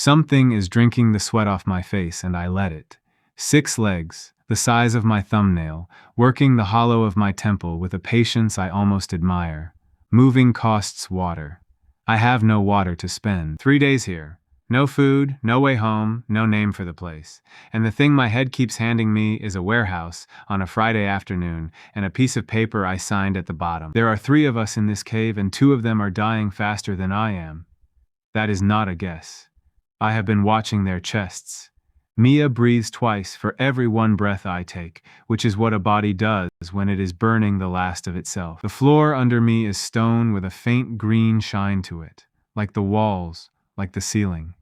Something is drinking the sweat off my face, and I let it. 6 legs, the size of my thumbnail, working the hollow of my temple with a patience I almost admire. Moving costs water. I have no water to spend. 3 days here. No food, no way home, no name for the place. And the thing my head keeps handing me is a warehouse on a Friday afternoon and a piece of paper I signed at the bottom. There are 3 of us in this cave, and 2 of them are dying faster than I am. That is not a guess. I have been watching their chests. Mia breathes twice for every 1 breath I take, which is what a body does when it is burning the last of itself. The floor under me is stone with a faint green shine to it, like the walls, like the ceiling.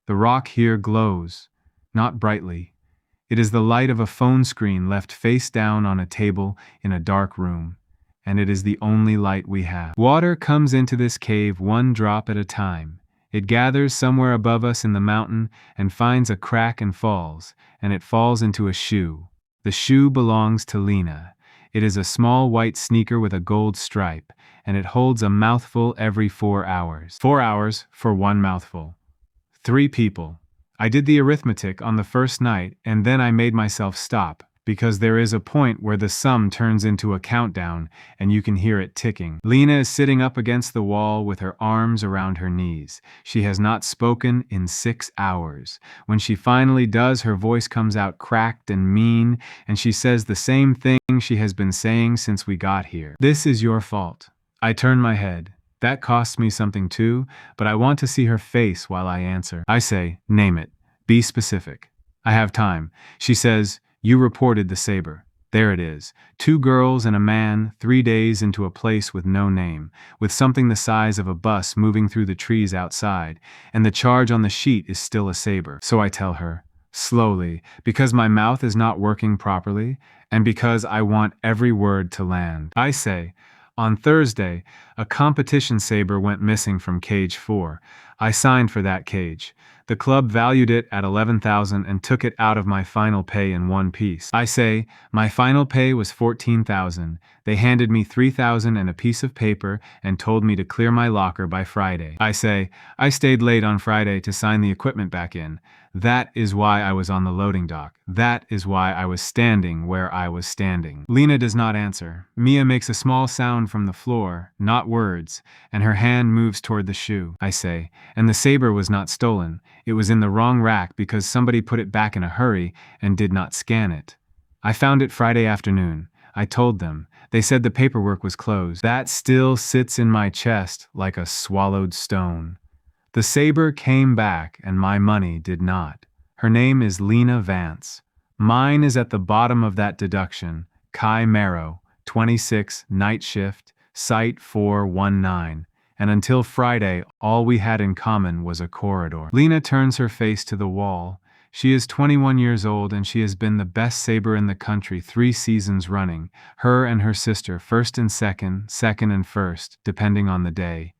The rock here glows, not brightly. It is the light of a phone screen left face down on a table in a dark room, and it is the only light we have. Water comes into this cave 1 drop at a time. It gathers somewhere above us in the mountain and finds a crack and falls, and it falls into a shoe. The shoe belongs to Lena. It is a small white sneaker with a gold stripe, and it holds a mouthful every 4 hours. 4 hours for 1 mouthful. 3 people. I did the arithmetic on the first night, and then I made myself stop, because there is a point where the sum turns into a countdown, and you can hear it ticking. Lena is sitting up against the wall with her arms around her knees. She has not spoken in 6 hours. When she finally does, her voice comes out cracked and mean, and she says the same thing she has been saying since we got here. This is your fault. I turn my head. That costs me something too, but I want to see her face while I answer. I say, name it. Be specific. I have time. She says, you reported the saber. There it is. 2 girls and a man, 3 days into a place with no name, with something the size of a bus moving through the trees outside, and the charge on the sheet is still a saber. So I tell her, slowly, because my mouth is not working properly, and because I want every word to land. I say, on Thursday, a competition saber went missing from cage 4. I signed for that cage. The club valued it at $11,000 and took it out of my final pay in 1 piece. I say, my final pay was $14,000. They handed me $3,000 and a piece of paper and told me to clear my locker by Friday. I say, I stayed late on Friday to sign the equipment back in. That is why I was on the loading dock. That is why I was standing where I was standing. Lena does not answer. Mia makes a small sound from the floor, not words, and her hand moves toward the shoe. I say, and the saber was not stolen. It was in the wrong rack because somebody put it back in a hurry and did not scan it. I found it Friday afternoon. I told them. They said the paperwork was closed. That still sits in my chest like a swallowed stone. The saber came back and my money did not. Her name is Lena Vance. Mine is at the bottom of that deduction. Kai Marrow, 26, night shift, site 419. And until Friday, all we had in common was a corridor. Lena turns her face to the wall. She is 21 years old and she has been the best saber in the country 3 seasons running. Her and her sister, first and second, second and first, depending on the day.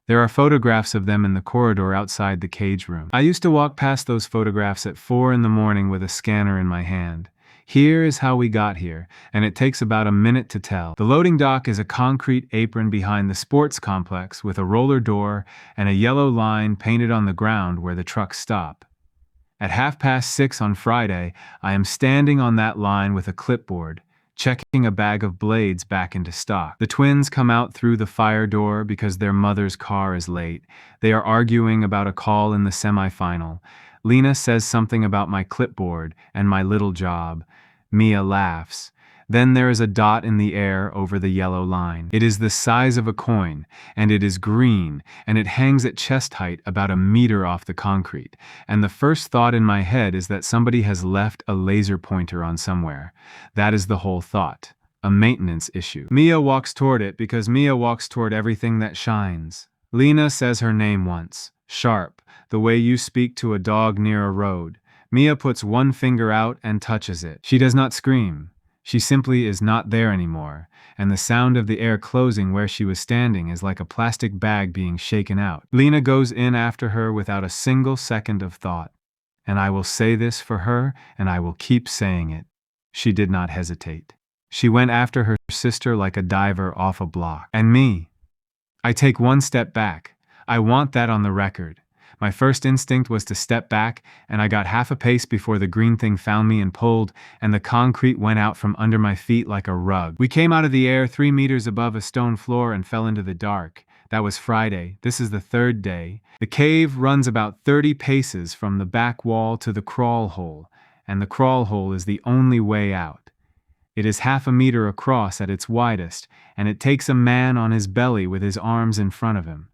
There are photographs of them in the corridor outside the cage room. I used to walk past those photographs at 4 in the morning with a scanner in my hand. Here is how we got here, and it takes about a minute to tell. The loading dock is a concrete apron behind the sports complex with a roller door and a yellow line painted on the ground where the trucks stop. At 6:30 on Friday, I am standing on that line with a clipboard, checking a bag of blades back into stock. The twins come out through the fire door because their mother's car is late. They are arguing about a call in the semifinal. Lena says something about my clipboard and my little job. Mia laughs. Then there is a dot in the air over the yellow line. It is the size of a coin, and it is green, and it hangs at chest height about a meter off the concrete. And the first thought in my head is that somebody has left a laser pointer on somewhere. That is the whole thought. A maintenance issue. Mia walks toward it because Mia walks toward everything that shines. Lena says her name once. Sharp, the way you speak to a dog near a road. Mia puts 1 finger out and touches it. She does not scream. She simply is not there anymore, and the sound of the air closing where she was standing is like a plastic bag being shaken out. Lena goes in after her without a single second of thought. And I will say this for her, and I will keep saying it. She did not hesitate. She went after her sister like a diver off a block. And me. I take 1 step back. I want that on the record. My first instinct was to step back, and I got half a pace before the green thing found me and pulled, and the concrete went out from under my feet like a rug. We came out of the air 3 meters above a stone floor and fell into the dark. That was Friday. This is the third day. The cave runs about 30 paces from the back wall to the crawl hole, and the crawl hole is the only way out. It is half a meter across at its widest, and it takes a man on his belly with his arms in front of him.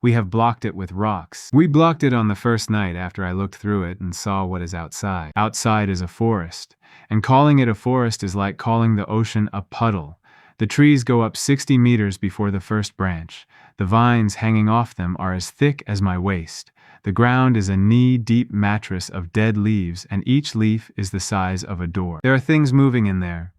We have blocked it with rocks. We blocked it on the first night after I looked through it and saw what is outside. Outside is a forest, and calling it a forest is like calling the ocean a puddle. The trees go up 60 meters before the first branch. The vines hanging off them are as thick as my waist. The ground is a knee-deep mattress of dead leaves, and each leaf is the size of a door. There are things moving in there.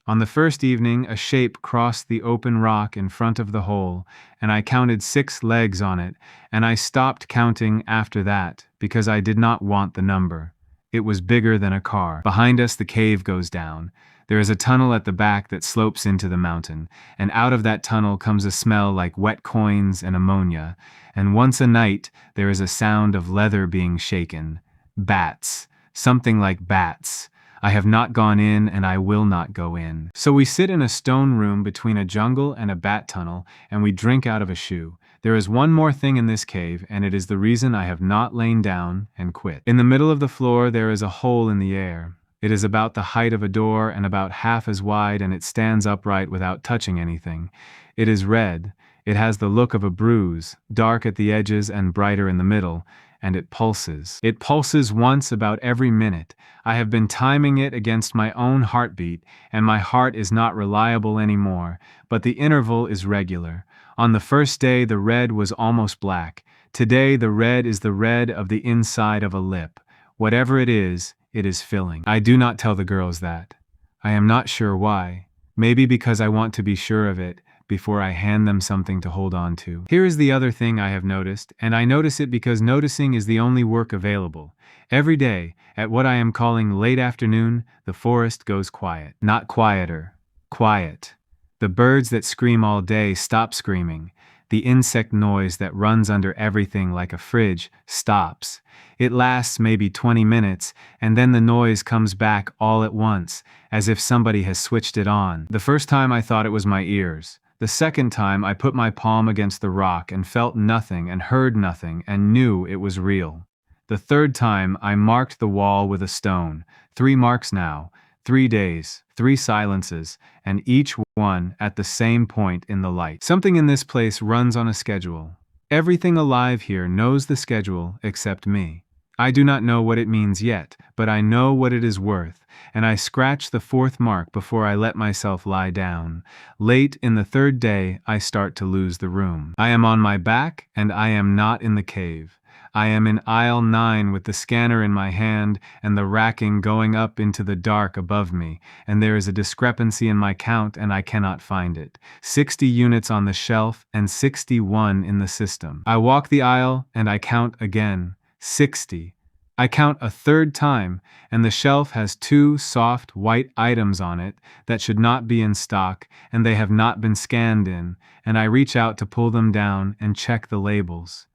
On the first evening, a shape crossed the open rock in front of the hole, and I counted 6 legs on it, and I stopped counting after that because I did not want the number. It was bigger than a car. Behind us, the cave goes down. There is a tunnel at the back that slopes into the mountain, and out of that tunnel comes a smell like wet coins and ammonia, and once a night there is a sound of leather being shaken. Bats. Something like bats. I have not gone in, and I will not go in. So we sit in a stone room between a jungle and a bat tunnel, and we drink out of a shoe. There is one more thing in this cave, and it is the reason I have not lain down and quit. In the middle of the floor there is a hole in the air. It is about the height of a door and about half as wide, and it stands upright without touching anything. It is red. It has the look of a bruise, dark at the edges and brighter in the middle, and it pulses. It pulses once about every minute. I have been timing it against my own heartbeat, and my heart is not reliable anymore, but the interval is regular. On the first day the red was almost black. Today the red is the red of the inside of a lip. Whatever it is filling. I do not tell the girls that. I am not sure why. Maybe because I want to be sure of it before I hand them something to hold on to. Here is the other thing I have noticed, and I notice it because noticing is the only work available. Every day, at what I am calling late afternoon, the forest goes quiet. Not quieter. Quiet. The birds that scream all day stop screaming. The insect noise that runs under everything like a fridge stops. It lasts maybe 20 minutes, and then the noise comes back all at once, as if somebody has switched it on. The first time I thought it was my ears. The second time I put my palm against the rock and felt nothing and heard nothing and knew it was real. The third time I marked the wall with a stone. 3 marks now. 3 days, 3 silences, and each one at the same point in the light. Something in this place runs on a schedule. Everything alive here knows the schedule except me. I do not know what it means yet, but I know what it is worth, and I scratch the 4th mark before I let myself lie down. Late in the 3rd day, I start to lose the room. I am on my back, and I am not in the cave. I am in aisle 9 with the scanner in my hand and the racking going up into the dark above me, and there is a discrepancy in my count and I cannot find it. 60 units on the shelf and 61 in the system. I walk the aisle and I count again. 60. I count a 3rd time, and the shelf has 2 soft white items on it that should not be in stock, and they have not been scanned in, and I reach out to pull them down and check the labels.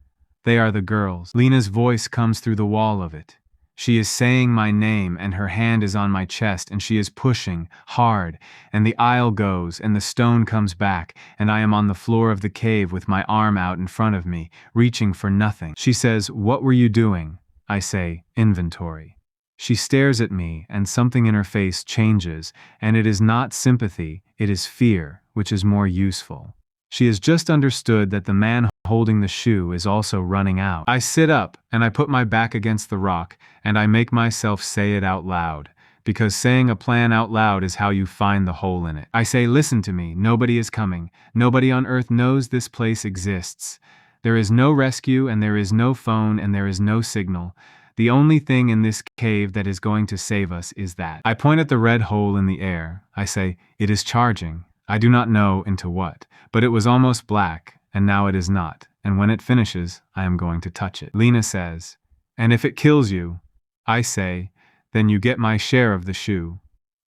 They are the girls. Lena's voice comes through the wall of it. She is saying my name, and her hand is on my chest, and she is pushing hard, and the aisle goes, and the stone comes back, and I am on the floor of the cave with my arm out in front of me, reaching for nothing. She says, "What were you doing?" I say, "Inventory." She stares at me, and something in her face changes, and it is not sympathy, it is fear, which is more useful. She has just understood that the man holding the shoe is also running out. I sit up, and I put my back against the rock, and I make myself say it out loud, because saying a plan out loud is how you find the hole in it. I say, "Listen to me, nobody is coming. Nobody on earth knows this place exists. There is no rescue, and there is no phone, and there is no signal. The only thing in this cave that is going to save us is that." I point at the red hole in the air. I say, "It is charging." I do not know into what, but it was almost black, and now it is not, and when it finishes, I am going to touch it. Lena says, "And if it kills you?" I say, "Then you get my share of the shoe."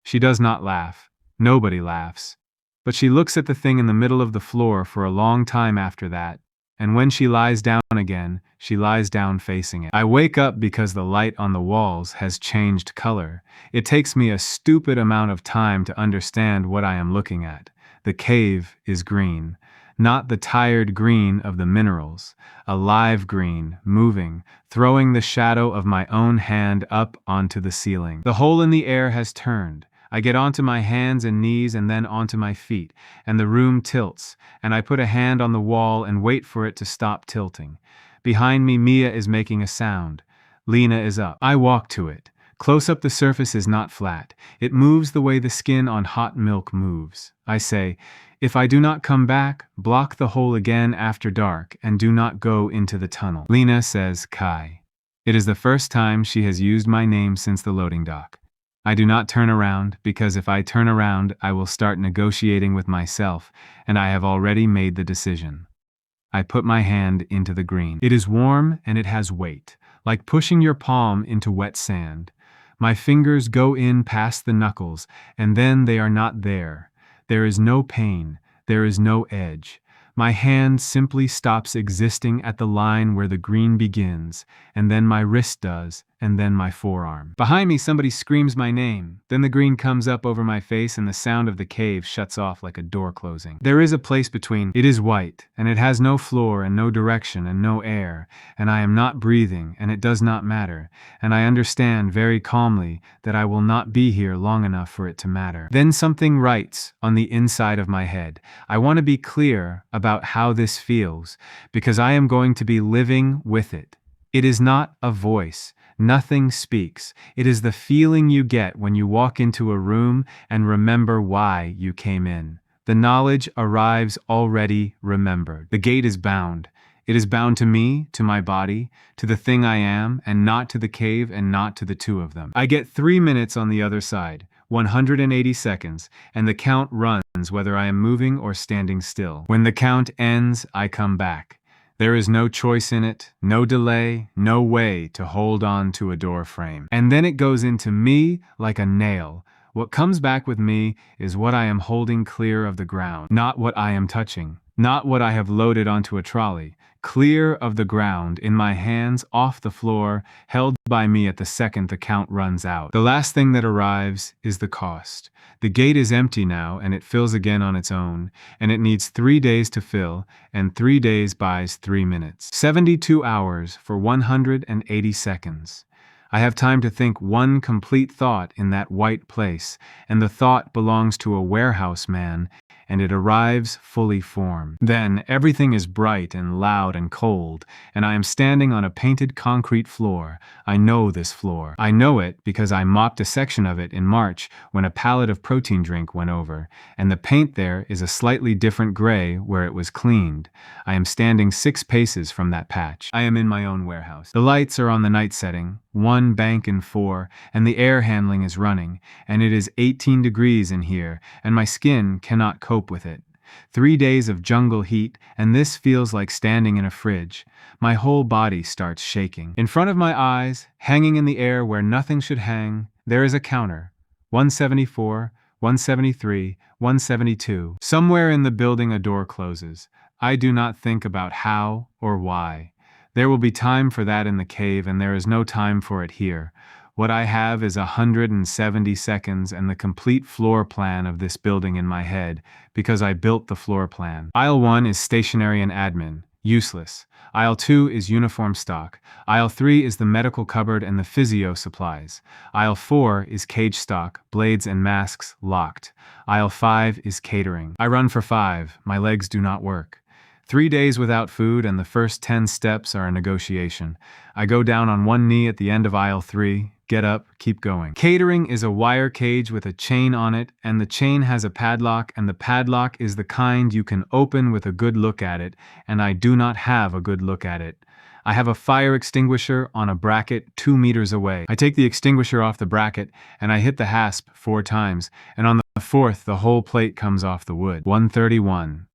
She does not laugh. Nobody laughs. But she looks at the thing in the middle of the floor for a long time after that, and when she lies down again, she lies down facing it. I wake up because the light on the walls has changed color. It takes me a stupid amount of time to understand what I am looking at. The cave is green. Not the tired green of the minerals, a live green, moving, throwing the shadow of my own hand up onto the ceiling. The hole in the air has turned. I get onto my hands and knees and then onto my feet, and the room tilts, and I put a hand on the wall and wait for it to stop tilting. Behind me, Mia is making a sound. Lena is up. I walk to it. Close up, the surface is not flat. It moves the way the skin on hot milk moves. I say, "If I do not come back, block the hole again after dark and do not go into the tunnel." Lena says, "Kai." It is the first time she has used my name since the loading dock. I do not turn around, because if I turn around, I will start negotiating with myself, and I have already made the decision. I put my hand into the green. It is warm and it has weight, like pushing your palm into wet sand. My fingers go in past the knuckles, and then they are not there. There is no pain. There is no edge. My hand simply stops existing at the line where the green begins, and then my wrist does, and then my forearm. Behind me, somebody screams my name. Then the green comes up over my face and the sound of the cave shuts off like a door closing. There is a place between. It is white, and it has no floor and no direction and no air, and I am not breathing, and it does not matter, and I understand very calmly that I will not be here long enough for it to matter. Then something writes on the inside of my head. I want to be clear about how this feels, because I am going to be living with it. It is not a voice. Nothing speaks. It is the feeling you get when you walk into a room and remember why you came in. The knowledge arrives already remembered. The gate is bound. It is bound to me, to my body, to the thing I am, and not to the cave and not to the two of them. I get 3 minutes on the other side, 180 seconds, and the count runs whether I am moving or standing still. When the count ends, I come back. There is no choice in it, no delay, no way to hold on to a door frame. And then it goes into me like a nail. What comes back with me is what I am holding clear of the ground, not what I am touching, not what I have loaded onto a trolley. Clear of the ground, in my hands, off the floor, held by me at the second the count runs out. The last thing that arrives is the cost. The gate is empty now, and it fills again on its own, and it needs 3 days to fill, and 3 days buys 3 minutes. 72 hours for 180 seconds. I have time to think one complete thought in that white place, and the thought belongs to a warehouse man, and it arrives fully formed. Then everything is bright and loud and cold, and I am standing on a painted concrete floor. I know this floor. I know it because I mopped a section of it in March when a pallet of protein drink went over, and the paint there is a slightly different gray where it was cleaned. I am standing 6 paces from that patch. I am in my own warehouse. The lights are on the night setting, 1 bank in 4, and the air handling is running, and it is 18 degrees in here, and my skin cannot cope with it. 3 days of jungle heat, and this feels like standing in a fridge. My whole body starts shaking. In front of my eyes, hanging in the air where nothing should hang, there is a counter. 174, 173, 172. Somewhere in the building a door closes. I do not think about how or why. There will be time for that in the cave, and there is no time for it here. What I have is 170 seconds and the complete floor plan of this building in my head, because I built the floor plan. Aisle 1 is stationery and admin. Useless. Aisle 2 is uniform stock. Aisle 3 is the medical cupboard and the physio supplies. Aisle 4 is cage stock, blades and masks, locked. Aisle 5 is catering. I run for 5. My legs do not work. 3 days without food, and the first 10 steps are a negotiation. I go down on one knee at the end of aisle 3, get up, keep going. Catering is a wire cage with a chain on it, and the chain has a padlock, and the padlock is the kind you can open with a good look at it, and I do not have a good look at it. I have a fire extinguisher on a bracket 2 meters away. I take the extinguisher off the bracket, and I hit the hasp 4 times, and on the 4th the whole plate comes off the wood. 131.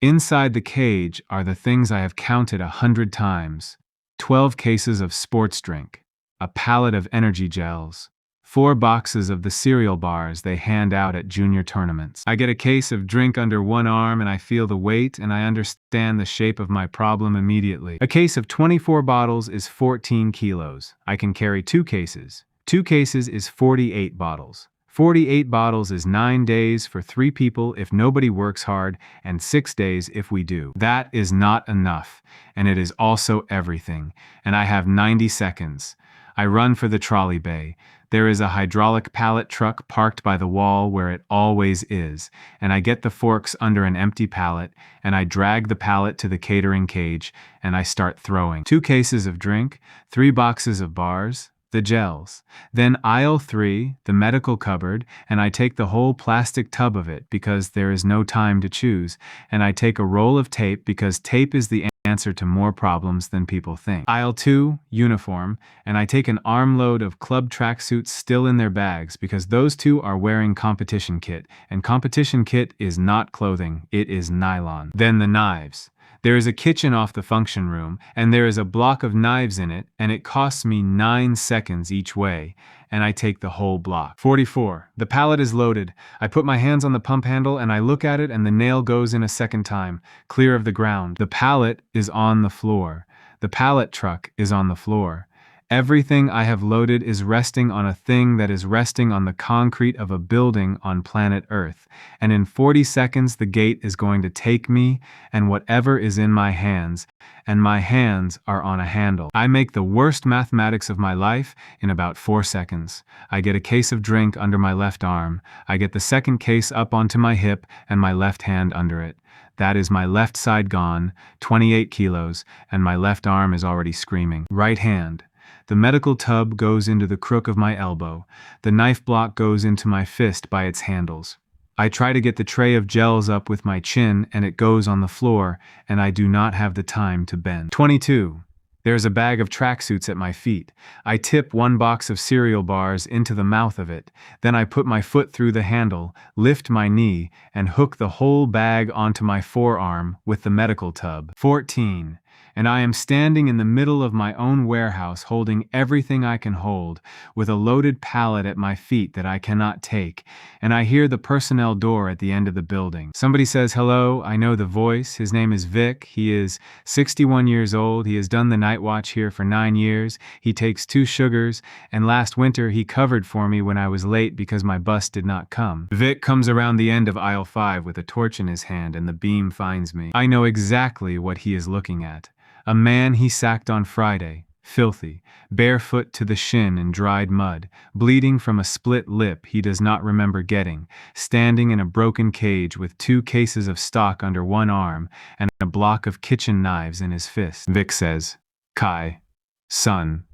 Inside the cage are the things I have counted 100 times. 12 cases of sports drink, a pallet of energy gels, 4 boxes of the cereal bars they hand out at junior tournaments. I get a case of drink under one arm and I feel the weight and I understand the shape of my problem immediately. A case of 24 bottles is 14 kilos. I can carry 2 cases. 2 cases is 48 bottles. 48 bottles is 9 days for 3 people if nobody works hard, and 6 days if we do. That is not enough, and it is also everything, and I have 90 seconds. I run for the trolley bay. There is a hydraulic pallet truck parked by the wall where it always is, and I get the forks under an empty pallet, and I drag the pallet to the catering cage, and I start throwing. 2 cases of drink, 3 boxes of bars, the gels. Then aisle 3, the medical cupboard, and I take the whole plastic tub of it because there is no time to choose, and I take a roll of tape because tape is the answer to more problems than people think. Aisle 2, uniform, and I take an armload of club tracksuits still in their bags because those two are wearing competition kit, and competition kit is not clothing, it is nylon. Then the knives. There is a kitchen off the function room, and there is a block of knives in it, and it costs me 9 seconds each way, and I take the whole block. 44. The pallet is loaded. I put my hands on the pump handle, and I look at it, and the nail goes in a second time, clear of the ground. The pallet is on the floor. The pallet truck is on the floor. Everything I have loaded is resting on a thing that is resting on the concrete of a building on planet Earth, and in 40 seconds the gate is going to take me and whatever is in my hands, and my hands are on a handle. I make the worst mathematics of my life in about 4 seconds. I get a case of drink under my left arm. I get the second case up onto my hip and my left hand under it. That is my left side gone, 28 kilos, and my left arm is already screaming. Right hand. The medical tub goes into the crook of my elbow. The knife block goes into my fist by its handles. I try to get the tray of gels up with my chin and it goes on the floor, and I do not have the time to bend. 22. There is a bag of tracksuits at my feet. I tip 1 box of cereal bars into the mouth of it. Then I put my foot through the handle, lift my knee, and hook the whole bag onto my forearm with the medical tub. 14. And I am standing in the middle of my own warehouse holding everything I can hold, with a loaded pallet at my feet that I cannot take, and I hear the personnel door at the end of the building. Somebody says hello. I know the voice. His name is Vic. He is 61 years old. He has done the night watch here for 9 years. He takes 2 sugars, and last winter he covered for me when I was late because my bus did not come. Vic comes around the end of aisle 5 with a torch in his hand, and the beam finds me. I know exactly what he is looking at. A man he sacked on Friday, filthy, barefoot to the shin in dried mud, bleeding from a split lip he does not remember getting, standing in a broken cage with 2 cases of stock under one arm and a block of kitchen knives in his fist. Vic says, "Kai, son,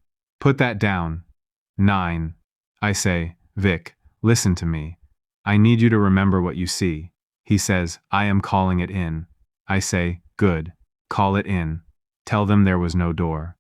put that down." 9. I say, "Vic, listen to me. I need you to remember what you see." He says, "I am calling it in." I say, "Good. Call it in. Tell them there was no door."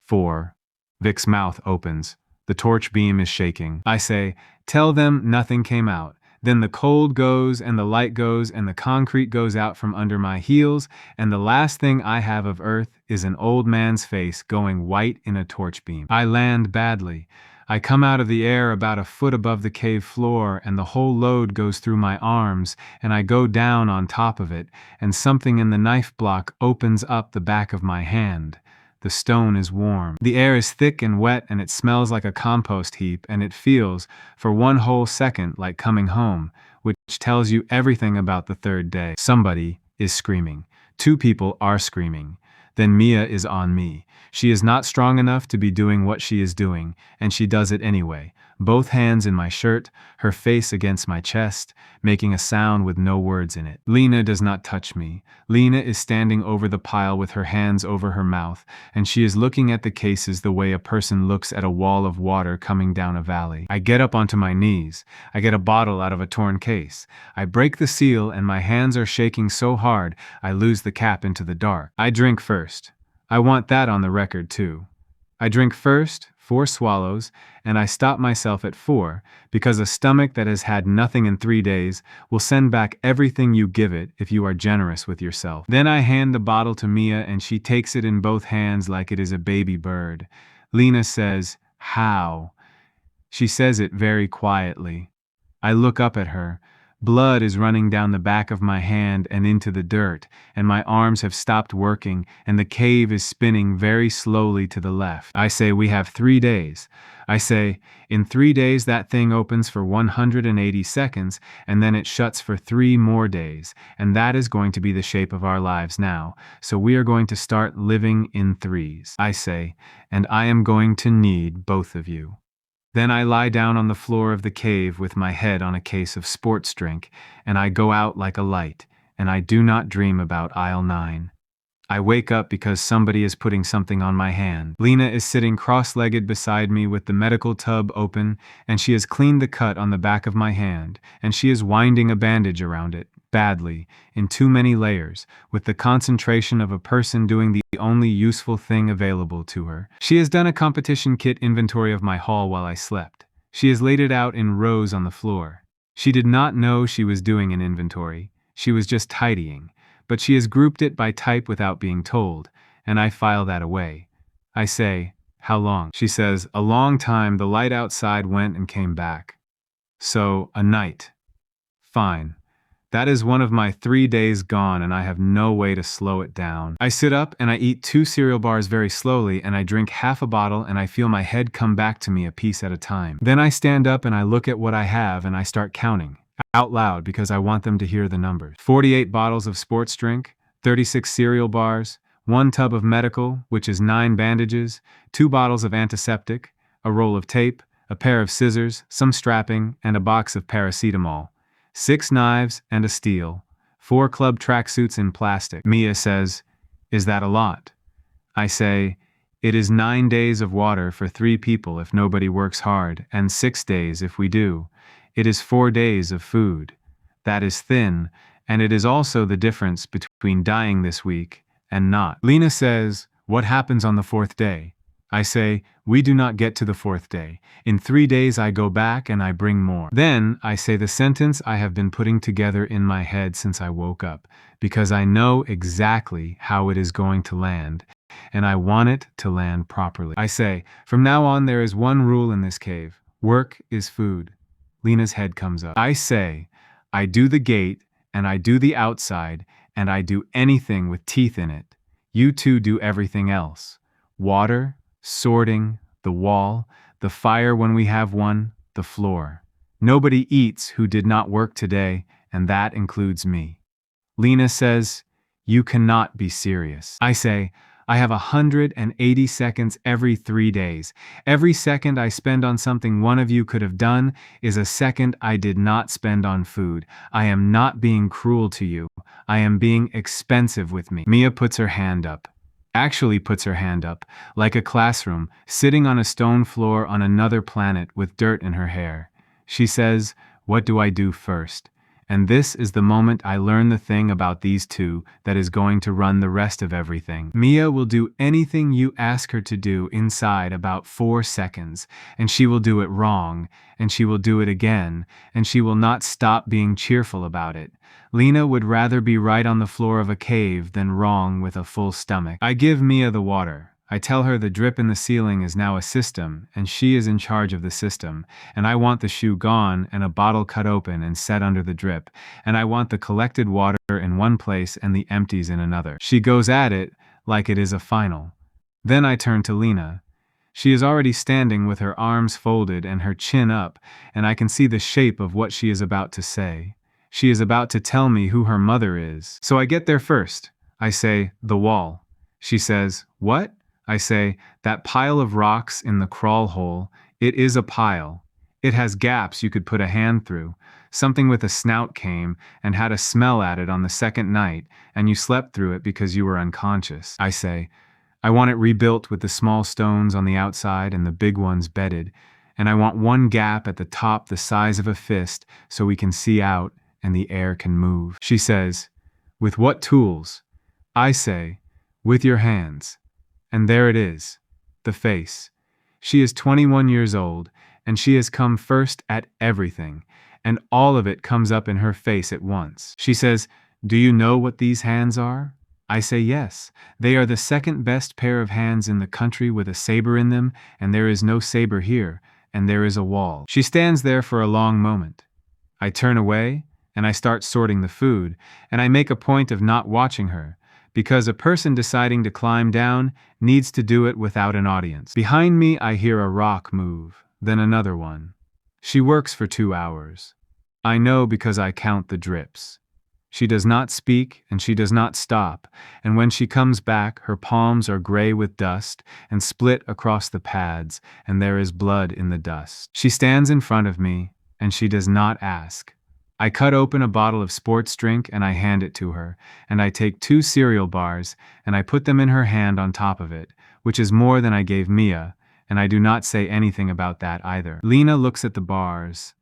4. Vic's mouth opens. The torch beam is shaking. I say, "Tell them nothing came out." Then the cold goes and the light goes and the concrete goes out from under my heels, and the last thing I have of earth is an old man's face going white in a torch beam. I land badly. I come out of the air about a foot above the cave floor, and the whole load goes through my arms, and I go down on top of it, and something in the knife block opens up the back of my hand. The stone is warm. The air is thick and wet, and it smells like a compost heap, and it feels, for 1 whole second, like coming home, which tells you everything about the 3rd day. Somebody is screaming. 2 people are screaming. Then Mia is on me. She is not strong enough to be doing what she is doing, and she does it anyway. Both hands in my shirt, her face against my chest, making a sound with no words in it. Lena does not touch me. Lena is standing over the pile with her hands over her mouth, and she is looking at the cases the way a person looks at a wall of water coming down a valley. I get up onto my knees. I get a bottle out of a torn case. I break the seal, and my hands are shaking so hard I lose the cap into the dark. I drink first. I want that on the record, too. I drink first, 4 swallows, and I stop myself at 4, because a stomach that has had nothing in 3 days will send back everything you give it if you are generous with yourself. Then I hand the bottle to Mia, and she takes it in both hands like it is a baby bird. Lena says, "How?" She says it very quietly. I look up at her. Blood is running down the back of my hand and into the dirt, and my arms have stopped working, and the cave is spinning very slowly to the left. I say, we have 3 days. I say, in 3 days that thing opens for 180 seconds, and then it shuts for 3 more days, and that is going to be the shape of our lives now, so we are going to start living in threes. I say, and I am going to need both of you. Then I lie down on the floor of the cave with my head on a case of sports drink, and I go out like a light, and I do not dream about aisle 9. I wake up because somebody is putting something on my hand. Lena is sitting cross-legged beside me with the medical tub open, and she has cleaned the cut on the back of my hand, and she is winding a bandage around it, badly, in too many layers, with the concentration of a person doing the only useful thing available to her. She has done a competition kit inventory of my haul while I slept. She has laid it out in rows on the floor. She did not know she was doing an inventory. She was just tidying. But she has grouped it by type without being told, and I file that away. I say, how long? She says, a long time. The light outside went and came back. So, a night. Fine. That is one of my 3 days gone, and I have no way to slow it down. I sit up and I eat 2 cereal bars very slowly, and I drink half a bottle, and I feel my head come back to me a piece at a time. Then I stand up and I look at what I have and I start counting. Out loud because I want them to hear the numbers. 48 bottles of sports drink, 36 cereal bars, 1 tub of medical, which is 9 bandages, 2 bottles of antiseptic, a roll of tape, a pair of scissors, some strapping, and a box of paracetamol, 6 knives and a steel, 4 club tracksuits in plastic. Mia says, is that a lot? I say, it is 9 days of water for 3 people if nobody works hard, and 6 days if we do. It is 4 days of food. That is thin, and it is also the difference between dying this week and not. Lena says, what happens on the 4th day? I say, we do not get to the 4th day. In 3 days I go back and I bring more. Then I say the sentence I have been putting together in my head since I woke up, because I know exactly how it is going to land, and I want it to land properly. I say, from now on there is one rule in this cave. Work is food. Lena's head comes up. I say, I do the gate, and I do the outside, and I do anything with teeth in it. You two do everything else. Water, sorting, the wall, the fire when we have one, the floor. Nobody eats who did not work today, and that includes me. Lena says, you cannot be serious. I say, I have 180 seconds every 3 days. Every second I spend on something one of you could have done is a second I did not spend on food. I am not being cruel to you. I am being expensive with me. Mia puts her hand up. Actually puts her hand up, like a classroom, sitting on a stone floor on another planet with dirt in her hair. She says, what do I do first? And this is the moment I learn the thing about these two that is going to run the rest of everything. Mia will do anything you ask her to do inside about 4 seconds, and she will do it wrong, and she will do it again, and she will not stop being cheerful about it. Lena would rather be right on the floor of a cave than wrong with a full stomach. I give Mia the water. I tell her the drip in the ceiling is now a system, and she is in charge of the system, and I want the shoe gone and a bottle cut open and set under the drip, and I want the collected water in one place and the empties in another. She goes at it like it is a final. Then I turn to Lena. She is already standing with her arms folded and her chin up, and I can see the shape of what she is about to say. She is about to tell me who her mother is. So I get there first. I say, the wall. She says, what? I say, that pile of rocks in the crawl hole, it is a pile. It has gaps you could put a hand through. Something with a snout came and had a smell at it on the 2nd night, and you slept through it because you were unconscious. I say, I want it rebuilt with the small stones on the outside and the big ones bedded, and I want one gap at the top the size of a fist so we can see out and the air can move. She says, with what tools? I say, with your hands. And there it is, the face. She is 21 years old, and she has come first at everything, and all of it comes up in her face at once. She says, do you know what these hands are? I say yes. They are the second best pair of hands in the country with a saber in them, and there is no saber here, and there is a wall. She stands there for a long moment. I turn away, and I start sorting the food, and I make a point of not watching her, because a person deciding to climb down needs to do it without an audience. Behind me, I hear a rock move, then another one. She works for 2 hours. I know because I count the drips. She does not speak, and she does not stop, and when she comes back, her palms are gray with dust and split across the pads, and there is blood in the dust. She stands in front of me, and she does not ask. I cut open a bottle of sports drink and I hand it to her, and I take 2 cereal bars and I put them in her hand on top of it, which is more than I gave Mia, and I do not say anything about that either. Lena looks at the bars.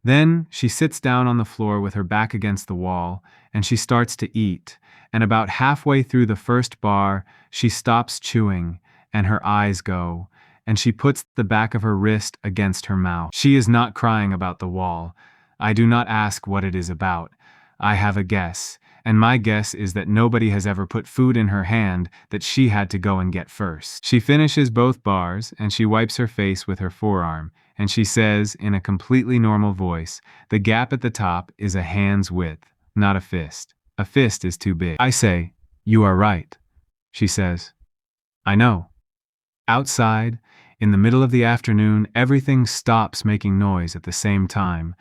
Then she sits down on the floor with her back against the wall, and she starts to eat, and about halfway through the first bar, she stops chewing, and her eyes go, and she puts the back of her wrist against her mouth. She is not crying about the wall. I do not ask what it is about. I have a guess, and my guess is that nobody has ever put food in her hand that she had to go and get first. She finishes both bars, and she wipes her face with her forearm, and she says, in a completely normal voice, the gap at the top is a hand's width, not a fist. A fist is too big. I say, you are right. She says, I know. Outside, in the middle of the afternoon, everything stops making noise at the same time,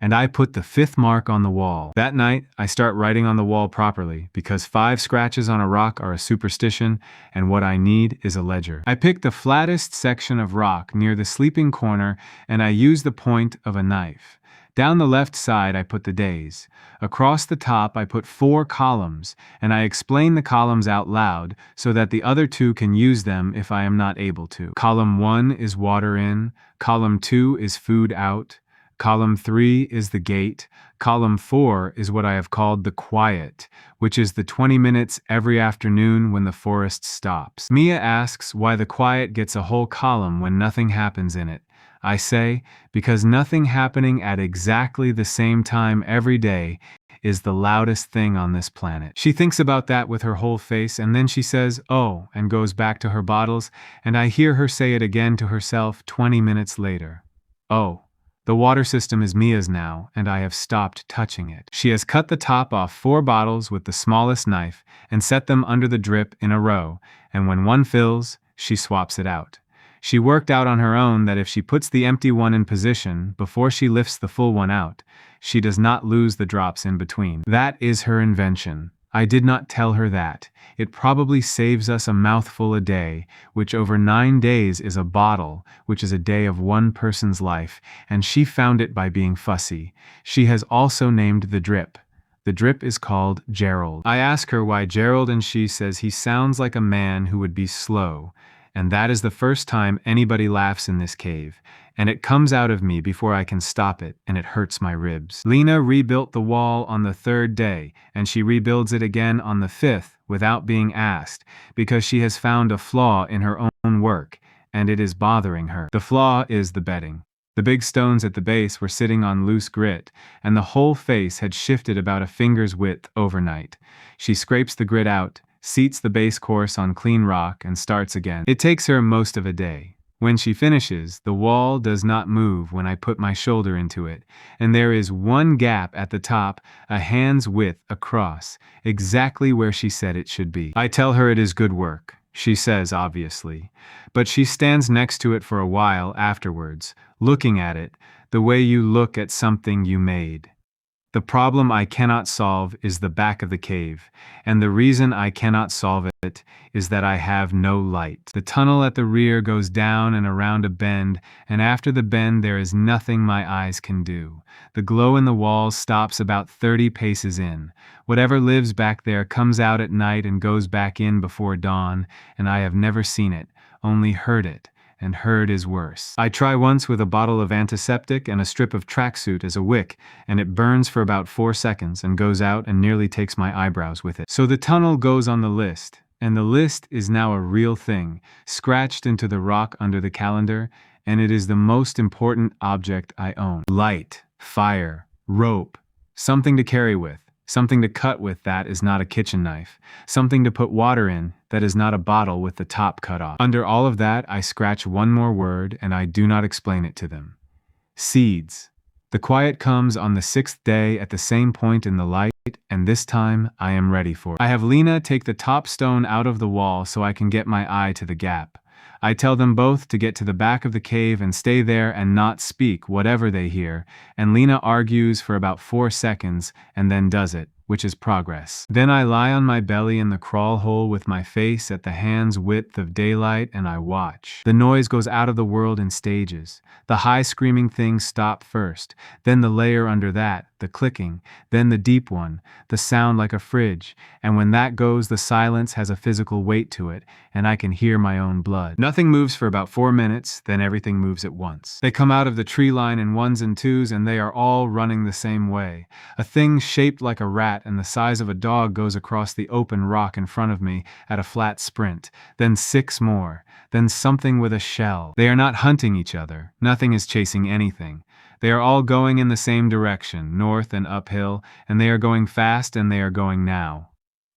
and I put the 5th mark on the wall. That night, I start writing on the wall properly, because 5 scratches on a rock are a superstition, and what I need is a ledger. I pick the flattest section of rock near the sleeping corner, and I use the point of a knife. Down the left side, I put the days. Across the top, I put 4 columns, and I explain the columns out loud so that the other 2 can use them if I am not able to. Column 1 is water in, column 2 is food out, column 3 is the gate, column 4 is what I have called the quiet, which is the 20 minutes every afternoon when the forest stops. Mia asks why the quiet gets a whole column when nothing happens in it. I say, because nothing happening at exactly the same time every day is the loudest thing on this planet. She thinks about that with her whole face, and then she says, oh, and goes back to her bottles, and I hear her say it again to herself 20 minutes later. Oh, the water system is Mia's now, and I have stopped touching it. She has cut the top off 4 bottles with the smallest knife and set them under the drip in a row, and when one fills, she swaps it out. She worked out on her own that if she puts the empty one in position before she lifts the full one out, she does not lose the drops in between. That is her invention. I did not tell her that. It probably saves us a mouthful a day, which over 9 days is a bottle, which is a day of one person's life, and she found it by being fussy. She has also named the drip. The drip is called Gerald. I ask her why Gerald, and she says he sounds like a man who would be slow. And that is the first time anybody laughs in this cave, and it comes out of me before I can stop it, and it hurts my ribs. Lena rebuilt the wall on the 3rd day, and she rebuilds it again on the 5th without being asked, because she has found a flaw in her own work, and it is bothering her. The flaw is the bedding. The big stones at the base were sitting on loose grit, and the whole face had shifted about a finger's width overnight. She scrapes the grit out, seats the base course on clean rock, and starts again. It takes her most of a day. When she finishes, the wall does not move when I put my shoulder into it, and there is one gap at the top, a hand's width across, exactly where she said it should be. I tell her it is good work, she says obviously, but she stands next to it for a while afterwards, looking at it, the way you look at something you made. The problem I cannot solve is the back of the cave, and the reason I cannot solve it is that I have no light. The tunnel at the rear goes down and around a bend, and after the bend there is nothing my eyes can do. The glow in the walls stops about 30 paces in. Whatever lives back there comes out at night and goes back in before dawn, and I have never seen it, only heard it. And heard is worse. I try once with a bottle of antiseptic and a strip of tracksuit as a wick, and it burns for about 4 seconds and goes out and nearly takes my eyebrows with it. So the tunnel goes on the list, and the list is now a real thing, scratched into the rock under the calendar, and it is the most important object I own. Light, fire, rope, something to carry with, Something to cut with that is not a kitchen knife. Something to put water in that is not a bottle with the top cut off. Under all of that, I scratch one more word and I do not explain it to them. Seeds. The quiet comes on the 6th day at the same point in the light, and this time I am ready for it. I have Lena take the top stone out of the wall so I can get my eye to the gap. I tell them both to get to the back of the cave and stay there and not speak whatever they hear, and Lena argues for about 4 seconds and then does it, which is progress. Then I lie on my belly in the crawl hole with my face at the hand's width of daylight and I watch. The noise goes out of the world in stages. The high screaming things stop first, then the layer under that, the clicking, then the deep one, the sound like a fridge, and when that goes the silence has a physical weight to it, and I can hear my own blood. Nothing moves for about 4 minutes, then everything moves at once. They come out of the tree line in ones and twos and they are all running the same way. A thing shaped like a rat and the size of a dog goes across the open rock in front of me at a flat sprint, then 6 more, then something with a shell. They are not hunting each other, nothing is chasing anything. They are all going in the same direction, north and uphill, and they are going fast and they are going now.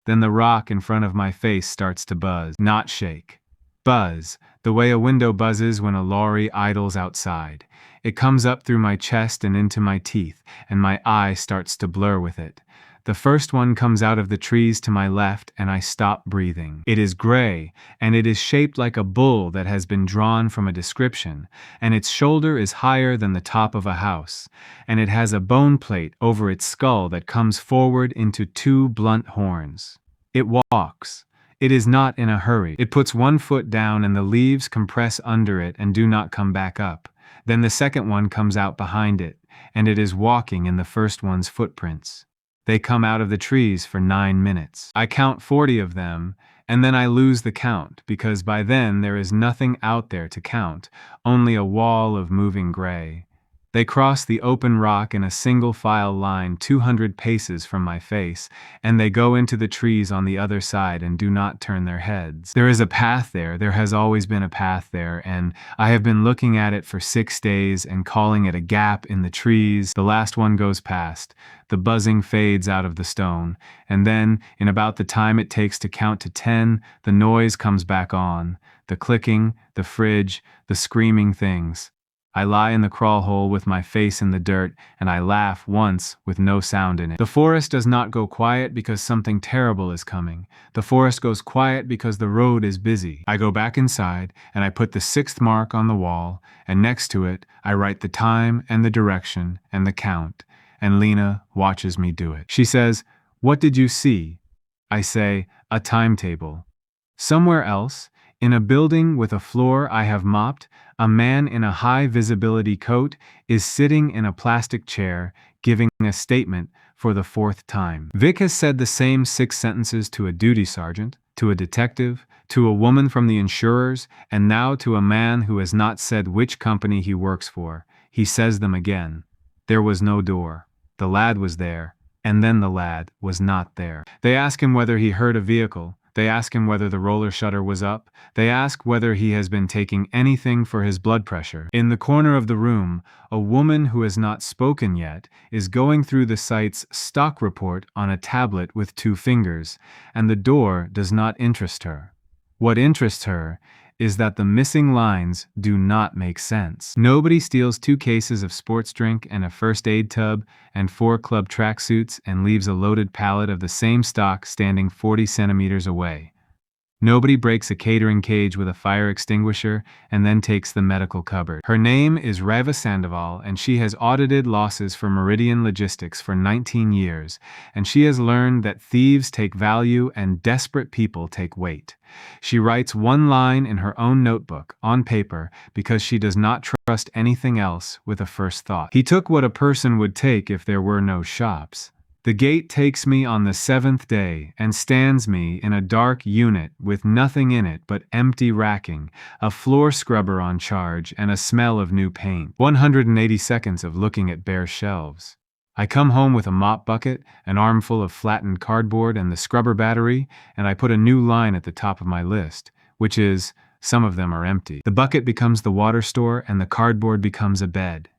Then the rock in front of my face starts to buzz, not shake. Buzz, the way a window buzzes when a lorry idles outside. It comes up through my chest and into my teeth, and my eye starts to blur with it. The first one comes out of the trees to my left and I stop breathing. It is gray, and it is shaped like a bull that has been drawn from a description, and its shoulder is higher than the top of a house, and it has a bone plate over its skull that comes forward into 2 blunt horns. It walks. It is not in a hurry. It puts 1 foot down and the leaves compress under it and do not come back up. Then the second one comes out behind it, and it is walking in the first one's footprints. They come out of the trees for 9 minutes. I count 40 of them, and then I lose the count, because by then there is nothing out there to count, only a wall of moving gray. They cross the open rock in a single file line 200 paces from my face, and they go into the trees on the other side and do not turn their heads. There is a path there, there has always been a path there, and I have been looking at it for 6 days and calling it a gap in the trees. The last one goes past. The buzzing fades out of the stone, and then, in about the time it takes to count to 10, the noise comes back on. The clicking, the fridge, the screaming things. I lie in the crawl hole with my face in the dirt, and I laugh once with no sound in it. The forest does not go quiet because something terrible is coming. The forest goes quiet because the road is busy. I go back inside, and I put the 6th mark on the wall, and next to it, I write the time and the direction and the count, and Lena watches me do it. She says, "What did you see?" I say, "A timetable." Somewhere else, in a building with a floor I have mopped, a man in a high-visibility coat is sitting in a plastic chair, giving a statement for the 4th time. Vic has said the same 6 sentences to a duty sergeant, to a detective, to a woman from the insurers, and now to a man who has not said which company he works for. He says them again. There was no door. The lad was there, and then the lad was not there. They ask him whether he heard a vehicle. They ask him whether the roller shutter was up. They ask whether he has been taking anything for his blood pressure. In the corner of the room, a woman who has not spoken yet is going through the site's stock report on a tablet with 2 fingers, and the door does not interest her. What interests her is that the missing lines do not make sense. Nobody steals 2 cases of sports drink and a first aid tub and 4 club tracksuits and leaves a loaded pallet of the same stock standing 40 centimeters away. Nobody breaks a catering cage with a fire extinguisher and then takes the medical cupboard. Her name is Reva Sandoval, and she has audited losses for Meridian Logistics for 19 years, and she has learned that thieves take value and desperate people take weight. She writes 1 line in her own notebook, on paper, because she does not trust anything else with a first thought. He took what a person would take if there were no shops. The gate takes me on the 7th day and stands me in a dark unit with nothing in it but empty racking, a floor scrubber on charge, and a smell of new paint. 180 seconds of looking at bare shelves. I come home with a mop bucket, an armful of flattened cardboard, and the scrubber battery, and I put a new line at the top of my list, which is, some of them are empty. The bucket becomes the water store, and the cardboard becomes a bed.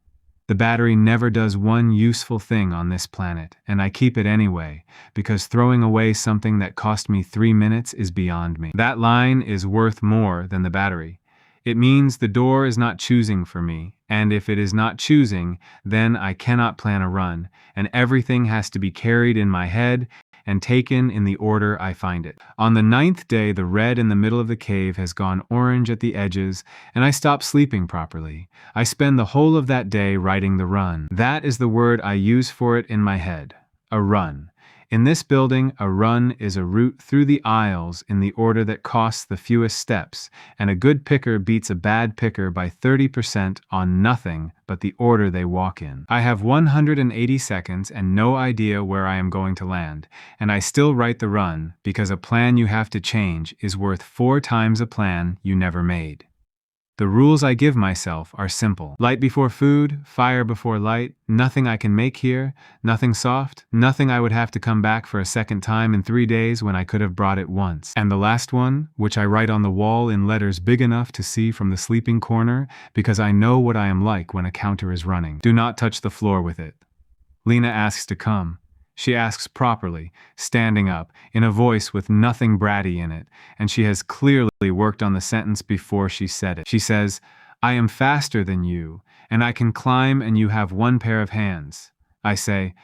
The battery never does one useful thing on this planet, and I keep it anyway, because throwing away something that cost me 3 minutes is beyond me. That line is worth more than the battery. It means the door is not choosing for me, and if it is not choosing, then I cannot plan a run, and everything has to be carried in my head and taken in the order I find it. On the 9th day, the red in the middle of the cave has gone orange at the edges, and I stop sleeping properly. I spend the whole of that day writing the run. That is the word I use for it in my head. A run. In this building, a run is a route through the aisles in the order that costs the fewest steps, and a good picker beats a bad picker by 30% on nothing but the order they walk in. I have 180 seconds and no idea where I am going to land, and I still write the run because a plan you have to change is worth 4 times a plan you never made. The rules I give myself are simple. Light before food, fire before light, nothing I can make here, nothing soft, nothing I would have to come back for a second time in 3 days when I could have brought it once. And the last one, which I write on the wall in letters big enough to see from the sleeping corner, because I know what I am like when a counter is running. Do not touch the floor with it. Lena asks to come. She asks properly, standing up, in a voice with nothing bratty in it, and she has clearly worked on the sentence before she said it. She says, "I am faster than you, and I can climb and you have 1 pair of hands." I say,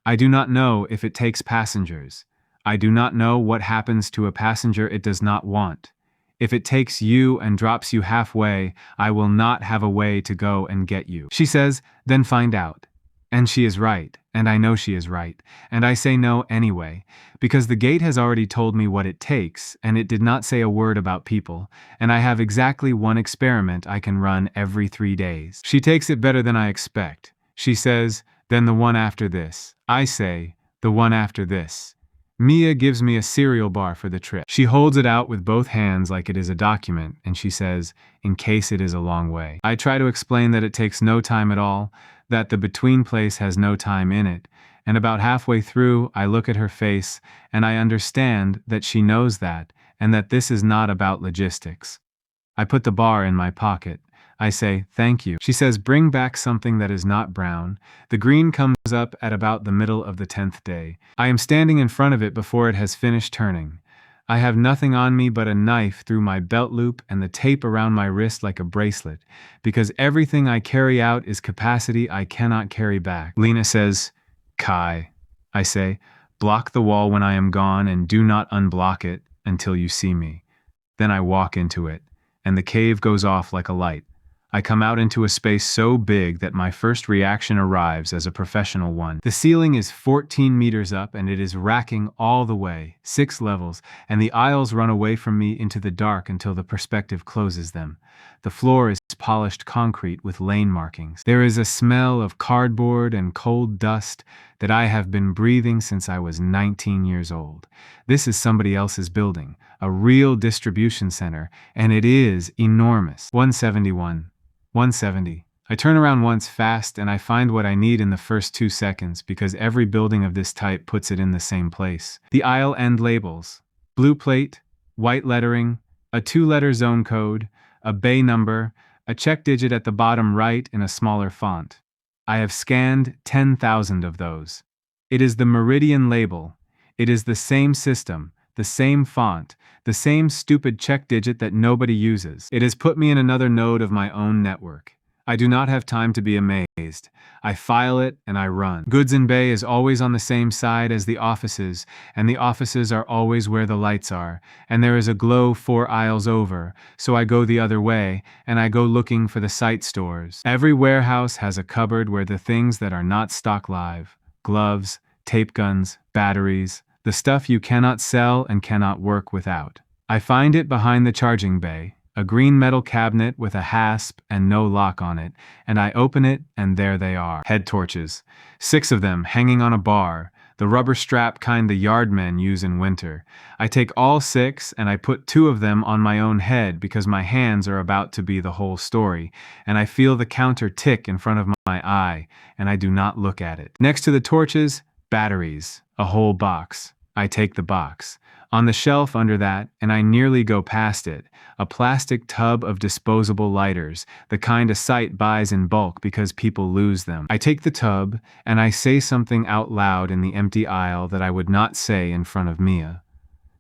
"I do not know if it takes passengers. I do not know what happens to a passenger it does not want. If it takes you and drops you halfway, I will not have a way to go and get you." She says, "Then find out." And she is right, and I know she is right, and I say no anyway, because the gate has already told me what it takes, and it did not say a word about people, and I have exactly 1 experiment I can run every 3 days. She takes it better than I expect. She says, "Then the one after this." I say, "The one after this." Mia gives me a cereal bar for the trip. She holds it out with both hands like it is a document, and she says, "In case it is a long way." I try to explain that it takes no time at all, that the between place has no time in it, and about halfway through I look at her face and I understand that she knows that, and that this is not about logistics. I put the bar in my pocket. I say, "Thank you." She says, "Bring back something that is not brown." The green comes up at about the middle of the 10th day. I am standing in front of it before it has finished turning. I have nothing on me but a knife through my belt loop and the tape around my wrist like a bracelet, because everything I carry out is capacity I cannot carry back. Lena says, "Kai." I say, "Block the wall when I am gone and do not unblock it until you see me." Then I walk into it, and the cave goes off like a light. I come out into a space so big that my first reaction arrives as a professional one. The ceiling is 14 meters up and it is racking all the way, 6 levels, and the aisles run away from me into the dark until the perspective closes them. The floor is polished concrete with lane markings. There is a smell of cardboard and cold dust that I have been breathing since I was 19 years old. This is somebody else's building, a real distribution center, and it is enormous. 171. 170. I turn around once fast and I find what I need in the first 2 seconds because every building of this type puts it in the same place. The aisle end labels. Blue plate, white lettering, a 2-letter zone code, a bay number, a check digit at the bottom right in a smaller font. I have scanned 10,000 of those. It is the Meridian label. It is the same system, the same font, the same stupid check digit that nobody uses. It has put me in another node of my own network. I do not have time to be amazed. I file it and I run. Goods in Bay is always on the same side as the offices, and the offices are always where the lights are, and there is a glow 4 aisles over, so I go the other way, and I go looking for the site stores. Every warehouse has a cupboard where the things that are not stock live, gloves, tape guns, batteries, the stuff you cannot sell and cannot work without. I find it behind the charging bay, a green metal cabinet with a hasp and no lock on it, and I open it and there they are. Head torches. 6 of them hanging on a bar, the rubber strap kind the yardmen use in winter. I take all 6 and I put 2 of them on my own head because my hands are about to be the whole story, and I feel the counter tick in front of my eye, and I do not look at it. Next to the torches, batteries, a whole box. I take the box. On the shelf under that, and I nearly go past it, a plastic tub of disposable lighters, the kind a site buys in bulk because people lose them. I take the tub, and I say something out loud in the empty aisle that I would not say in front of Mia.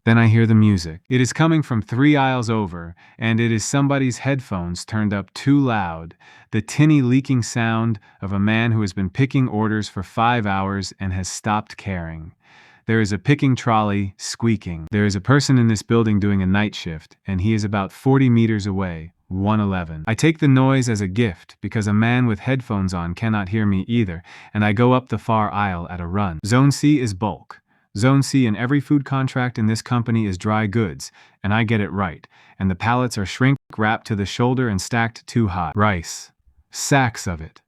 Then I hear the music. It is coming from 3 aisles over, and it is somebody's headphones turned up too loud, the tinny leaking sound of a man who has been picking orders for 5 hours and has stopped caring. There is a picking trolley squeaking. There is a person in this building doing a night shift, and he is about 40 meters away, 111. I take the noise as a gift because a man with headphones on cannot hear me either, and I go up the far aisle at a run. Zone C is bulk. Zone C in every food contract in this company is dry goods, and I get it right, and the pallets are shrink-wrapped to the shoulder and stacked too high. Rice. Sacks of it.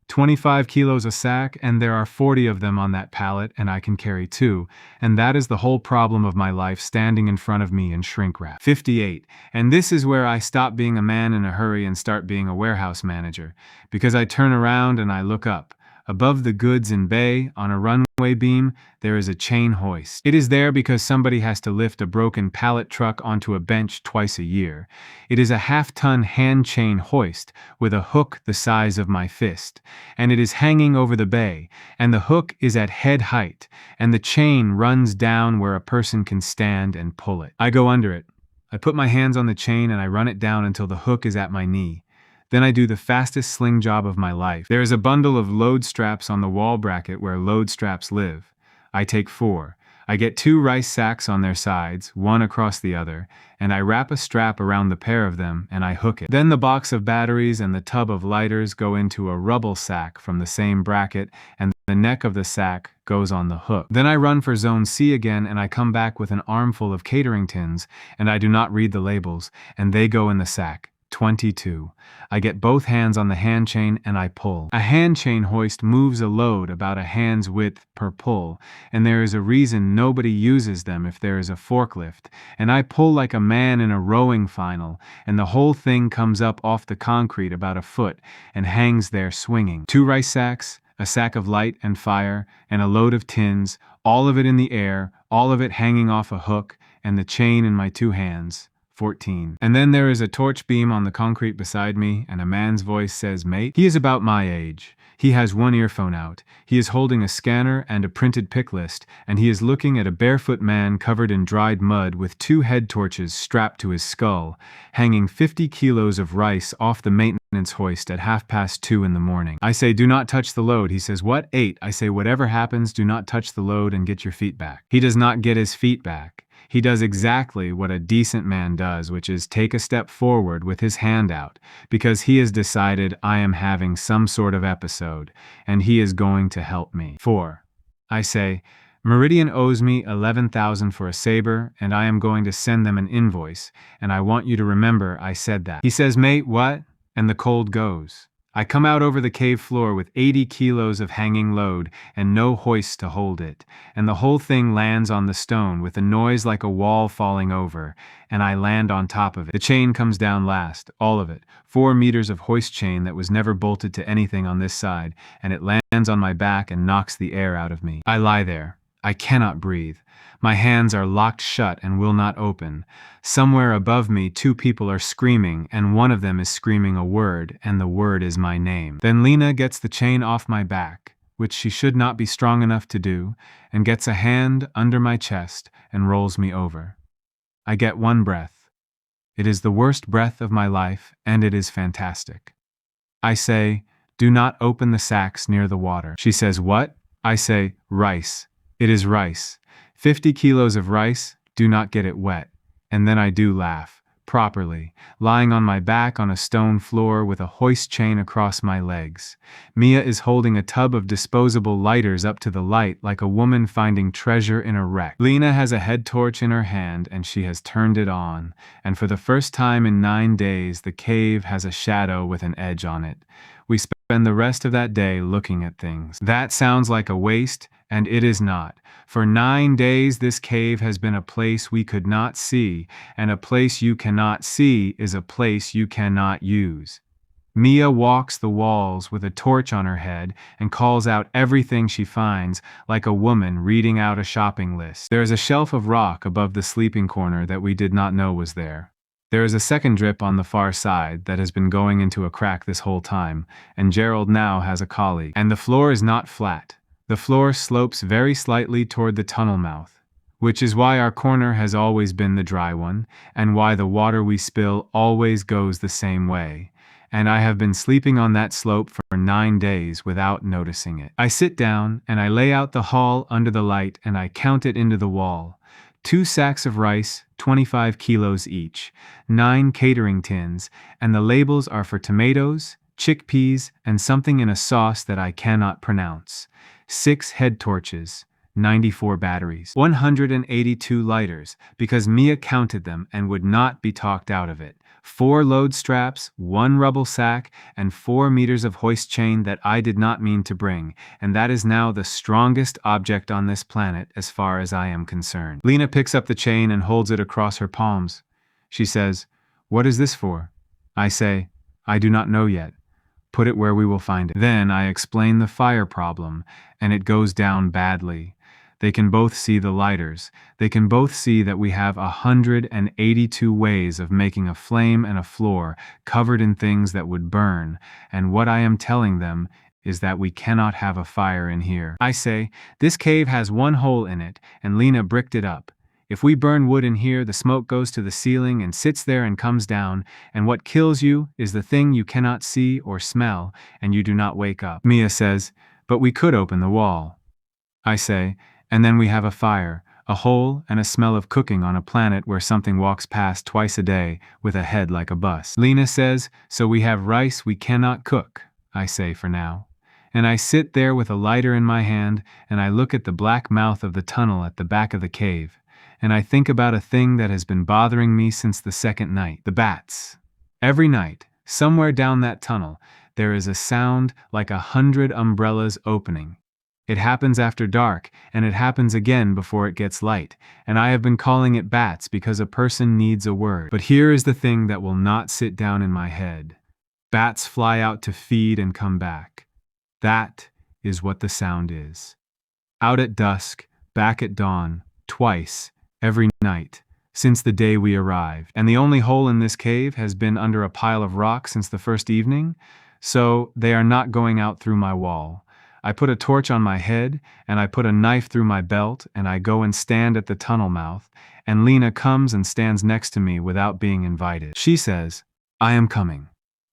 25 kilos a sack, and there are 40 of them on that pallet, and I can carry 2, and that is the whole problem of my life standing in front of me in shrink wrap. 58, and this is where I stop being a man in a hurry and start being a warehouse manager, because I turn around and I look up. Above the goods in bay, on a runway beam, there is a chain hoist. It is there because somebody has to lift a broken pallet truck onto a bench twice a year. It is a half-ton hand chain hoist with a hook the size of my fist, and it is hanging over the bay, and the hook is at head height, and the chain runs down where a person can stand and pull it. I go under it. I put my hands on the chain and I run it down until the hook is at my knee. Then I do the fastest sling job of my life. There is a bundle of load straps on the wall bracket where load straps live. I take 4. I get 2 rice sacks on their sides, one across the other, and I wrap a strap around the pair of them and I hook it. Then the box of batteries and the tub of lighters go into a rubble sack from the same bracket, and the neck of the sack goes on the hook. Then I run for Zone C again, and I come back with an armful of catering tins, and I do not read the labels, and they go in the sack. 22. I get both hands on the hand chain and I pull. A hand chain hoist moves a load about a hand's width per pull, and there is a reason nobody uses them if there is a forklift, and I pull like a man in a rowing final, and the whole thing comes up off the concrete about a foot and hangs there swinging. 2 rice sacks, a sack of light and fire, and a load of tins, all of it in the air, all of it hanging off a hook, and the chain in my 2 hands. 14. And then there is a torch beam on the concrete beside me, and a man's voice says, "Mate." He is about my age. He has one earphone out. He is holding a scanner and a printed pick list, and he is looking at a barefoot man covered in dried mud with 2 head torches strapped to his skull, hanging 50 kilos of rice off the maintenance hoist at 2:30 in the morning. I say, "Do not touch the load." He says, "What? 8? I say, "Whatever happens, do not touch the load and get your feet back." He does not get his feet back. He does exactly what a decent man does, which is take a step forward with his hand out, because he has decided I am having some sort of episode, and he is going to help me. 4. I say, "Meridian owes me $11,000 for a saber, and I am going to send them an invoice, and I want you to remember I said that." He says, "Mate, what?" And the cold goes. I come out over the cave floor with 80 kilos of hanging load and no hoist to hold it, and the whole thing lands on the stone with a noise like a wall falling over, and I land on top of it. The chain comes down last, all of it, 4 meters of hoist chain that was never bolted to anything on this side, and it lands on my back and knocks the air out of me. I lie there. I cannot breathe. My hands are locked shut and will not open. Somewhere above me 2 people are screaming, and one of them is screaming a word, and the word is my name. Then Lena gets the chain off my back, which she should not be strong enough to do, and gets a hand under my chest and rolls me over. I get 1 breath. It is the worst breath of my life, and it is fantastic. I say, "Do not open the sacks near the water." She says, "What?" I say, "Rice. It is rice. 50 kilos of rice, do not get it wet." And then I do laugh, properly, lying on my back on a stone floor with a hoist chain across my legs. Mia is holding a tub of disposable lighters up to the light like a woman finding treasure in a wreck. Lena has a head torch in her hand and she has turned it on, and for the first time in 9 days the cave has a shadow with an edge on it. We spend the rest of that day looking at things. That sounds like a waste, and it is not. For 9 days this cave has been a place we could not see, and a place you cannot see is a place you cannot use. Mia walks the walls with a torch on her head and calls out everything she finds, like a woman reading out a shopping list. There is a shelf of rock above the sleeping corner that we did not know was there. There is a second drip on the far side that has been going into a crack this whole time, and Gerald now has a colleague. And the floor is not flat. The floor slopes very slightly toward the tunnel mouth, which is why our corner has always been the dry one, and why the water we spill always goes the same way. And I have been sleeping on that slope for 9 days without noticing it. I sit down and I lay out the haul under the light and I count it into the wall. 2 sacks of rice, 25 kilos each, 9 catering tins, and the labels are for tomatoes, chickpeas, and something in a sauce that I cannot pronounce. 6 head torches, 94 batteries, 182 lighters, because Mia counted them and would not be talked out of it. 4 load straps, 1 rubble sack, and 4 meters of hoist chain that I did not mean to bring, and that is now the strongest object on this planet as far as I am concerned. Lena picks up the chain and holds it across her palms. She says, "What is this for?" I say, "I do not know yet. Put it where we will find it." Then I explain the fire problem, and it goes down badly. They can both see the lighters. They can both see that we have 182 ways of making a flame and a floor covered in things that would burn, and what I am telling them is that we cannot have a fire in here. I say, "This cave has 1 hole in it, and Lena bricked it up. If we burn wood in here, the smoke goes to the ceiling and sits there and comes down, and what kills you is the thing you cannot see or smell, and you do not wake up." Mia says, "But we could open the wall." I say, "And then we have a fire, a hole, and a smell of cooking on a planet where something walks past twice a day with a head like a bus." Lena says, "So we have rice we cannot cook," I say for now. And I sit there with a lighter in my hand, and I look at the black mouth of the tunnel at the back of the cave, and I think about a thing that has been bothering me since the second night: the bats. Every night, somewhere down that tunnel, there is a sound like 100 umbrellas opening. It happens after dark, and it happens again before it gets light, and I have been calling it bats because a person needs a word. But here is the thing that will not sit down in my head. Bats fly out to feed and come back. That is what the sound is. Out at dusk, back at dawn, twice, every night, since the day we arrived. And the only hole in this cave has been under a pile of rock since the first evening, so they are not going out through my wall. I put a torch on my head, and I put a knife through my belt, and I go and stand at the tunnel mouth, and Lena comes and stands next to me without being invited. She says, "I am coming."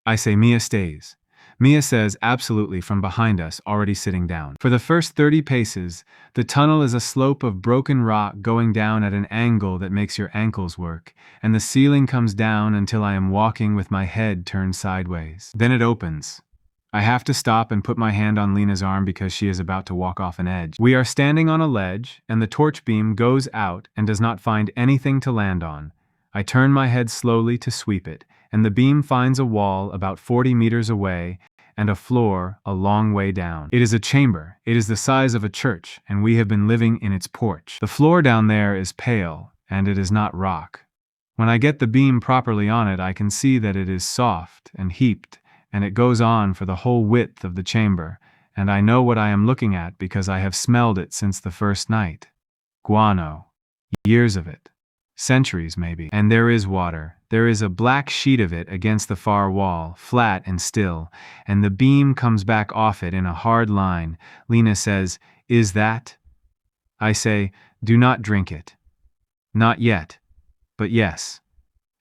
I say, "Mia stays." Mia says, "Absolutely," from behind us, already sitting down. For the first 30 paces, the tunnel is a slope of broken rock going down at an angle that makes your ankles work, and the ceiling comes down until I am walking with my head turned sideways. Then it opens. I have to stop and put my hand on Lena's arm because she is about to walk off an edge. We are standing on a ledge, and the torch beam goes out and does not find anything to land on. I turn my head slowly to sweep it, and the beam finds a wall about 40 meters away and a floor a long way down. It is a chamber. It is the size of a church, and we have been living in its porch. The floor down there is pale, and it is not rock. When I get the beam properly on it, I can see that it is soft and heaped, and it goes on for the whole width of the chamber, and I know what I am looking at because I have smelled it since the first night. Guano. Years of it. Centuries, maybe. And there is water. There is a black sheet of it against the far wall, flat and still, and the beam comes back off it in a hard line. Lena says, "Is that?" I say, "Do not drink it." "Not yet. But yes."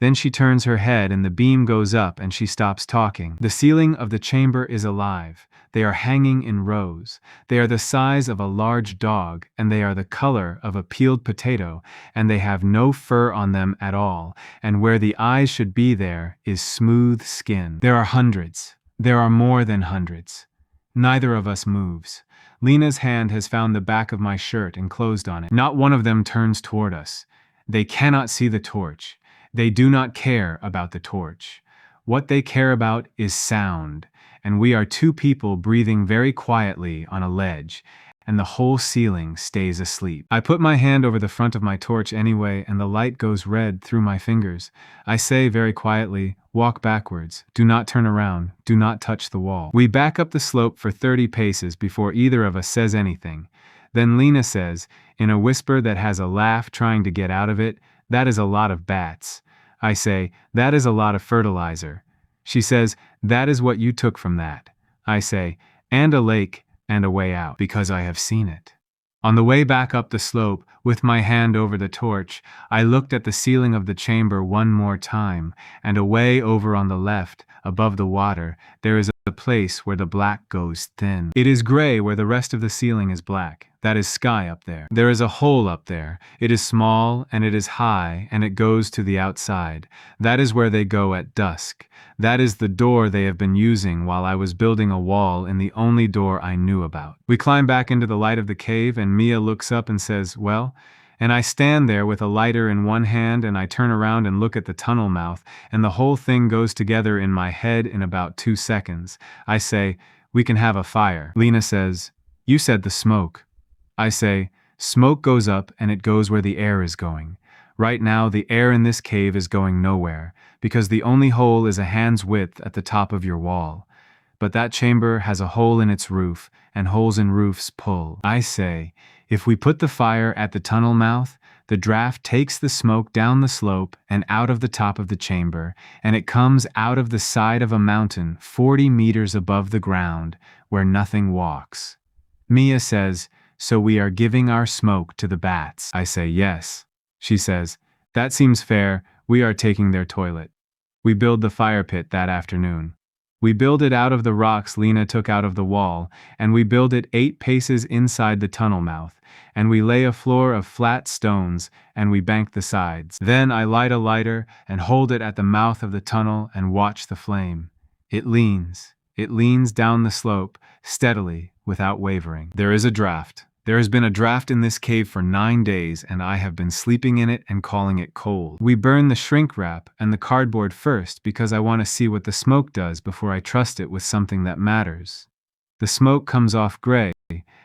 Then she turns her head and the beam goes up and she stops talking. The ceiling of the chamber is alive. They are hanging in rows. They are the size of a large dog, and they are the color of a peeled potato, and they have no fur on them at all, and where the eyes should be there is smooth skin. There are hundreds. There are more than hundreds. Neither of us moves. Lena's hand has found the back of my shirt and closed on it. Not one of them turns toward us. They cannot see the torch. They do not care about the torch. What they care about is sound, and we are 2 people breathing very quietly on a ledge, and the whole ceiling stays asleep. I put my hand over the front of my torch anyway, and the light goes red through my fingers. I say very quietly, "Walk backwards. Do not turn around. Do not touch the wall." We back up the slope for 30 paces before either of us says anything. Then Lena says, in a whisper that has a laugh trying to get out of it, "That is a lot of bats." I say, "That is a lot of fertilizer." She says, "That is what you took from that." I say, "And a lake, and a way out, because I have seen it." On the way back up the slope, with my hand over the torch, I looked at the ceiling of the chamber one more time, and away over on the left, above the water, there is a place where the black goes thin. It is gray where the rest of the ceiling is black. That is sky up there. There is a hole up there. It is small, and it is high, and it goes to the outside. That is where they go at dusk. That is the door they have been using while I was building a wall in the only door I knew about. We climb back into the light of the cave, and Mia looks up and says, "Well?" And I stand there with a lighter in one hand, and I turn around and look at the tunnel mouth, and the whole thing goes together in my head in about 2 seconds. I say, "We can have a fire." Lena says, "You said the smoke." I say, "Smoke goes up and it goes where the air is going. Right now, the air in this cave is going nowhere, because the only hole is a hand's width at the top of your wall. But that chamber has a hole in its roof, and holes in roofs pull." I say, "If we put the fire at the tunnel mouth, the draft takes the smoke down the slope and out of the top of the chamber, and it comes out of the side of a mountain 40 meters above the ground, where nothing walks." Mia says, "So we are giving our smoke to the bats." I say, "Yes." She says, "That seems fair. We are taking their toilet." We build the fire pit that afternoon. We build it out of the rocks Lena took out of the wall, and we build it 8 paces inside the tunnel mouth, and we lay a floor of flat stones, and we bank the sides. Then I light a lighter and hold it at the mouth of the tunnel and watch the flame. It leans down the slope, steadily, without wavering. There is a draft. There has been a draft in this cave for 9 days, and I have been sleeping in it and calling it cold. We burn the shrink wrap and the cardboard first because I want to see what the smoke does before I trust it with something that matters. The smoke comes off gray,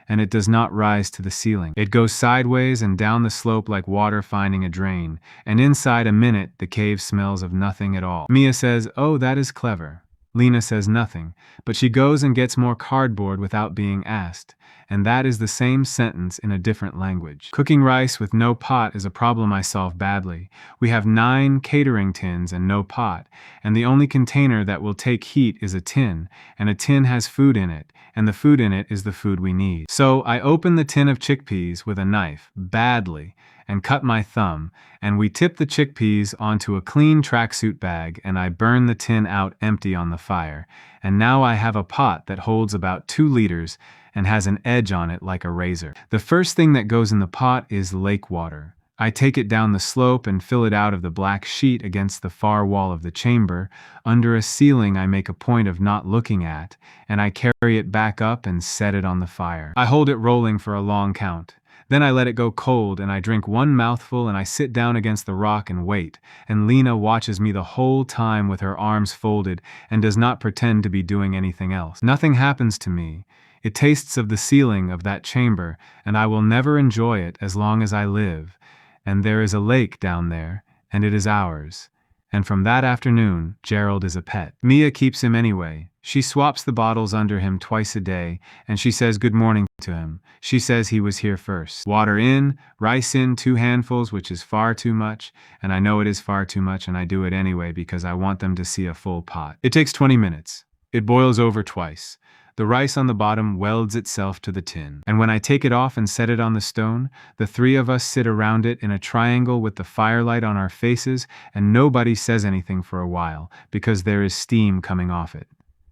and it does not rise to the ceiling. It goes sideways and down the slope like water finding a drain, and inside a minute the cave smells of nothing at all. Mia says, "Oh, that is clever." Lena says nothing, but she goes and gets more cardboard without being asked, and that is the same sentence in a different language. Cooking rice with no pot is a problem I solve badly. We have 9 catering tins and no pot, and the only container that will take heat is a tin, and a tin has food in it, and the food in it is the food we need. So I open the tin of chickpeas with a knife, badly, and cut my thumb, and we tip the chickpeas onto a clean tracksuit bag, and I burn the tin out empty on the fire, and now I have a pot that holds about 2 liters and has an edge on it like a razor. The first thing that goes in the pot is lake water. I take it down the slope and fill it out of the black sheet against the far wall of the chamber, under a ceiling I make a point of not looking at, and I carry it back up and set it on the fire. I hold it rolling for a long count. Then I let it go cold, and I drink 1 mouthful, and I sit down against the rock and wait, and Lena watches me the whole time with her arms folded and does not pretend to be doing anything else. Nothing happens to me. It tastes of the ceiling of that chamber, and I will never enjoy it as long as I live. And there is a lake down there, and it is ours. And from that afternoon, Gerald is a pet. Mia keeps him anyway. She swaps the bottles under him twice a day, and she says good morning to him. She says he was here first. Water in, rice in 2 handfuls, which is far too much, and I know it is far too much, and I do it anyway because I want them to see a full pot. It takes 20 minutes. It boils over twice. The rice on the bottom welds itself to the tin. And when I take it off and set it on the stone, the 3 of us sit around it in a triangle with the firelight on our faces, and nobody says anything for a while, because there is steam coming off it.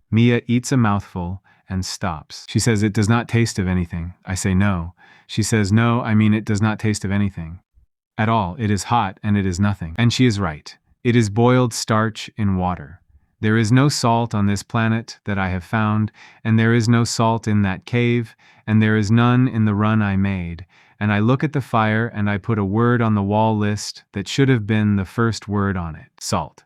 Mia eats a mouthful and stops. She says it does not taste of anything. I say no. She says no, I mean it does not taste of anything. At all, it is hot and it is nothing. And she is right. It is boiled starch in water. There is no salt on this planet that I have found, and there is no salt in that cave, and there is none in the run I made. And I look at the fire and I put a word on the wall list that should have been the first word on it. Salt.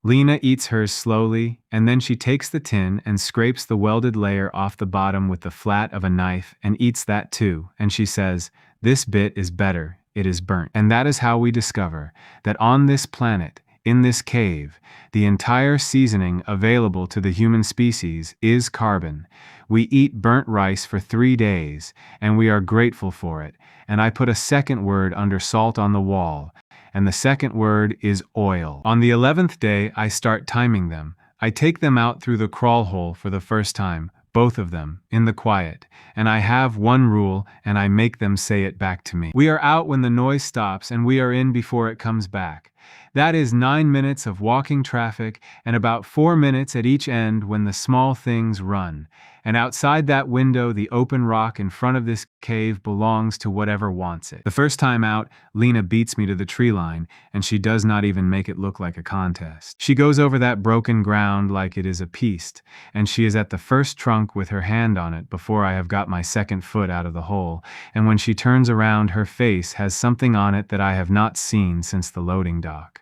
Lena eats hers slowly, and then she takes the tin and scrapes the welded layer off the bottom with the flat of a knife and eats that too, and she says, "This bit is better, it is burnt." And that is how we discover that on this planet, in this cave, the entire seasoning available to the human species is carbon. We eat burnt rice for 3 days, and we are grateful for it, and I put a second word under salt on the wall, and the second word is oil. On the 11th day, I start timing them. I take them out through the crawl hole for the first time, both of them, in the quiet, and I have one rule, and I make them say it back to me. We are out when the noise stops, and we are in before it comes back. That is 9 minutes of walking traffic, and about 4 minutes at each end when the small things run. And outside that window, the open rock in front of this cave belongs to whatever wants it. The first time out, Lena beats me to the tree line, and she does not even make it look like a contest. She goes over that broken ground like it is a piste, and she is at the first trunk with her hand on it before I have got my second foot out of the hole, and when she turns around, her face has something on it that I have not seen since the loading dock.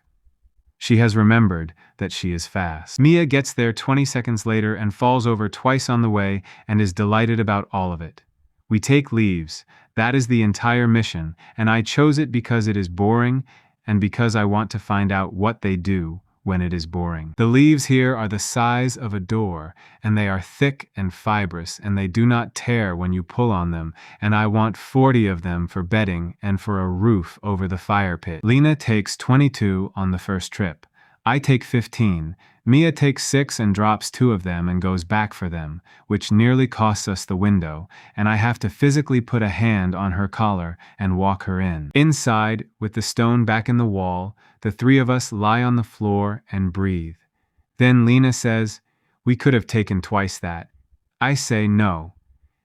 She has remembered that she is fast. Mia gets there 20 seconds later and falls over twice on the way and is delighted about all of it. We take leaves. That is the entire mission, and I chose it because it is boring and because I want to find out what they do when it is boring. The leaves here are the size of a door, and they are thick and fibrous, and they do not tear when you pull on them, and I want 40 of them for bedding and for a roof over the fire pit. Lena takes 22 on the first trip. I take 15. Mia takes 6 and drops 2 of them and goes back for them, which nearly costs us the window, and I have to physically put a hand on her collar and walk her in. Inside, with the stone back in the wall, the 3 of us lie on the floor and breathe. Then Lena says, "We could have taken twice that." I say no.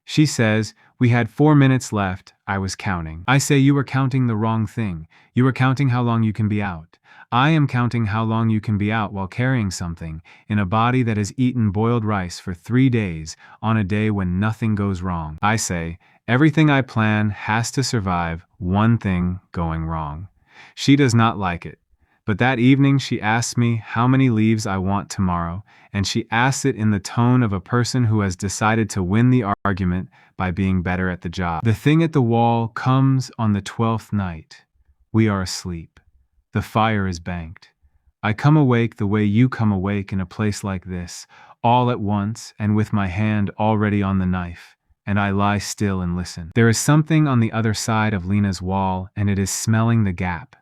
She says, "We had 4 minutes left, I was counting." I say, "You were counting the wrong thing. You were counting how long you can be out. I am counting how long you can be out while carrying something in a body that has eaten boiled rice for 3 days on a day when nothing goes wrong." I say, "Everything I plan has to survive one thing going wrong." She does not like it. But that evening she asks me how many leaves I want tomorrow, and she asks it in the tone of a person who has decided to win the argument by being better at the job. The thing at the wall comes on the 12th night. We are asleep. The fire is banked. I come awake the way you come awake in a place like this, all at once and with my hand already on the knife, and I lie still and listen. There is something on the other side of Lena's wall, and it is smelling the gap.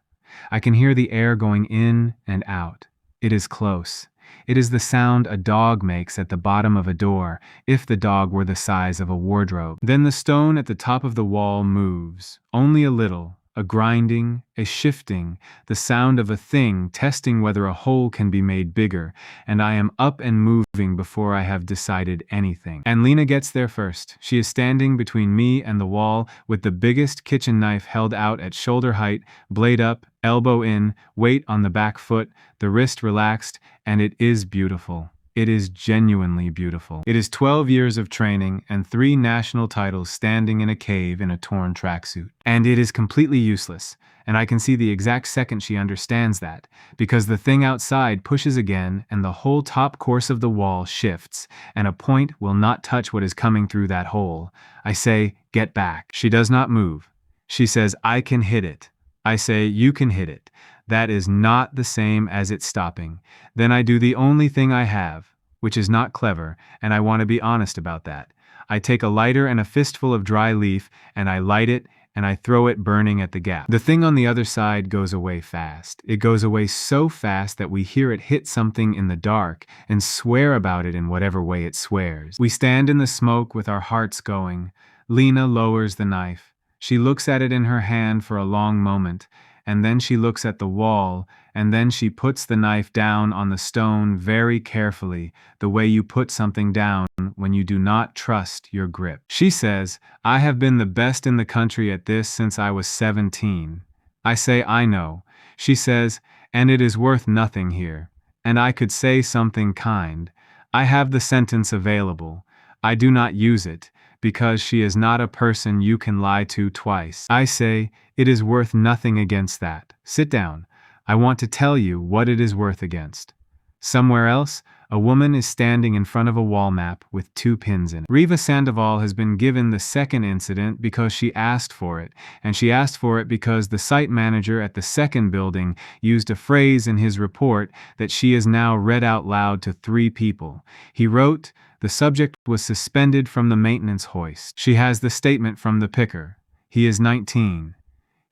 I can hear the air going in and out. It is close. It is the sound a dog makes at the bottom of a door, if the dog were the size of a wardrobe. Then the stone at the top of the wall moves, only a little, a grinding, a shifting, the sound of a thing testing whether a hole can be made bigger, and I am up and moving before I have decided anything. And Lena gets there first. She is standing between me and the wall with the biggest kitchen knife held out at shoulder height, blade up, elbow in, weight on the back foot, the wrist relaxed, and it is beautiful. It is genuinely beautiful. It is 12 years of training and 3 national titles standing in a cave in a torn tracksuit. And it is completely useless, and I can see the exact second she understands that, because the thing outside pushes again and the whole top course of the wall shifts, and a point will not touch what is coming through that hole. I say, "Get back." She does not move. She says, "I can hit it." I say, "You can hit it." That is not the same as it stopping. Then I do the only thing I have, which is not clever, and I want to be honest about that. I take a lighter and a fistful of dry leaf, and I light it, and I throw it burning at the gap. The thing on the other side goes away fast. It goes away so fast that we hear it hit something in the dark and swear about it in whatever way it swears. We stand in the smoke with our hearts going. Lena lowers the knife. She looks at it in her hand for a long moment, and then she looks at the wall, and then she puts the knife down on the stone very carefully, the way you put something down when you do not trust your grip. She says, "I have been the best in the country at this since I was 17. I say, "I know." She says, "And it is worth nothing here." And I could say something kind. I have the sentence available. I do not use it, because she is not a person you can lie to twice. I say, "It is worth nothing against that. Sit down. I want to tell you what it is worth against." Somewhere else, a woman is standing in front of a wall map with 2 pins in it. Riva Sandoval has been given the second incident because she asked for it, and she asked for it because the site manager at the second building used a phrase in his report that she has now read out loud to 3 people. He wrote, "The subject was suspended from the maintenance hoist." She has the statement from the picker. He is 19.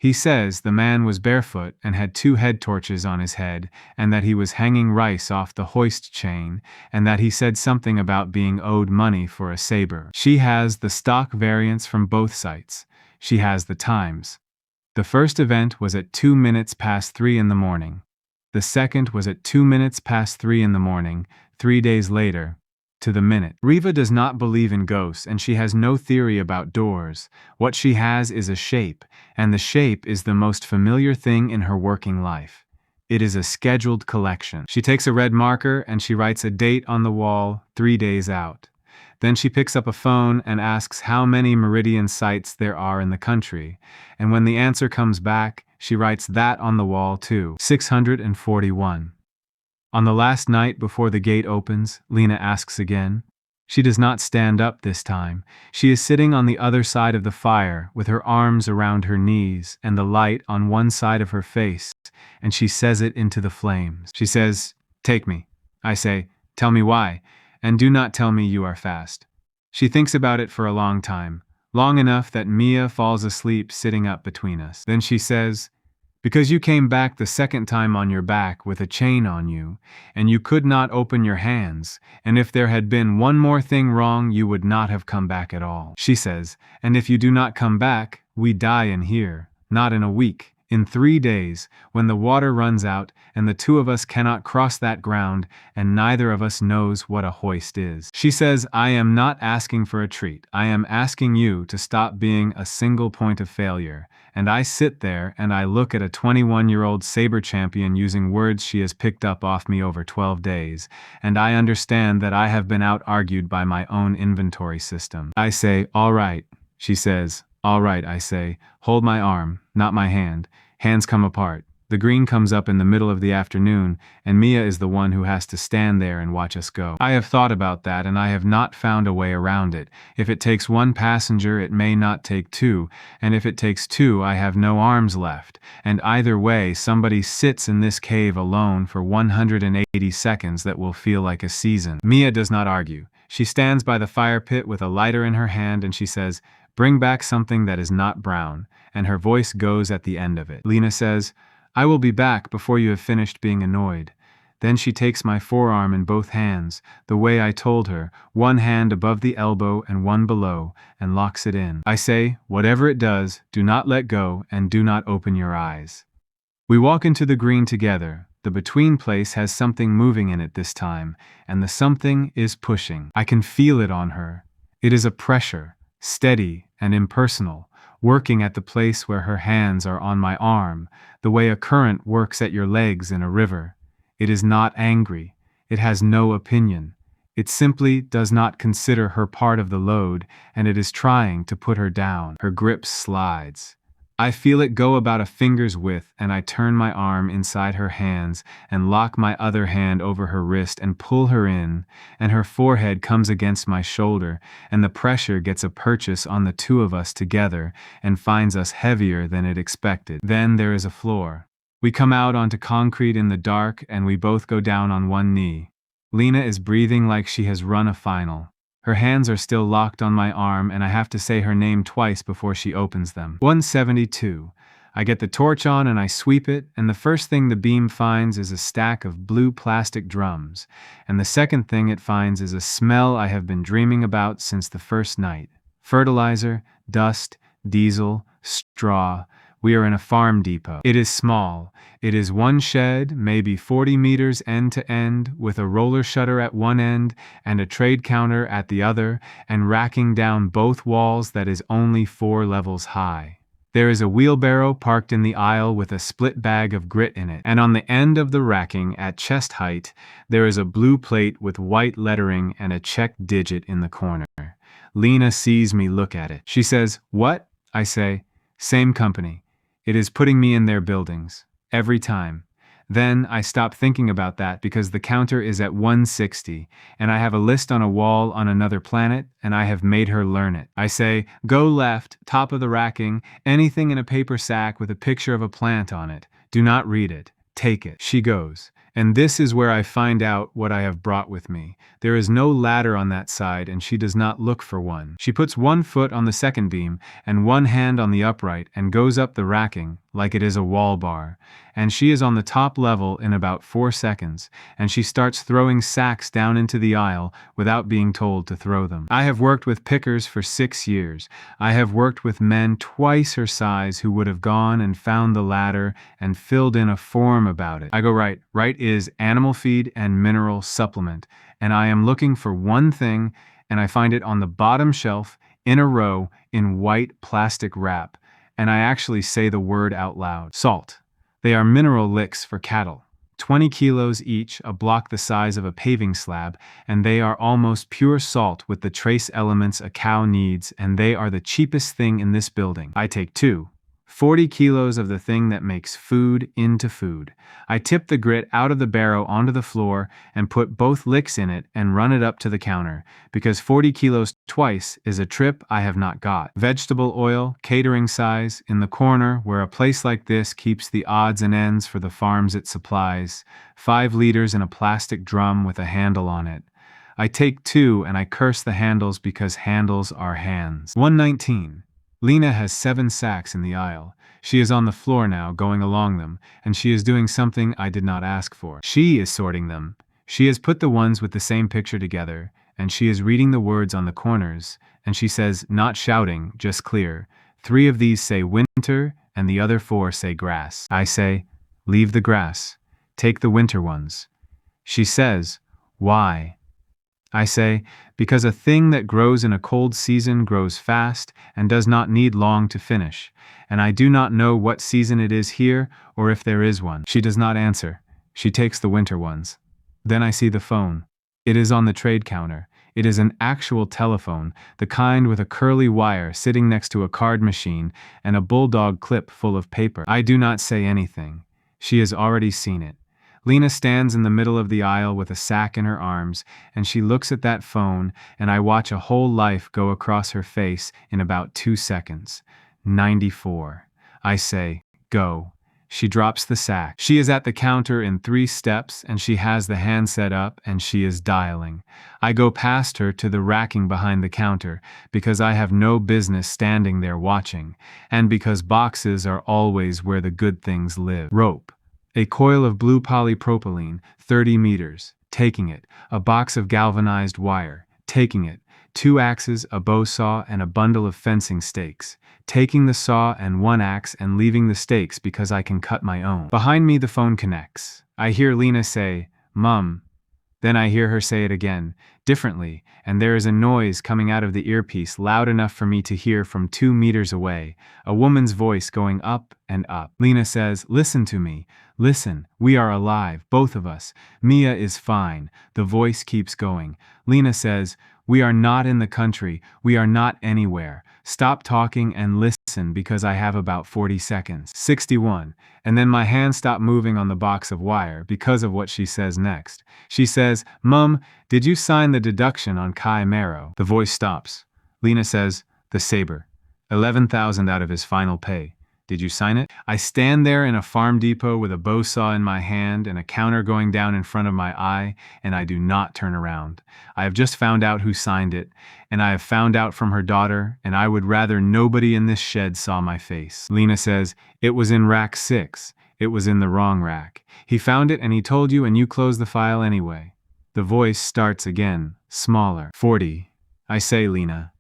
He says the man was barefoot and had 2 head torches on his head, and that he was hanging rice off the hoist chain, and that he said something about being owed money for a saber. She has the stock variants from both sites. She has the times. The first event was at 2 minutes past 3 in the morning. The second was at 2 minutes past 3 in the morning, 3 days later, to the minute. Riva does not believe in ghosts, and she has no theory about doors. What she has is a shape, and the shape is the most familiar thing in her working life. It is a scheduled collection. She takes a red marker and she writes a date on the wall 3 days out. Then she picks up a phone and asks how many meridian sites there are in the country, and when the answer comes back, she writes that on the wall too. 641. On the last night before the gate opens, Lena asks again. She does not stand up this time. She is sitting on the other side of the fire with her arms around her knees and the light on one side of her face, and she says it into the flames. She says, "Take me." I say, "Tell me why, and do not tell me you are fast." She thinks about it for a long time, long enough that Mia falls asleep sitting up between us. Then she says, "Because you came back the second time on your back with a chain on you, and you could not open your hands, and if there had been one more thing wrong you would not have come back at all." She says, "And if you do not come back, we die in here, not in a week, in 3 days, when the water runs out, and the 2 of us cannot cross that ground, and neither of us knows what a hoist is." She says, "I am not asking for a treat. I am asking you to stop being a single point of failure." And I sit there and I look at a 21-year-old saber champion using words she has picked up off me over 12 days, and I understand that I have been out-argued by my own inventory system. I say, "All right." She says, "All right," I say. "Hold my arm, not my hand." Hands come apart. The green comes up in the middle of the afternoon, and Mia is the one who has to stand there and watch us go. I have thought about that, and I have not found a way around it. If it takes 1 passenger, it may not take 2, and if it takes 2, I have no arms left. And either way, somebody sits in this cave alone for 180 seconds that will feel like a season. Mia does not argue. She stands by the fire pit with a lighter in her hand, and she says, "Bring back something that is not brown," and her voice goes at the end of it. Lena says, "I will be back before you have finished being annoyed." Then she takes my forearm in both hands, the way I told her, one hand above the elbow and one below, and locks it in. I say, "Whatever it does, do not let go and do not open your eyes." We walk into the green together. The between place has something moving in it this time, and the something is pushing. I can feel it on her. It is a pressure, steady and impersonal, working at the place where her hands are on my arm, the way a current works at your legs in a river. It is not angry. It has no opinion. It simply does not consider her part of the load, and it is trying to put her down. Her grip slides. I feel it go about a finger's width, and I turn my arm inside her hands and lock my other hand over her wrist and pull her in, and her forehead comes against my shoulder, and the pressure gets a purchase on the 2 of us together and finds us heavier than it expected. Then there is a floor. We come out onto concrete in the dark, and we both go down on one knee. Lena is breathing like she has run a final. Her hands are still locked on my arm, and I have to say her name twice before she opens them. 172. I get the torch on and I sweep it, and the first thing the beam finds is a stack of blue plastic drums, and the second thing it finds is a smell I have been dreaming about since the first night. Fertilizer, dust, diesel, straw. We are in a farm depot. It is small. It is one shed, maybe 40 meters end to end, with a roller shutter at one end and a trade counter at the other, and racking down both walls that is only 4 levels high. There is a wheelbarrow parked in the aisle with a split bag of grit in it, and on the end of the racking, at chest height, there is a blue plate with white lettering and a checked digit in the corner. Lena sees me look at it. She says, "What?" I say, "Same company. It is putting me in their buildings. Every time. Then I stop thinking about that because the counter is at 160, and I have a list on a wall on another planet, and I have made her learn it. I say, go left, top of the racking, anything in a paper sack with a picture of a plant on it. Do not read it. Take it. She goes. And this is where I find out what I have brought with me. There is no ladder on that side, and she does not look for one. She puts one foot on the second beam and one hand on the upright and goes up the racking like it is a wall bar. And she is on the top level in about 4 seconds, and she starts throwing sacks down into the aisle without being told to throw them. I have worked with pickers for 6 years. I have worked with men twice her size who would have gone and found the ladder and filled in a form about it. I go, right is animal feed and mineral supplement, and I am looking for one thing, and I find it on the bottom shelf in a row in white plastic wrap, and I actually say the word out loud. Salt. They are mineral licks for cattle. 20 kilos each, a block the size of a paving slab, and they are almost pure salt with the trace elements a cow needs, and they are the cheapest thing in this building. I take 2. 40 kilos of the thing that makes food into food. I tip the grit out of the barrow onto the floor and put both licks in it and run it up to the counter, because 40 kilos twice is a trip I have not got. Vegetable oil, catering size, in the corner where a place like this keeps the odds and ends for the farms it supplies, 5 liters in a plastic drum with a handle on it. I take 2 and I curse the handles because handles are hands. 119. Lena has 7 sacks in the aisle. She is on the floor now, going along them, and she is doing something I did not ask for. She is sorting them. She has put the ones with the same picture together, and she is reading the words on the corners, and she says, not shouting, just clear, 3 of these say winter, and the other 4 say grass. I say, leave the grass. Take the winter ones. She says, why? I say, because a thing that grows in a cold season grows fast and does not need long to finish, and I do not know what season it is here or if there is one. She does not answer. She takes the winter ones. Then I see the phone. It is on the trade counter. It is an actual telephone, the kind with a curly wire sitting next to a card machine and a bulldog clip full of paper. I do not say anything. She has already seen it. Lena stands in the middle of the aisle with a sack in her arms, and she looks at that phone, and I watch a whole life go across her face in about 2 seconds. 94. I say, go. She drops the sack. She is at the counter in 3 steps, and she has the handset up, and she is dialing. I go past her to the racking behind the counter, because I have no business standing there watching, and because boxes are always where the good things live. Rope. A coil of blue polypropylene, 30 meters, taking it. A box of galvanized wire, taking it. 2 axes, a bow saw, and a bundle of fencing stakes. Taking the saw and 1 axe and leaving the stakes because I can cut my own. Behind me the phone connects. I hear Lena say, Mum. Then I hear her say it again, differently, and there is a noise coming out of the earpiece loud enough for me to hear from 2 meters away, a woman's voice going up and up. Lena says, listen to me. Listen, we are alive, both of us. Mia is fine. The voice keeps going. Lena says, we are not in the country. We are not anywhere. Stop talking and listen because I have about 40 seconds. 61. And then my hands stop moving on the box of wire because of what she says next. She says, Mum, did you sign the deduction on Kai Mero? The voice stops. Lena says, the saber. 11,000 out of his final pay. Did you sign it? I stand there in a farm depot with a bow saw in my hand and a counter going down in front of my eye, and I do not turn around. I have just found out who signed it, and I have found out from her daughter, and I would rather nobody in this shed saw my face. Lena says, it was in rack 6. It was in the wrong rack. He found it and he told you and you closed the file anyway. The voice starts again, smaller. 40. I say, Lena.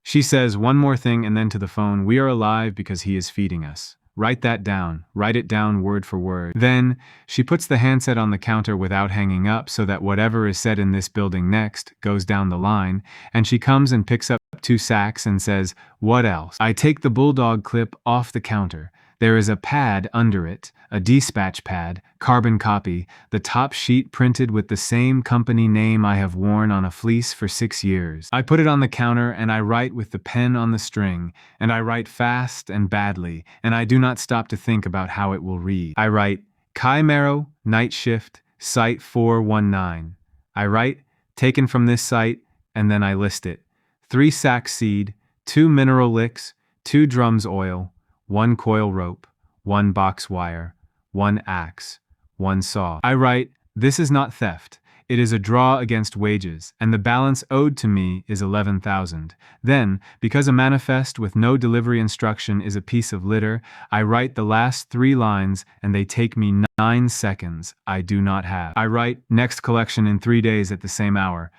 She says one more thing and then to the phone, we are alive because he is feeding us. Write that down. Write it down word for word. Then, she puts the handset on the counter without hanging up so that whatever is said in this building next goes down the line, and she comes and picks up 2 sacks and says, what else? I take the bulldog clip off the counter. There is a pad under it, a dispatch pad, carbon copy, the top sheet printed with the same company name I have worn on a fleece for 6 years. I put it on the counter and I write with the pen on the string, and I write fast and badly, and I do not stop to think about how it will read. I write, Chimero, night shift, site 419. I write, taken from this site, and then I list it. 3 sacks seed, 2 mineral licks, 2 drums oil, 1 coil rope, 1 box wire, 1 axe, 1 saw. I write, this is not theft. It is a draw against wages, and the balance owed to me is 11,000. Then, because a manifest with no delivery instruction is a piece of litter, I write the last 3 lines and they take me 9 seconds I do not have. I write, next collection in 3 days at the same hour.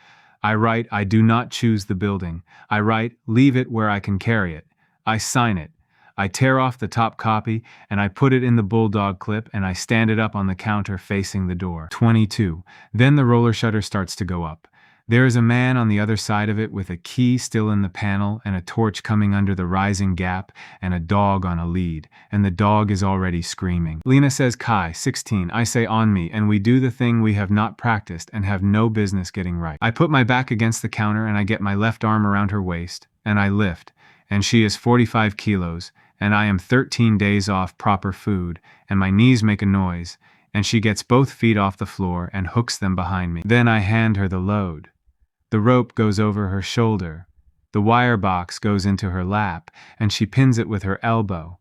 I write, I do not choose the building. I write, leave it where I can carry it. I sign it. I tear off the top copy, and I put it in the bulldog clip, and I stand it up on the counter facing the door. 22. Then the roller shutter starts to go up. There is a man on the other side of it with a key still in the panel and a torch coming under the rising gap and a dog on a lead, and the dog is already screaming. Lena says, Kai, 16, I say on me, and we do the thing we have not practiced and have no business getting right. I put my back against the counter and I get my left arm around her waist, and I lift, and she is 45 kilos, and I am 13 days off proper food, and my knees make a noise, and she gets both feet off the floor and hooks them behind me. Then I hand her the load. The rope goes over her shoulder. The wire box goes into her lap, and she pins it with her elbow.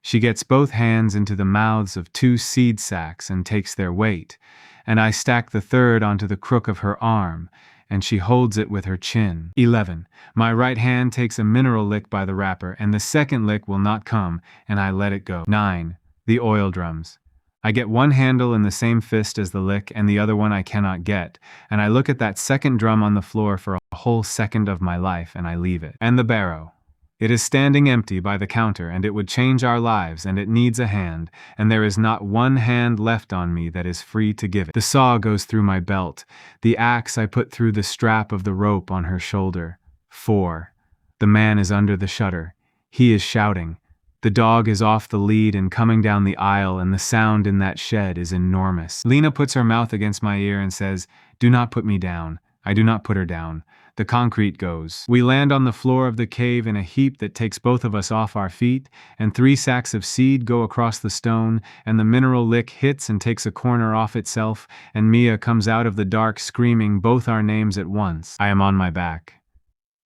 She gets both hands into the mouths of 2 seed sacks and takes their weight, and I stack the third onto the crook of her arm, and she holds it with her chin. 11. My right hand takes a mineral lick by the wrapper, and the second lick will not come, and I let it go. 9. The oil drums. I get one handle in the same fist as the lick, and the other one I cannot get, and I look at that second drum on the floor for a whole second of my life, and I leave it. And the barrow. It is standing empty by the counter, and it would change our lives, and it needs a hand, and there is not one hand left on me that is free to give it. The saw goes through my belt. The axe I put through the strap of the rope on her shoulder. 4. The man is under the shutter. He is shouting. The dog is off the lead and coming down the aisle, and the sound in that shed is enormous. Lena puts her mouth against my ear and says, do not put me down. I do not put her down. The concrete goes. We land on the floor of the cave in a heap that takes both of us off our feet, and 3 sacks of seed go across the stone, and the mineral lick hits and takes a corner off itself, and Mia comes out of the dark screaming both our names at once. I am on my back.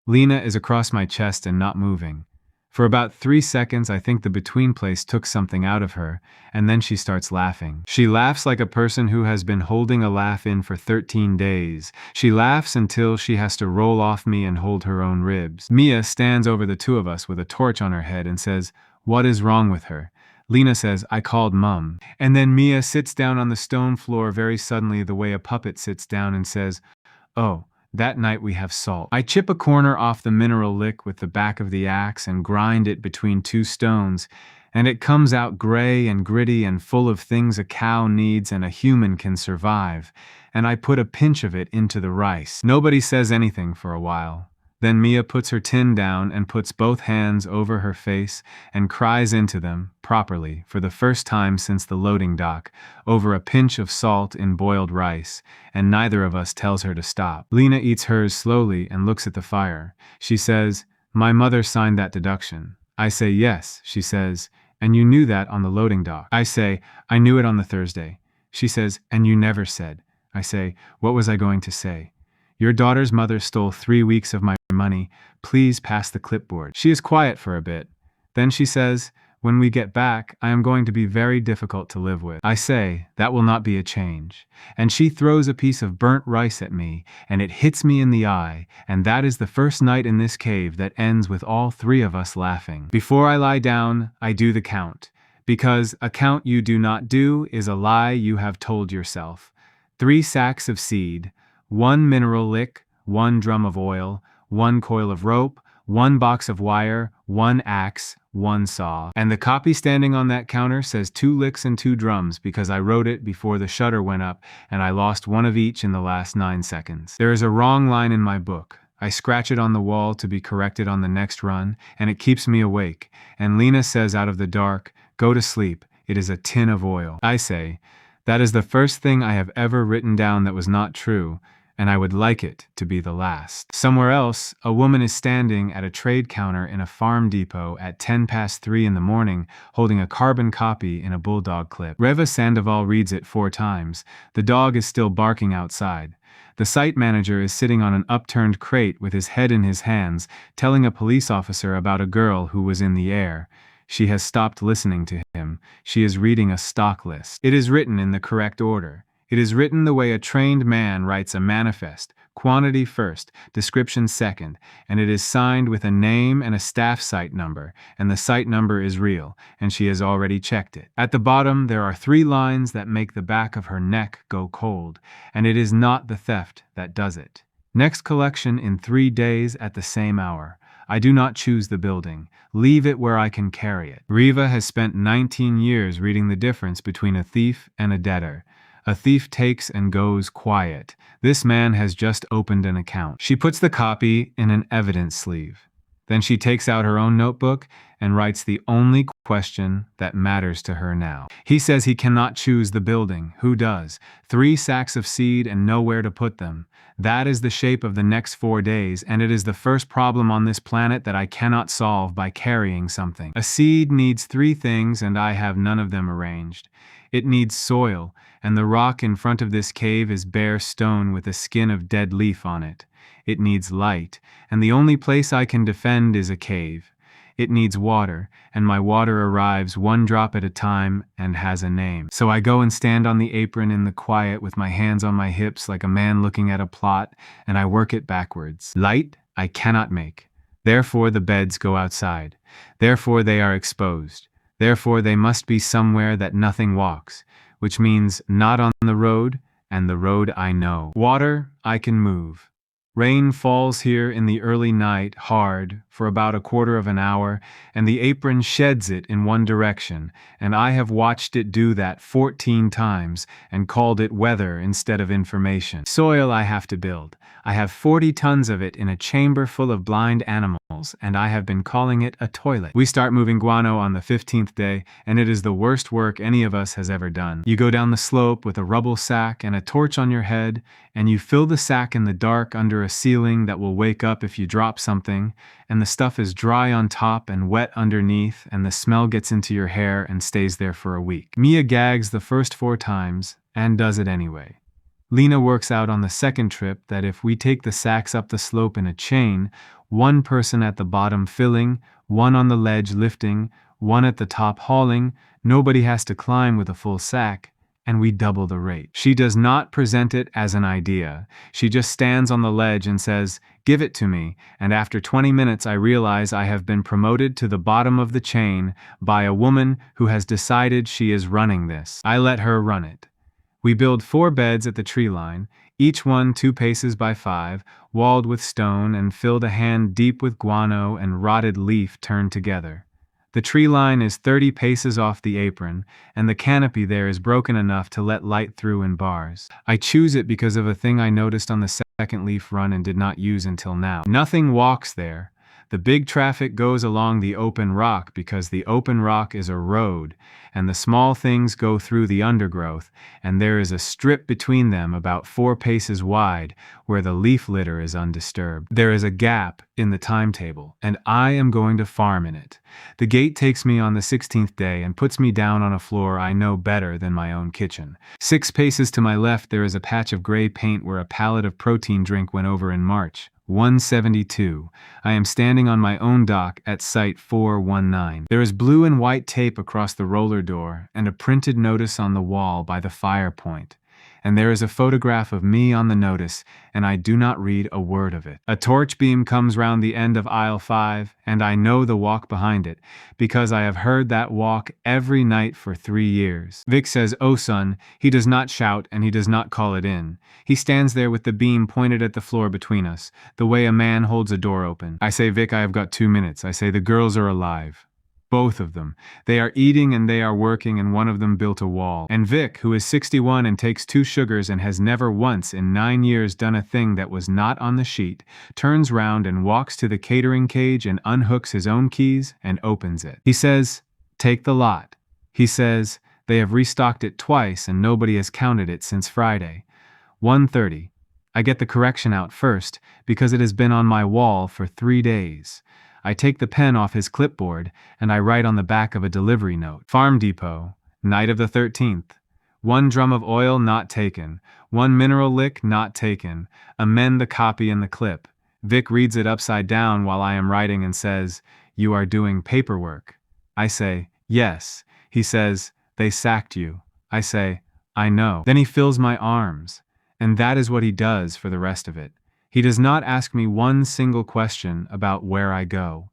Lena is across my chest and not moving. For about 3 seconds, I think the between place took something out of her, and then she starts laughing. She laughs like a person who has been holding a laugh in for 13 days. She laughs until she has to roll off me and hold her own ribs. Mia stands over the 2 of us with a torch on her head and says, what is wrong with her? Lena says, I called Mum. And then Mia sits down on the stone floor very suddenly the way a puppet sits down and says, oh, that night we have salt. I chip a corner off the mineral lick with the back of the axe and grind it between 2 stones, and it comes out gray and gritty and full of things a cow needs and a human can survive, and I put a pinch of it into the rice. Nobody says anything for a while. Then Mia puts her tin down and puts both hands over her face and cries into them, properly, for the first time since the loading dock, over a pinch of salt in boiled rice, and neither of us tells her to stop. Lena eats hers slowly and looks at the fire. She says, my mother signed that deduction. I say, yes, she says, and you knew that on the loading dock. I say, I knew it on the Thursday. She says, and you never said. I say, what was I going to say? Your daughter's mother stole 3 weeks of my money. Please pass the clipboard. She is quiet for a bit. Then she says, when we get back, I am going to be very difficult to live with. I say, that will not be a change. And she throws a piece of burnt rice at me, and it hits me in the eye, and that is the first night in this cave that ends with all 3 of us laughing. Before I lie down, I do the count. Because a count you do not do is a lie you have told yourself. 3 sacks of seed, 1 mineral lick, 1 drum of oil, 1 coil of rope, 1 box of wire, 1 axe, 1 saw. And the copy standing on that counter says 2 licks and 2 drums because I wrote it before the shutter went up and I lost 1 of each in the last 9 seconds. There is a wrong line in my book. I scratch it on the wall to be corrected on the next run, and it keeps me awake. And Lena says out of the dark, go to sleep, it is a tin of oil. I say, that is the first thing I have ever written down that was not true, and I would like it to be the last. Somewhere else, a woman is standing at a trade counter in a farm depot at 3:10 in the morning, holding a carbon copy in a bulldog clip. Reva Sandoval reads it 4 times. The dog is still barking outside. The site manager is sitting on an upturned crate with his head in his hands, telling a police officer about a girl who was in the air. She has stopped listening to him. She is reading a stock list. It is written in the correct order. It is written the way a trained man writes a manifest, quantity first, description second, and it is signed with a name and a staff site number, and the site number is real, and she has already checked it. At the bottom, there are 3 lines that make the back of her neck go cold, and it is not the theft that does it. Next collection in 3 days at the same hour. I do not choose the building. Leave it where I can carry it. Riva has spent 19 years reading the difference between a thief and a debtor. A thief takes and goes quiet. This man has just opened an account. She puts the copy in an evidence sleeve. Then she takes out her own notebook and writes the only question that matters to her now. He says he cannot choose the building. Who does? 3 sacks of seed and nowhere to put them. That is the shape of the next 4 days, and it is the first problem on this planet that I cannot solve by carrying something. A seed needs 3 things, and I have none of them arranged. It needs soil, and the rock in front of this cave is bare stone with a skin of dead leaf on it. It needs light, and the only place I can defend is a cave. It needs water, and my water arrives 1 drop at a time and has a name. So I go and stand on the apron in the quiet with my hands on my hips like a man looking at a plot, and I work it backwards. Light I cannot make. Therefore the beds go outside. Therefore they are exposed. Therefore they must be somewhere that nothing walks, which means not on the road, and the road I know. Water I can move. Rain falls here in the early night, hard, for about a quarter of an hour, and the apron sheds it in one direction, and I have watched it do that 14 times and called it weather instead of information. Soil I have to build. I have 40 tons of it in a chamber full of blind animals, and I have been calling it a toilet. We start moving guano on the 15th day, and it is the worst work any of us has ever done. You go down the slope with a rubble sack and a torch on your head, and you fill the sack in the dark under a ceiling that will wake up if you drop something, and the stuff is dry on top and wet underneath, and the smell gets into your hair and stays there for a week. Mia gags the first 4 times, and does it anyway. Lena works out on the second trip that if we take the sacks up the slope in a chain, 1 person at the bottom filling, 1 on the ledge lifting, 1 at the top hauling, nobody has to climb with a full sack, and we double the rate. She does not present it as an idea. She just stands on the ledge and says, "Give it to me," and after 20 minutes I realize I have been promoted to the bottom of the chain by a woman who has decided she is running this. I let her run it. We build 4 beds at the tree line, each one 2 paces by 5, walled with stone and filled a hand deep with guano and rotted leaf turned together. The tree line is 30 paces off the apron, and the canopy there is broken enough to let light through in bars. I choose it because of a thing I noticed on the second leaf run and did not use until now. Nothing walks there. The big traffic goes along the open rock because the open rock is a road, and the small things go through the undergrowth, and there is a strip between them about 4 paces wide where the leaf litter is undisturbed. There is a gap in the timetable, and I am going to farm in it. The gate takes me on the 16th day and puts me down on a floor I know better than my own kitchen. 6 paces to my left there is a patch of gray paint where a pallet of protein drink went over in March. 172. I am standing on my own dock at site 419. There is blue and white tape across the roller door and a printed notice on the wall by the fire point. And there is a photograph of me on the notice, and I do not read a word of it. A torch beam comes round the end of aisle 5, and I know the walk behind it, because I have heard that walk every night for 3 years. Vic says, "Oh son," he does not shout and he does not call it in. He stands there with the beam pointed at the floor between us, the way a man holds a door open. I say, "Vic, I have got 2 minutes." I say, "The girls are alive. Both of them. They are eating and they are working, and one of them built a wall." And Vic, who is 61 and takes 2 sugars and has never once in 9 years done a thing that was not on the sheet, turns round and walks to the catering cage and unhooks his own keys and opens it. He says, "Take the lot." He says, "They have restocked it twice and nobody has counted it since Friday." 1:30. I get the correction out first because it has been on my wall for 3 days. I take the pen off his clipboard and I write on the back of a delivery note. Farm Depot, night of the 13th. 1 drum of oil not taken. 1 mineral lick not taken. Amend the copy in the clip. Vic reads it upside down while I am writing and says, "You are doing paperwork." I say, "Yes." He says, "They sacked you." I say, "I know." Then he fills my arms. And that is what he does for the rest of it. He does not ask me one single question about where I go.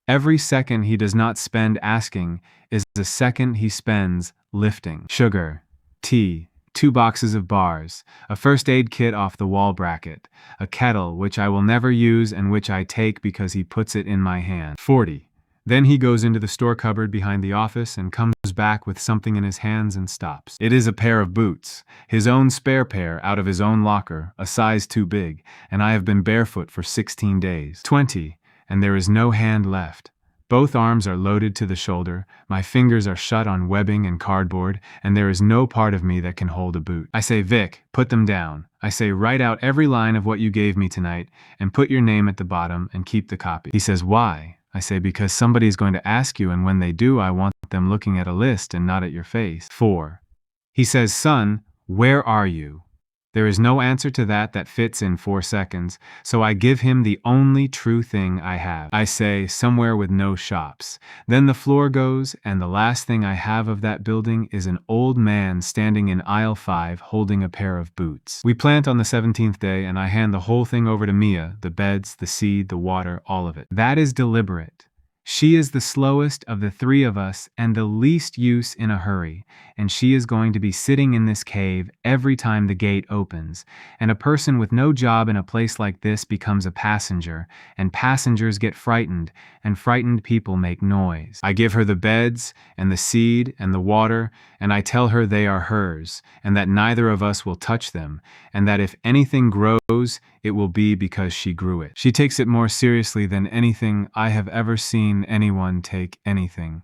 Every second he does not spend asking is a second he spends lifting. Sugar, tea, 2 boxes of bars, a first aid kit off the wall bracket, a kettle which I will never use and which I take because he puts it in my hand. 40. Then he goes into the store cupboard behind the office and comes back with something in his hands and stops. It is a pair of boots, his own spare pair out of his own locker, a size too big, and I have been barefoot for 16 days. 20, and there is no hand left. Both arms are loaded to the shoulder, my fingers are shut on webbing and cardboard, and there is no part of me that can hold a boot. I say, "Vic, put them down." I say, "Write out every line of what you gave me tonight, and put your name at the bottom, and keep the copy." He says, "Why?" I say, "Because somebody is going to ask you, and when they do, I want them looking at a list and not at your face." 4. He says, "Son, where are you?" There is no answer to that fits in 4 seconds, so I give him the only true thing I have. I say, "Somewhere with no shops." Then the floor goes, and the last thing I have of that building is an old man standing in aisle 5 holding a pair of boots. We plant on the 17th day, and I hand the whole thing over to Mia, the beds, the seed, the water, all of it. That is deliberate. She is the slowest of the 3 of us and the least use in a hurry, and she is going to be sitting in this cave every time the gate opens, and a person with no job in a place like this becomes a passenger, and passengers get frightened, and frightened people make noise. I give her the beds, and the seed, and the water, and I tell her they are hers, and that neither of us will touch them, and that if anything grows, it will be because she grew it. She takes it more seriously than anything I have ever seen anyone take anything.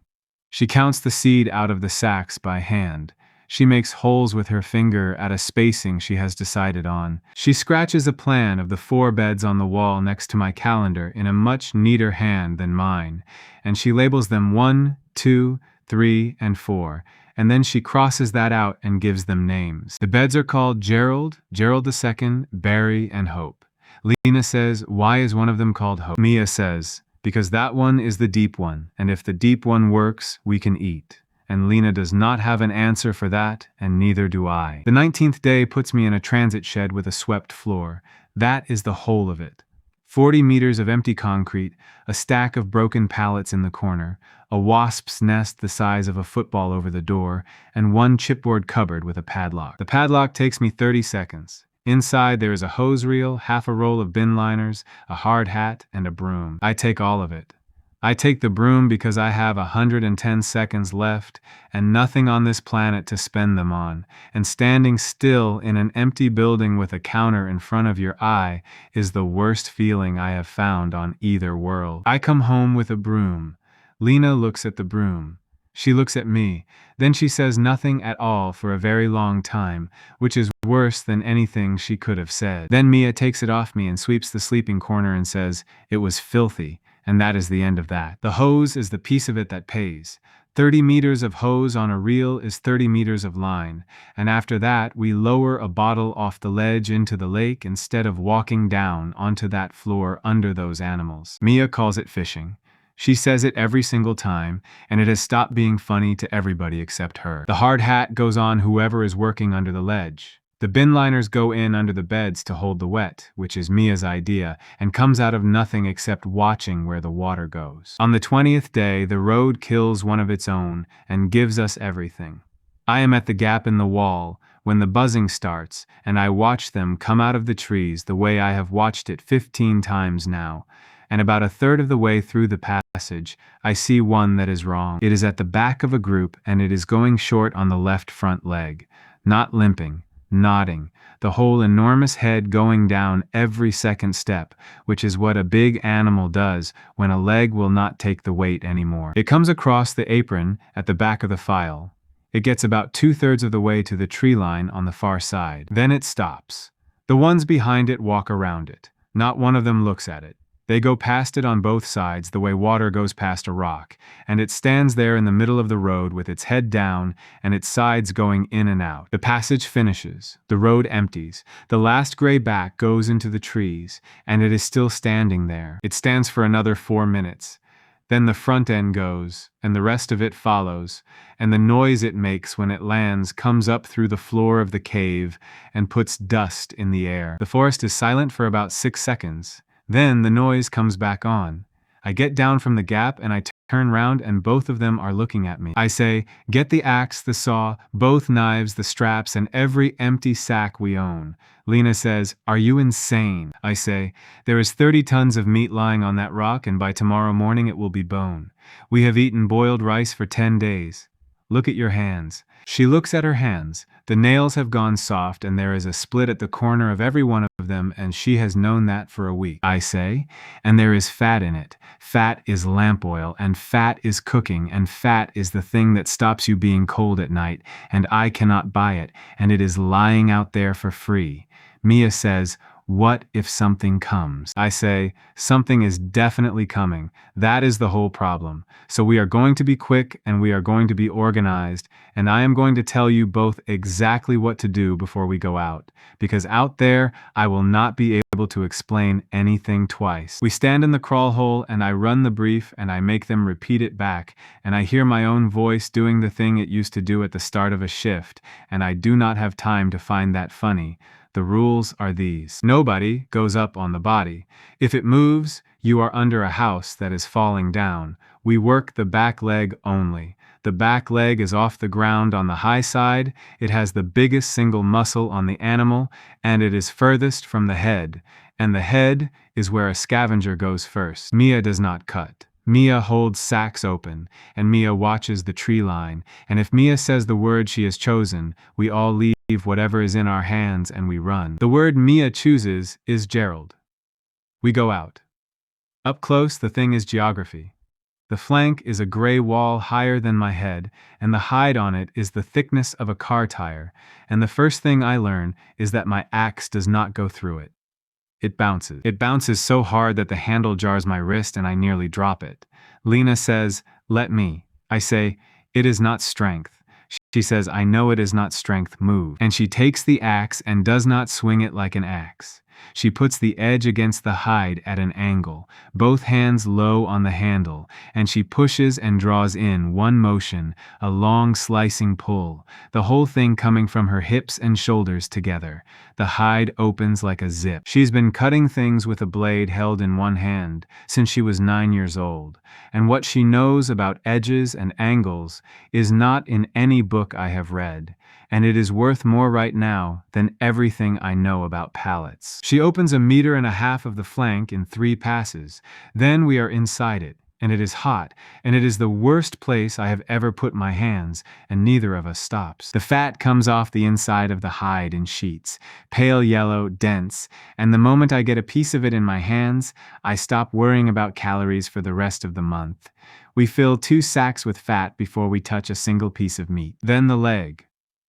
She counts the seed out of the sacks by hand. She makes holes with her finger at a spacing she has decided on. She scratches a plan of the 4 beds on the wall next to my calendar in a much neater hand than mine, and she labels them 1, 2, 3, and 4, and then she crosses that out and gives them names. The beds are called Gerald, Gerald II, Barry, and Hope. Lena says, "Why is one of them called Hope?" Mia says, "Because that one is the deep one, and if the deep one works, we can eat." And Lena does not have an answer for that, and neither do I. The 19th day puts me in a transit shed with a swept floor. That is the whole of it. 40 meters of empty concrete, a stack of broken pallets in the corner, a wasp's nest the size of a football over the door, and 1 chipboard cupboard with a padlock. The padlock takes me 30 seconds. Inside there is a hose reel, half a roll of bin liners, a hard hat, and a broom. I take all of it. I take the broom because I have 110 seconds left and nothing on this planet to spend them on, and standing still in an empty building with a counter in front of your eye is the worst feeling I have found on either world. I come home with a broom. Lena looks at the broom. She looks at me. Then she says nothing at all for a very long time, which is worse than anything she could have said. Then Mia takes it off me and sweeps the sleeping corner and says, "It was filthy," and that is the end of that. The hose is the piece of it that pays. 30 meters of hose on a reel is 30 meters of line, and after that we lower a bottle off the ledge into the lake instead of walking down onto that floor under those animals. Mia calls it fishing. She says it every single time, and it has stopped being funny to everybody except her. The hard hat goes on whoever is working under the ledge. The bin liners go in under the beds to hold the wet, which is Mia's idea, and comes out of nothing except watching where the water goes. On the 20th day, the road kills one of its own and gives us everything. I am at the gap in the wall when the buzzing starts, and I watch them come out of the trees the way I have watched it 15 times now. And about a third of the way through the passage, I see one that is wrong. It is at the back of a group, and it is going short on the left front leg, not limping, nodding, the whole enormous head going down every second step, which is what a big animal does when a leg will not take the weight anymore. It comes across the apron at the back of the file. It gets about 2/3 of the way to the tree line on the far side. Then it stops. The ones behind it walk around it. Not one of them looks at it. They go past it on both sides the way water goes past a rock, and it stands there in the middle of the road with its head down and its sides going in and out. The passage finishes, the road empties, the last gray back goes into the trees, and it is still standing there. It stands for another 4 minutes. Then the front end goes, and the rest of it follows, and the noise it makes when it lands comes up through the floor of the cave and puts dust in the air. The forest is silent for about 6 seconds. Then the noise comes back on. I get down from the gap and I turn round and both of them are looking at me. I say, "Get the axe, the saw, both knives, the straps, and every empty sack we own." Lena says, "Are you insane?" I say, "There is 30 tons of meat lying on that rock and by tomorrow morning it will be bone. We have eaten boiled rice for 10 days. Look at your hands." She looks at her hands. The nails have gone soft and there is a split at the corner of every one of them, and she has known that for a week. I say, "And there is fat in it. Fat is lamp oil, and fat is cooking, and fat is the thing that stops you being cold at night, and I cannot buy it, and it is lying out there for free." Mia says, "What if something comes?" I say, "Something is definitely coming. That is the whole problem. So we are going to be quick and we are going to be organized, and I am going to tell you both exactly what to do before we go out, because out there I will not be able to explain anything twice." We stand in the crawl hole and I run the brief and I make them repeat it back, and I hear my own voice doing the thing it used to do at the start of a shift, and I do not have time to find that funny. The rules are these. Nobody goes up on the body. If it moves, you are under a house that is falling down. We work the back leg only. The back leg is off the ground on the high side, it has the biggest single muscle on the animal, and it is furthest from the head. And the head is where a scavenger goes first. Mia does not cut. Mia holds sacks open, and Mia watches the tree line, and if Mia says the word she has chosen, we all leave whatever is in our hands and we run. The word Mia chooses is Gerald. We go out. Up close, the thing is geography. The flank is a gray wall higher than my head, and the hide on it is the thickness of a car tire, and the first thing I learn is that my axe does not go through it. It bounces. It bounces so hard that the handle jars my wrist and I nearly drop it. Lena says, "Let me." I say, "It is not strength." She says, "I know it is not strength, move." And she takes the axe and does not swing it like an axe. She puts the edge against the hide at an angle, both hands low on the handle, and she pushes and draws in one motion, a long slicing pull, the whole thing coming from her hips and shoulders together. The hide opens like a zip. She's been cutting things with a blade held in one hand since she was 9 years old, and what she knows about edges and angles is not in any book I have read, and it is worth more right now than everything I know about pallets. She opens 1.5 meters of the flank in 3 passes. Then we are inside it, and it is hot, and it is the worst place I have ever put my hands, and neither of us stops. The fat comes off the inside of the hide in sheets, pale yellow, dense, and the moment I get a piece of it in my hands, I stop worrying about calories for the rest of the month. We fill 2 sacks with fat before we touch a single piece of meat. Then the leg.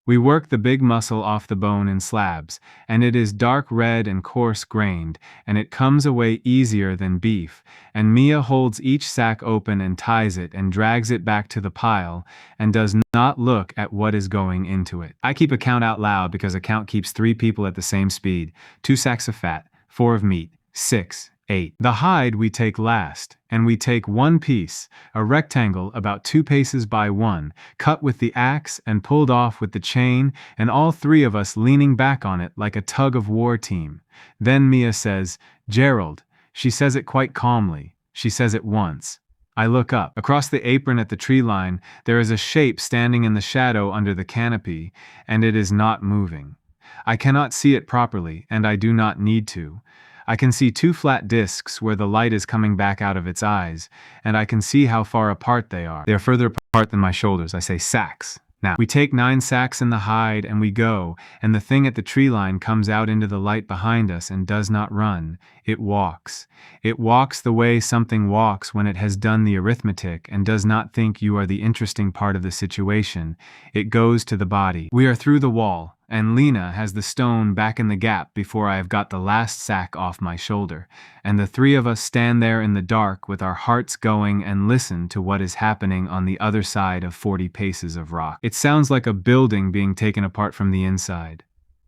We work the big muscle off the bone in slabs, and it is dark red and coarse-grained, and it comes away easier than beef, and Mia holds each sack open and ties it and drags it back to the pile, and does not look at what is going into it. I keep a count out loud because a count keeps 3 people at the same speed, 2 sacks of fat, 4 of meat, 6, 8. The hide we take last, and we take 1 piece, a rectangle about 2 paces by 1, cut with the axe and pulled off with the chain, and all 3 of us leaning back on it like a tug-of-war team. Then Mia says, "Gerald." She says it quite calmly. She says it once. I look up. Across the apron at the tree line, there is a shape standing in the shadow under the canopy, and it is not moving. I cannot see it properly, and I do not need to. I can see 2 flat discs where the light is coming back out of its eyes, and I can see how far apart they are. They are further apart than my shoulders. I say sacks. Now, we take 9 sacks in the hide and we go, and the thing at the tree line comes out into the light behind us and does not run. It walks. It walks the way something walks when it has done the arithmetic and does not think you are the interesting part of the situation. It goes to the body. We are through the wall. and Lena has the stone back in the gap before I have got the last sack off my shoulder, and the three of us stand there in the dark with our hearts going and listen to what is happening on the other side of 40 paces of rock. It sounds like a building being taken apart from the inside.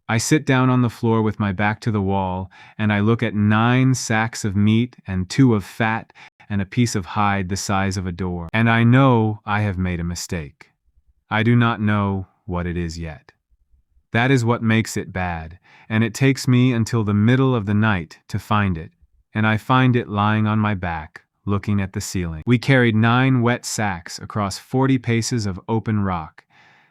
I sit down on the floor with my back to the wall, and I look at 9 sacks of meat and 2 of fat and a piece of hide the size of a door. And I know I have made a mistake. I do not know what it is yet. That is what makes it bad, and it takes me until the middle of the night to find it, and I find it lying on my back, looking at the ceiling. We carried 9 wet sacks across 40 paces of open rock.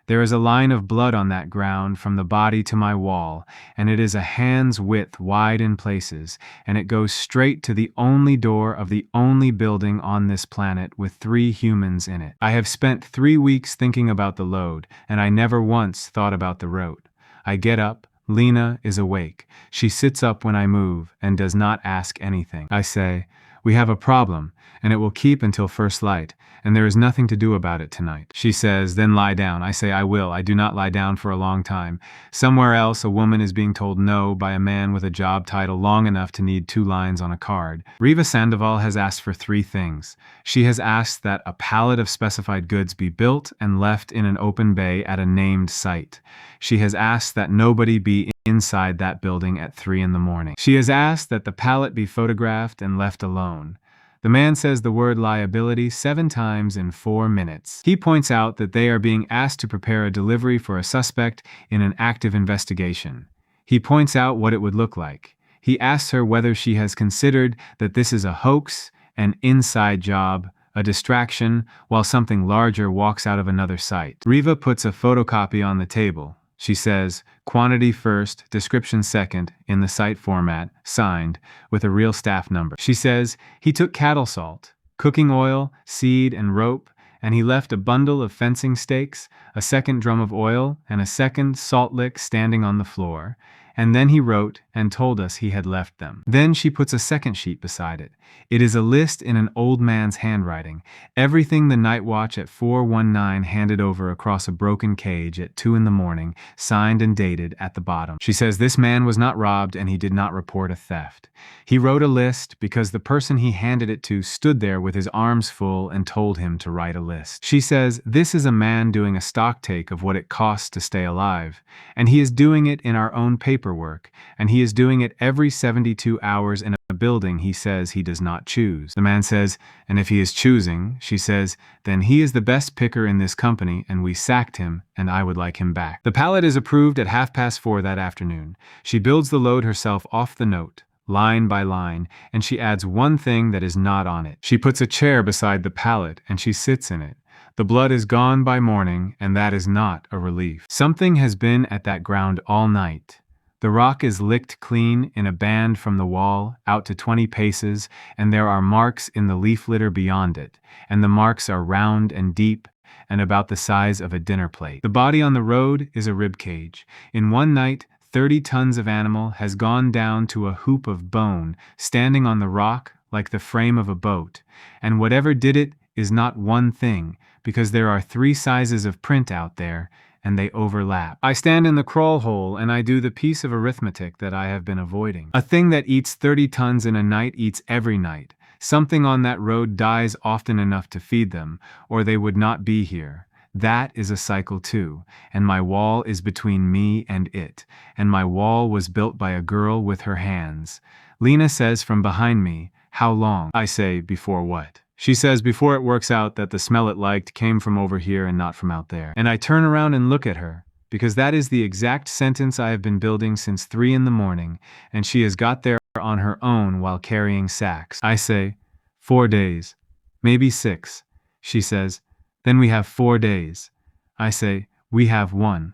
There is a line of blood on that ground from the body to my wall, and it is a hand's width wide in places, and it goes straight to the only door of the only building on this planet with 3 humans in it. I have spent 3 weeks thinking about the load, and I never once thought about the road. I get up. Lena is awake. She sits up when I move and does not ask anything. I say, "We have a problem, and it will keep until first light, and there is nothing to do about it tonight." She says, "Then lie down." I say, "I will. I do not lie down for a long time." Somewhere else, a woman is being told no by a man with a job title long enough to need 2 lines on a card. Riva Sandoval has asked for 3 things. She has asked that a pallet of specified goods be built and left in an open bay at a named site. She has asked that nobody be inside that building at 3 in the morning. She has asked that the pallet be photographed and left alone. The man says the word liability 7 times in 4 minutes. He points out that they are being asked to prepare a delivery for a suspect in an active investigation. He points out what it would look like. He asks her whether she has considered that this is a hoax, an inside job, a distraction, while something larger walks out of another site. Riva puts a photocopy on the table. She says, "Quantity first, description second," in the site format, signed, with a real staff number. She says, "He took cattle salt, cooking oil, seed, and rope, and he left a bundle of fencing stakes, a second drum of oil, and a second salt lick standing on the floor. And then he wrote and told us he had left them." Then she puts a second sheet beside it. It is a list in an old man's handwriting. Everything the night watch at 419 handed over across a broken cage at 2 in the morning, signed and dated at the bottom. She says this man was not robbed and he did not report a theft. He wrote a list because the person he handed it to stood there with his arms full and told him to write a list. She says this is a man doing a stocktake of what it costs to stay alive, and he is doing it in our own paperwork, and he is doing it every 72 hours in a building he says he does not choose. The man says, "And if he is choosing," she says, "then he is the best picker in this company, and we sacked him, and I would like him back." The pallet is approved at 4:30 that afternoon. She builds the load herself off the note, line by line, and she adds one thing that is not on it. She puts a chair beside the pallet, and she sits in it. The blood is gone by morning, and that is not a relief. Something has been at that ground all night. The rock is licked clean in a band from the wall out to 20 paces, and there are marks in the leaf litter beyond it, and the marks are round and deep and about the size of a dinner plate. The body on the road is a rib cage. In one night, 30 tons of animal has gone down to a hoop of bone standing on the rock like the frame of a boat, and whatever did it is not one thing, because there are 3 sizes of print out there, and they overlap. I stand in the crawl hole and I do the piece of arithmetic that I have been avoiding. A thing that eats 30 tons in a night eats every night. Something on that road dies often enough to feed them, or they would not be here. That is a cycle too, and my wall is between me and it, and my wall was built by a girl with her hands. Lena says from behind me, "How long?" I say, "Before what?" She says before it works out that the smell it liked came from over here and not from out there. And I turn around and look at her, because that is the exact sentence I have been building since 3 in the morning, and she has got there on her own while carrying sacks. I say, 4 days, maybe 6. She says, "Then we have 4 days." I say, "We have 1.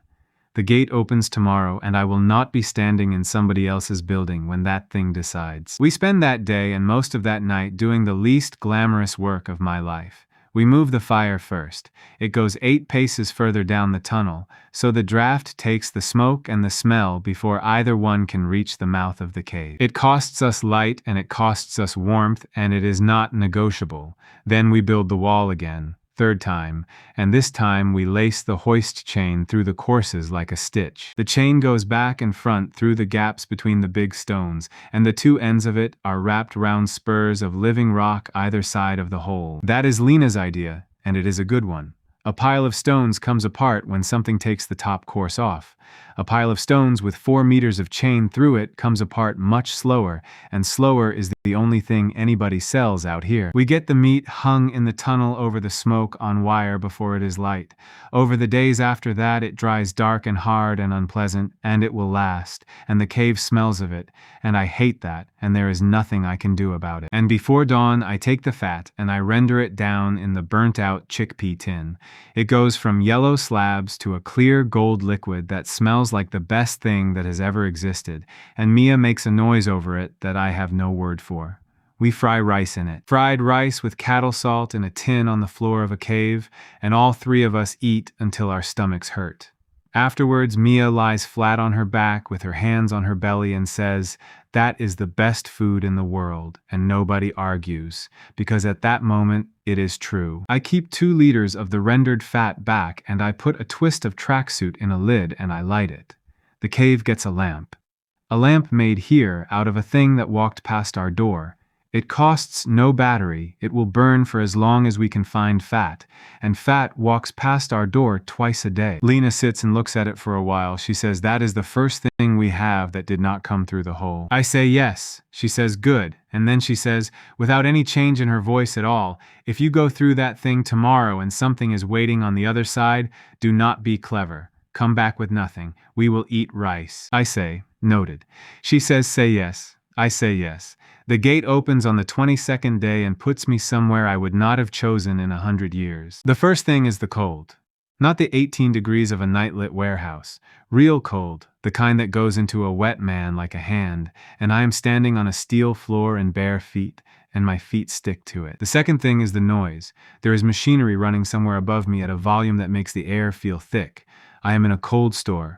The gate opens tomorrow, and I will not be standing in somebody else's building when that thing decides." We spend that day and most of that night doing the least glamorous work of my life. We move the fire first. It goes 8 paces further down the tunnel, so the draft takes the smoke and the smell before either one can reach the mouth of the cave. It costs us light and it costs us warmth, and it is not negotiable. Then we build the wall again. third time, and this time we lace the hoist chain through the courses like a stitch. The chain goes back and front through the gaps between the big stones, and the two ends of it are wrapped round spurs of living rock either side of the hole. That is Lena's idea, and it is a good one. A pile of stones comes apart when something takes the top course off. A pile of stones with 4 meters of chain through it comes apart much slower, and slower is the only thing anybody sells out here. We get the meat hung in the tunnel over the smoke on wire before it is light. Over the days after that it dries dark and hard and unpleasant, and it will last, and the cave smells of it, and I hate that, and there is nothing I can do about it. And before dawn I take the fat and I render it down in the burnt-out chickpea tin. It goes from yellow slabs to a clear gold liquid that smells like the best thing that has ever existed, and Mia makes a noise over it that I have no word for. We fry rice in it. Fried rice with cattle salt in a tin on the floor of a cave, and all 3 of us eat until our stomachs hurt. Afterwards, Mia lies flat on her back with her hands on her belly and says, "That is the best food in the world," and nobody argues, because at that moment, it is true. I keep 2 liters of the rendered fat back and I put a twist of tracksuit in a lid and I light it. The cave gets a lamp. A lamp made here out of a thing that walked past our door. It costs no battery, it will burn for as long as we can find fat, and fat walks past our door twice a day. Lena sits and looks at it for a while. She says that is the first thing we have that did not come through the hole. I say yes. She says good, and then she says, without any change in her voice at all, if you go through that thing tomorrow and something is waiting on the other side, do not be clever. Come back with nothing. We will eat rice. I say, noted. She says say yes. I say yes. The gate opens on the 22nd day and puts me somewhere I would not have chosen in 100 years. The first thing is the cold. Not the 18 degrees of a night-lit warehouse. Real cold, the kind that goes into a wet man like a hand, and I am standing on a steel floor in bare feet, and my feet stick to it. The second thing is the noise. There is machinery running somewhere above me at a volume that makes the air feel thick. I am in a cold store.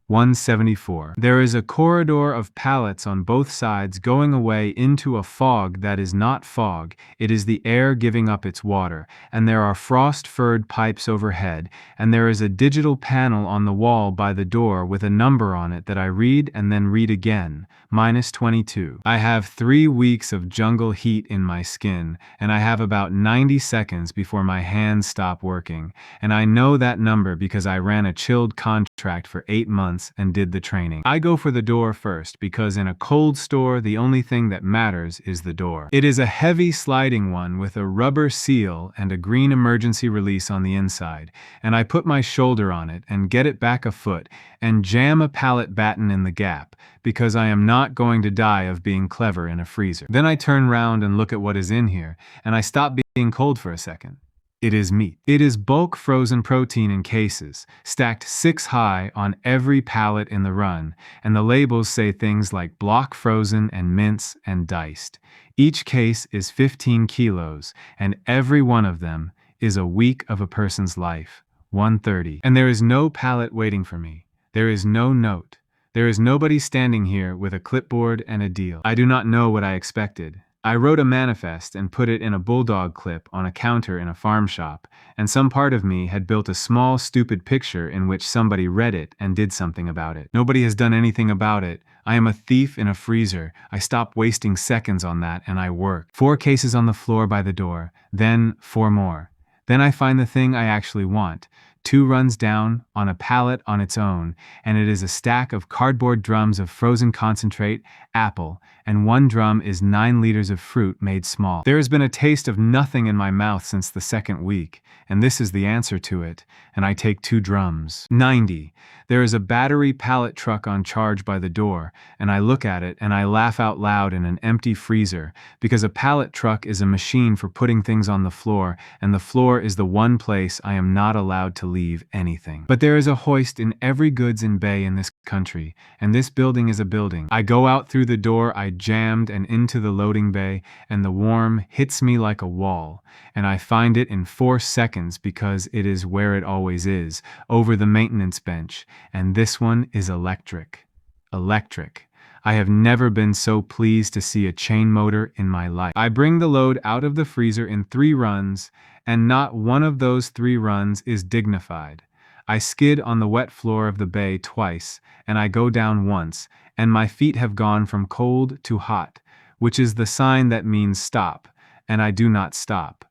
174. There is a corridor of pallets on both sides going away into a fog that is not fog, it is the air giving up its water, and there are frost-furred pipes overhead, and there is a digital panel on the wall by the door with a number on it that I read and then read again, -22. I have 3 weeks of jungle heat in my skin, and I have about 90 seconds before my hands stop working, and I know that number because I ran a chilled contract for 8 months and did the training. I go for the door first because in a cold store the only thing that matters is the door. It is a heavy sliding one with a rubber seal and a green emergency release on the inside, and I put my shoulder on it and get it back a foot and jam a pallet batten in the gap because I am not going to die of being clever in a freezer. Then I turn round and look at what is in here, and I stop being cold for a second. It is meat. It is bulk frozen protein in cases, stacked 6 high on every pallet in the run, and the labels say things like block frozen and mince and diced. Each case is 15 kilos, and every one of them is a week of a person's life. 130. And there is no pallet waiting for me. There is no note. There is nobody standing here with a clipboard and a deal. I do not know what I expected. I wrote a manifest and put it in a bulldog clip on a counter in a farm shop, and some part of me had built a small, stupid picture in which somebody read it and did something about it. Nobody has done anything about it. I am a thief in a freezer. I stop wasting seconds on that and I work. 4 cases on the floor by the door, then 4 more. Then I find the thing I actually want. 2 runs down on a pallet on its own, and it is a stack of cardboard drums of frozen concentrate, apple, and 1 drum is 9 liters of fruit made small. There has been a taste of nothing in my mouth since the 2nd week, and this is the answer to it, and I take 2 drums. 90. There is a battery pallet truck on charge by the door, and I look at it and I laugh out loud in an empty freezer, because a pallet truck is a machine for putting things on the floor, and the floor is the one place I am not allowed to leave anything. But there is a hoist in every goods in bay in this country, and this building is a building. I go out through the door I jammed and into the loading bay, and the warm hits me like a wall, and I find it in 4 seconds because it is where it always is, over the maintenance bench, and this one is electric. Electric. I have never been so pleased to see a chain motor in my life. I bring the load out of the freezer in 3 runs, and not one of those 3 runs is dignified. I skid on the wet floor of the bay twice, and I go down once, and my feet have gone from cold to hot, which is the sign that means stop, and I do not stop.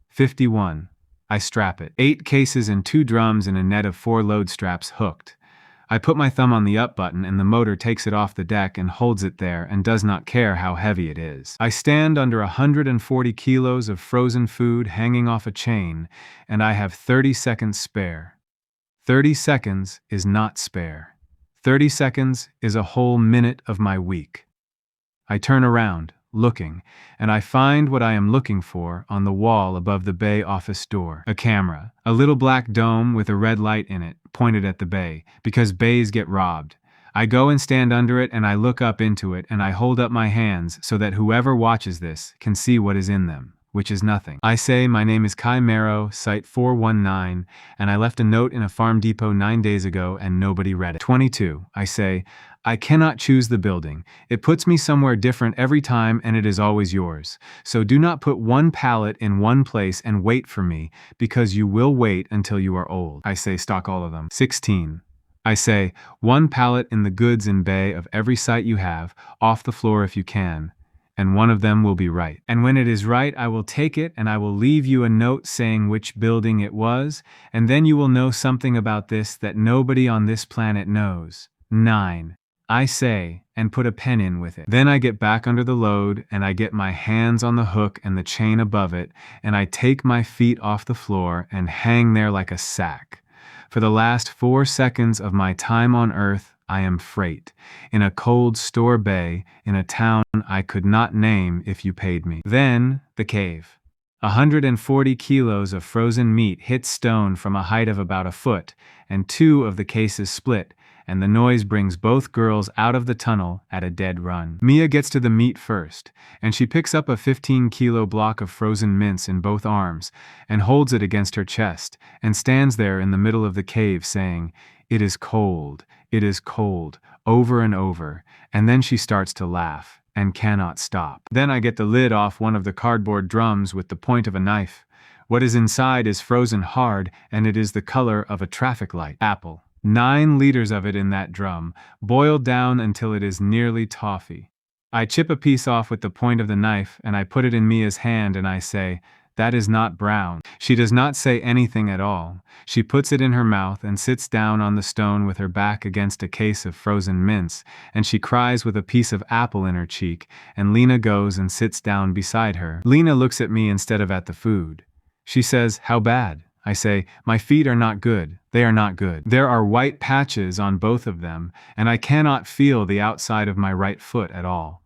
51. I strap it. 8 cases and 2 drums in a net of 4 load straps hooked. I put my thumb on the up button and the motor takes it off the deck and holds it there and does not care how heavy it is. I stand under 140 kilos of frozen food hanging off a chain, and I have 30 seconds spare. 30 seconds is not spare. 30 seconds is a whole minute of my week. I turn around, looking, and I find what I am looking for on the wall above the bay office door. A camera, a little black dome with a red light in it, pointed at the bay, because bays get robbed. I go and stand under it and I look up into it and I hold up my hands so that whoever watches this can see what is in them, which is nothing. I say, my name is Kai Marrow, site 419, and I left a note in a farm depot 9 days ago and nobody read it. 22. I say, I cannot choose the building. It puts me somewhere different every time and it is always yours. So do not put one pallet in one place and wait for me, because you will wait until you are old. I say, stock all of them. 16. I say, 1 pallet in the goods in bay of every site you have, off the floor if you can, and one of them will be right. And when it is right, I will take it and I will leave you a note saying which building it was, and then you will know something about this that nobody on this planet knows. 9. I say, and put a pen in with it. Then I get back under the load, and I get my hands on the hook and the chain above it, and I take my feet off the floor and hang there like a sack. For the last 4 seconds of my time on Earth, I am freight, in a cold store bay, in a town I could not name if you paid me. Then, the cave. 140 kilos of frozen meat hit stone from a height of about a foot, and 2 of the cases split, and the noise brings both girls out of the tunnel at a dead run. Mia gets to the meat first, and she picks up a 15-kilo block of frozen mince in both arms, and holds it against her chest, and stands there in the middle of the cave saying, "It is cold, over and over," and then she starts to laugh, and cannot stop. Then I get the lid off one of the cardboard drums with the point of a knife. What is inside is frozen hard, and it is the color of a traffic light. Apple. 9 liters of it in that drum, boiled down until it is nearly toffee. I chip a piece off with the point of the knife and I put it in Mia's hand and I say, "That is not brown." She does not say anything at all. She puts it in her mouth and sits down on the stone with her back against a case of frozen mince, and she cries with a piece of apple in her cheek, and Lena goes and sits down beside her. Lena looks at me instead of at the food. She says, "How bad?" I say, "My feet are not good. They are not good. There are white patches on both of them, and I cannot feel the outside of my right foot at all."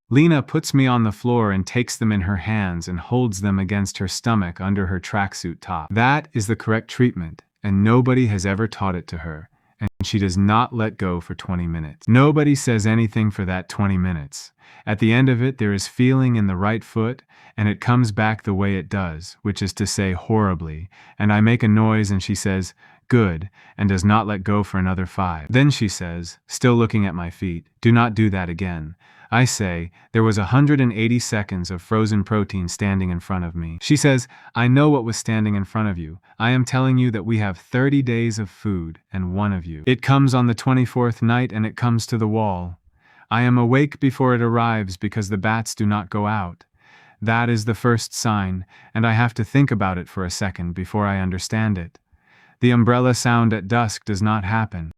Lena puts me on the floor and takes them in her hands and holds them against her stomach under her tracksuit top. That is the correct treatment, and nobody has ever taught it to her, and she does not let go for 20 minutes. Nobody says anything for that 20 minutes. At the end of it, there is feeling in the right foot, and it comes back the way it does, which is to say horribly, and I make a noise and she says, "Good," and does not let go for another 5. Then she says, still looking at my feet, "Do not do that again." I say, "There was 180 seconds of frozen protein standing in front of me." She says, "I know what was standing in front of you. I am telling you that we have 30 days of food, and one of you. It comes on the 24th night and it comes to the wall. I am awake before it arrives because the bats do not go out. That is the first sign, and I have to think about it for a second before I understand it. The umbrella sound at dusk does not happen.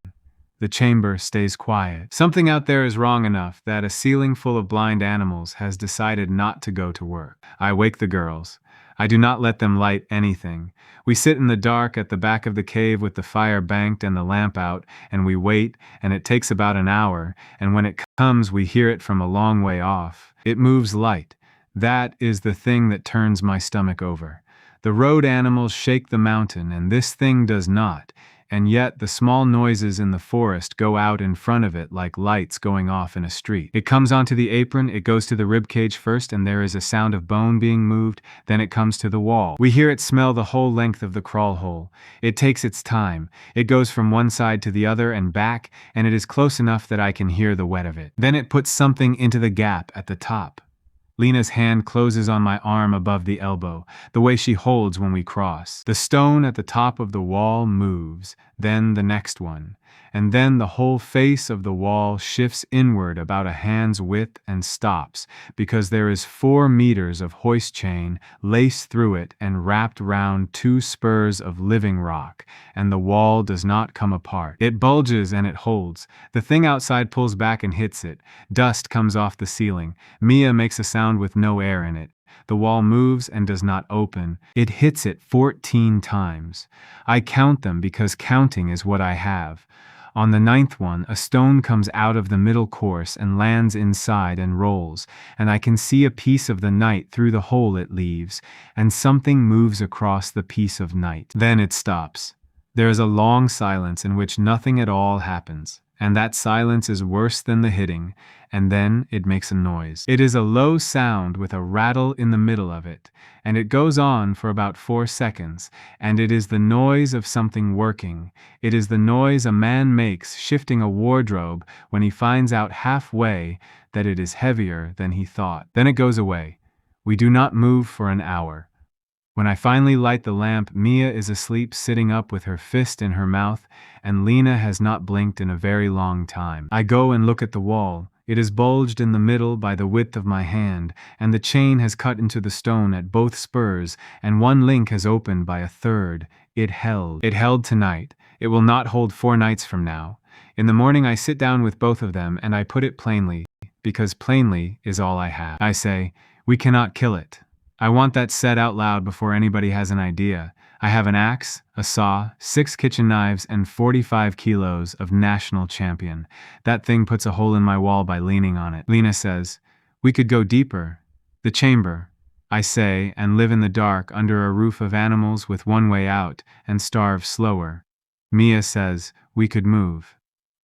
The chamber stays quiet. Something out there is wrong enough that a ceiling full of blind animals has decided not to go to work. I wake the girls. I do not let them light anything. We sit in the dark at the back of the cave with the fire banked and the lamp out, and we wait, and it takes about an hour, and when it comes we hear it from a long way off. It moves light. That is the thing that turns my stomach over. The road animals shake the mountain, and this thing does not. and yet the small noises in the forest go out in front of it like lights going off in a street. It comes onto the apron, it goes to the ribcage first, and there is a sound of bone being moved, then it comes to the wall. We hear it smell the whole length of the crawl hole. It takes its time. It goes from one side to the other and back, and it is close enough that I can hear the wet of it. Then it puts something into the gap at the top. Lena's hand closes on my arm above the elbow, the way she holds when we cross. The stone at the top of the wall moves, then the next one, and then the whole face of the wall shifts inward about a hand's width and stops, because there is 4 meters of hoist chain laced through it and wrapped round 2 spurs of living rock, and the wall does not come apart. It bulges and it holds. The thing outside pulls back and hits it. Dust comes off the ceiling. Mia makes a sound with no air in it. The wall moves and does not open. It hits it 14 times. I count them because counting is what I have. On the 9th one, a stone comes out of the middle course and lands inside and rolls, and I can see a piece of the night through the hole it leaves, and something moves across the piece of night. Then it stops. There is a long silence in which nothing at all happens, and that silence is worse than the hitting, and then it makes a noise. It is a low sound with a rattle in the middle of it, and it goes on for about 4 seconds, and it is the noise of something working. It is the noise a man makes shifting a wardrobe when he finds out halfway that it is heavier than he thought. Then it goes away. We do not move for an hour. When I finally light the lamp, Mia is asleep sitting up with her fist in her mouth, and Lena has not blinked in a very long time. I go and look at the wall. It is bulged in the middle by the width of my hand, and the chain has cut into the stone at both spurs, and one link has opened by a third. It held. It held tonight. It will not hold 4 nights from now. In the morning I sit down with both of them, and I put it plainly, because plainly is all I have. I say, we cannot kill it. I want that said out loud before anybody has an idea. I have an axe, a saw, 6 kitchen knives, and 45 kilos of national champion. That thing puts a hole in my wall by leaning on it. Lena says, we could go deeper. The chamber, I say, and live in the dark under a roof of animals with one way out, and starve slower. Mia says, we could move.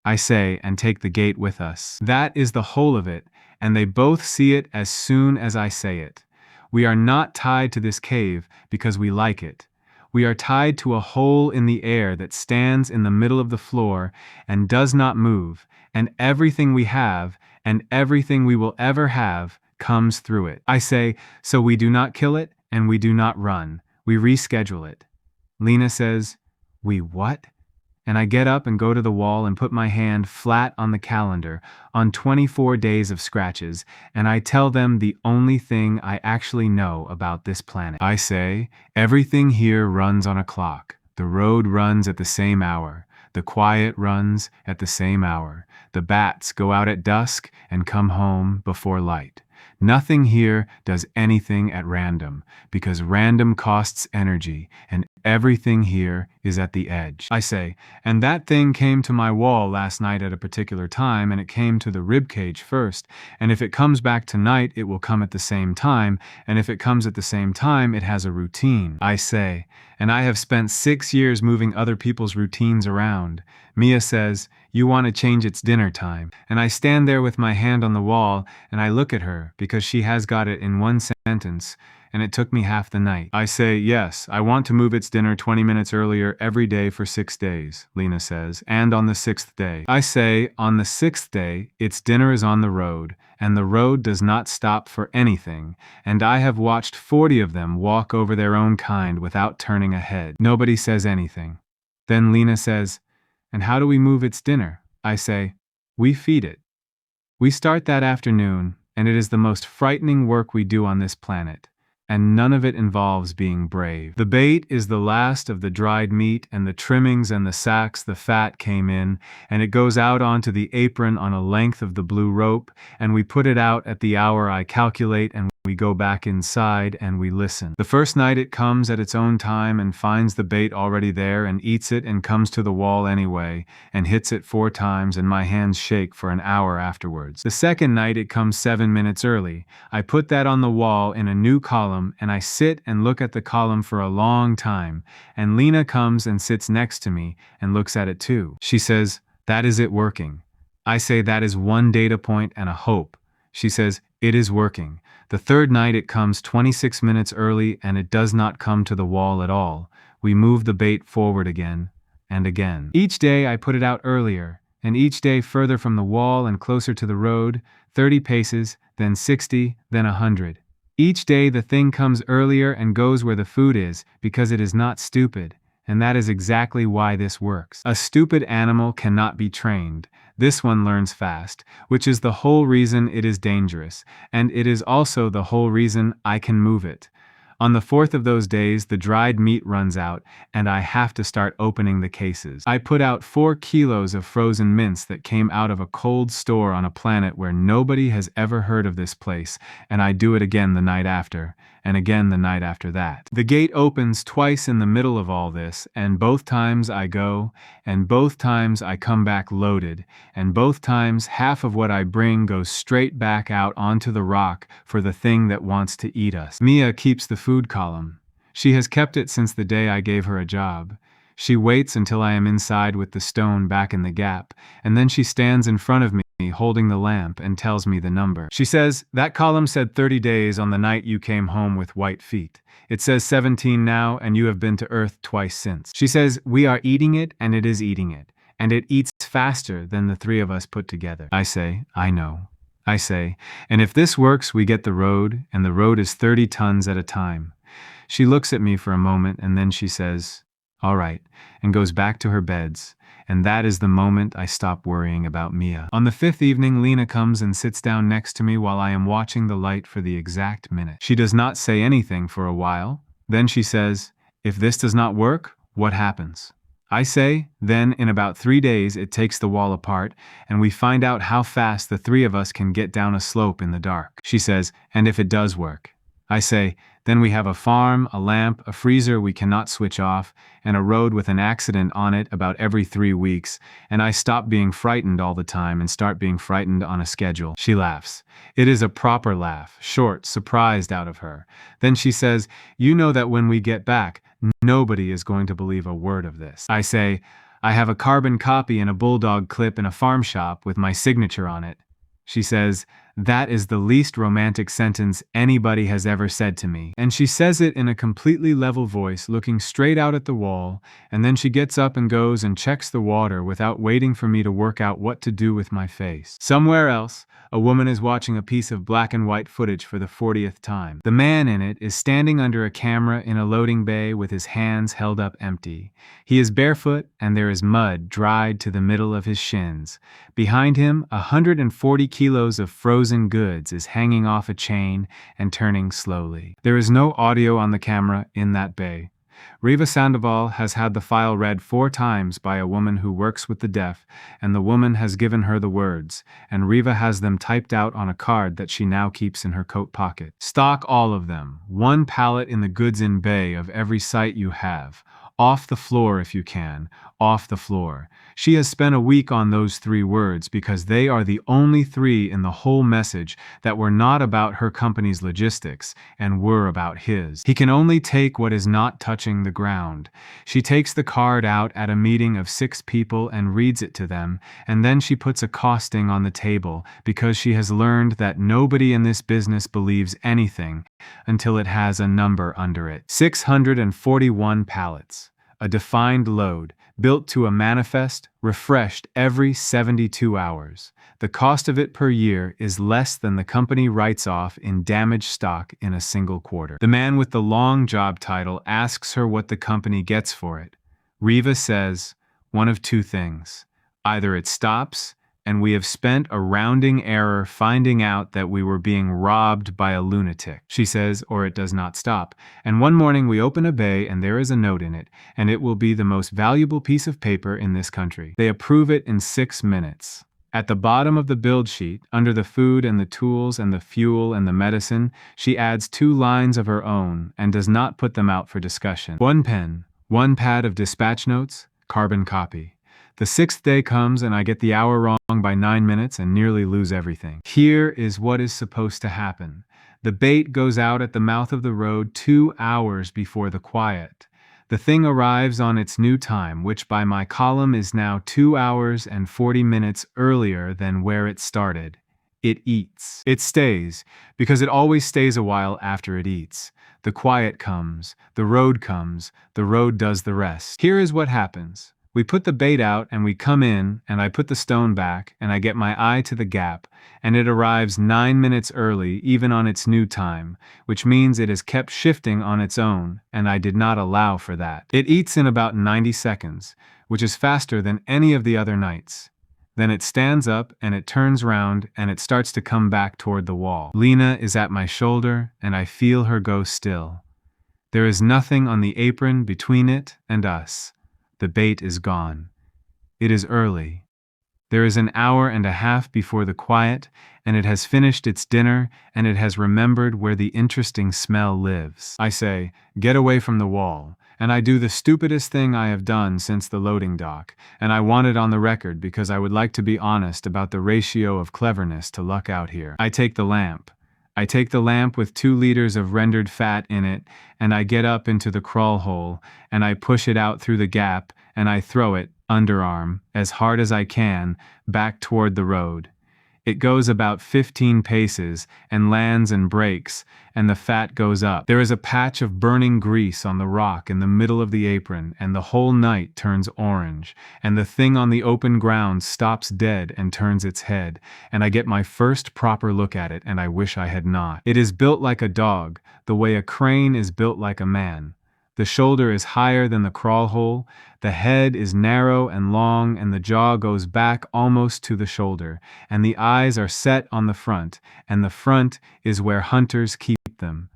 I say, and take the gate with us. That is the whole of it, and they both see it as soon as I say it. We are not tied to this cave because we like it. We are tied to a hole in the air that stands in the middle of the floor and does not move, and everything we have and everything we will ever have comes through it. I say, so we do not kill it and we do not run. We reschedule it. Lena says, we what? And I get up and go to the wall and put my hand flat on the calendar on 24 days of scratches, and I tell them the only thing I actually know about this planet. I say, everything here runs on a clock. The road runs at the same hour. The quiet runs at the same hour. The bats go out at dusk and come home before light. Nothing here does anything at random, because random costs energy, and everything here is at the edge. I say, and that thing came to my wall last night at a particular time, and it came to the ribcage first, and if it comes back tonight, it will come at the same time, and if it comes at the same time, it has a routine. I say, and I have spent 6 years moving other people's routines around. Mia says, you want to change its dinner time. And I stand there with my hand on the wall, and I look at her, because she has got it in one sentence, and it took me half the night. I say, yes, I want to move its dinner 20 minutes earlier every day for 6 days, Lena says, and on the 6th day. I say, on the 6th day, its dinner is on the road, and the road does not stop for anything, and I have watched 40 of them walk over their own kind without turning a head. Nobody says anything. Then Lena says, and how do we move its dinner? I say, we feed it. We start that afternoon, and it is the most frightening work we do on this planet, and none of it involves being brave. The bait is the last of the dried meat, and the trimmings and the sacks the fat came in, and it goes out onto the apron on a length of the blue rope, and we put it out at the hour I calculate, and We go back inside and we listen. The first night it comes at its own time and finds the bait already there and eats it and comes to the wall anyway and hits it 4 times and my hands shake for an hour afterwards. The second night it comes 7 minutes early. I put that on the wall in a new column and I sit and look at the column for a long time and Lena comes and sits next to me and looks at it too. She says, "That is it working." I say that is one data point and a hope. She says, "It is working." The third night it comes 26 minutes early and it does not come to the wall at all. We move the bait forward again and again. Each day I put it out earlier, and each day further from the wall and closer to the road, 30 paces, then 60, then 100. Each day the thing comes earlier and goes where the food is because it is not stupid, and that is exactly why this works. A stupid animal cannot be trained. This one learns fast, which is the whole reason it is dangerous, and it is also the whole reason I can move it. On the fourth of those days, the dried meat runs out, and I have to start opening the cases. I put out 4 kilos of frozen mince that came out of a cold store on a planet where nobody has ever heard of this place, and I do it again the night after, and again the night after that. The gate opens twice in the middle of all this, and both times I go, and both times I come back loaded, and both times half of what I bring goes straight back out onto the rock for the thing that wants to eat us. Mia keeps the food column. She has kept it since the day I gave her a job. She waits until I am inside with the stone back in the gap, and then she stands in front of me holding the lamp and tells me the number. She says, "That column said 30 days on the night you came home with white feet. It says 17 now, and you have been to Earth twice since." She says, "We are eating it, and it is eating it, and it eats faster than the 3 of us put together." I say, "I know." I say, "And if this works, we get the road, and the road is 30 tons at a time." She looks at me for a moment, and then she says, "All right," and goes back to her beds. And that is the moment I stop worrying about Mia. On the 5th evening, Lena comes and sits down next to me while I am watching the light for the exact minute. She does not say anything for a while. Then she says, "If this does not work, what happens?" I say, then in about 3 days it takes the wall apart, and we find out how fast the 3 of us can get down a slope in the dark. She says, "And if it does work?" I say, "Then we have a farm, a lamp, a freezer we cannot switch off, and a road with an accident on it about every 3 weeks, and I stop being frightened all the time and start being frightened on a schedule." She laughs. It is a proper laugh, short, surprised out of her. Then she says, "You know that when we get back, nobody is going to believe a word of this." I say, "I have a carbon copy and a bulldog clip in a farm shop with my signature on it." She says, "That is the least romantic sentence anybody has ever said to me." And she says it in a completely level voice, looking straight out at the wall, and then she gets up and goes and checks the water without waiting for me to work out what to do with my face. Somewhere else, a woman is watching a piece of black and white footage for the 40th time. The man in it is standing under a camera in a loading bay with his hands held up empty. He is barefoot and there is mud dried to the middle of his shins. Behind him, 140 kilos of frozen goods is hanging off a chain and turning slowly. There is no audio on the camera in that bay. Riva Sandoval has had the file read 4 times by a woman who works with the deaf, and the woman has given her the words, and Riva has them typed out on a card that she now keeps in her coat pocket. Stock all of them, 1 pallet in the goods in bay of every site you have. Off the floor if you can, off the floor. She has spent a week on those 3 words because they are the only 3 in the whole message that were not about her company's logistics and were about his. He can only take what is not touching the ground. She takes the card out at a meeting of 6 people and reads it to them, and then she puts a costing on the table because she has learned that nobody in this business believes anything until it has a number under it. 641 pallets. A defined load, built to a manifest, refreshed every 72 hours. The cost of it per year is less than the company writes off in damaged stock in a single quarter. The man with the long job title asks her what the company gets for it. Riva says, one of 2 things. Either it stops, and we have spent a rounding error finding out that we were being robbed by a lunatic. She says, or it does not stop. And one morning we open a bay and there is a note in it, and it will be the most valuable piece of paper in this country. They approve it in 6 minutes. At the bottom of the build sheet, under the food and the tools and the fuel and the medicine, she adds 2 lines of her own and does not put them out for discussion. 1 pen, 1 pad of dispatch notes, carbon copy. The 6th day comes and I get the hour wrong by 9 minutes and nearly lose everything. Here is what is supposed to happen. The bait goes out at the mouth of the road 2 hours before the quiet. The thing arrives on its new time, which by my column is now 2 hours and 40 minutes earlier than where it started. It eats. It stays, because it always stays a while after it eats. The quiet comes, the road does the rest. Here is what happens. We put the bait out and we come in, and I put the stone back, and I get my eye to the gap, and it arrives 9 minutes early, even on its new time, which means it has kept shifting on its own, and I did not allow for that. It eats in about 90 seconds, which is faster than any of the other nights. Then it stands up, and it turns round, and it starts to come back toward the wall. Lena is at my shoulder, and I feel her go still. There is nothing on the apron between it and us. The bait is gone. It is early. There is an hour and a half before the quiet, and it has finished its dinner, and it has remembered where the interesting smell lives. I say, get away from the wall, and I do the stupidest thing I have done since the loading dock, and I want it on the record because I would like to be honest about the ratio of cleverness to luck out here. I take the lamp. With 2 liters of rendered fat in it, and I get up into the crawl hole, and I push it out through the gap, and I throw it, underarm, as hard as I can, back toward the road. It goes about 15 paces, and lands and breaks, and the fat goes up. There is a patch of burning grease on the rock in the middle of the apron, and the whole night turns orange, and the thing on the open ground stops dead and turns its head, and I get my first proper look at it, and I wish I had not. It is built like a dog, the way a crane is built like a man. The shoulder is higher than the crawl hole, the head is narrow and long, and the jaw goes back almost to the shoulder, and the eyes are set on the front, and the front is where hunters keep them.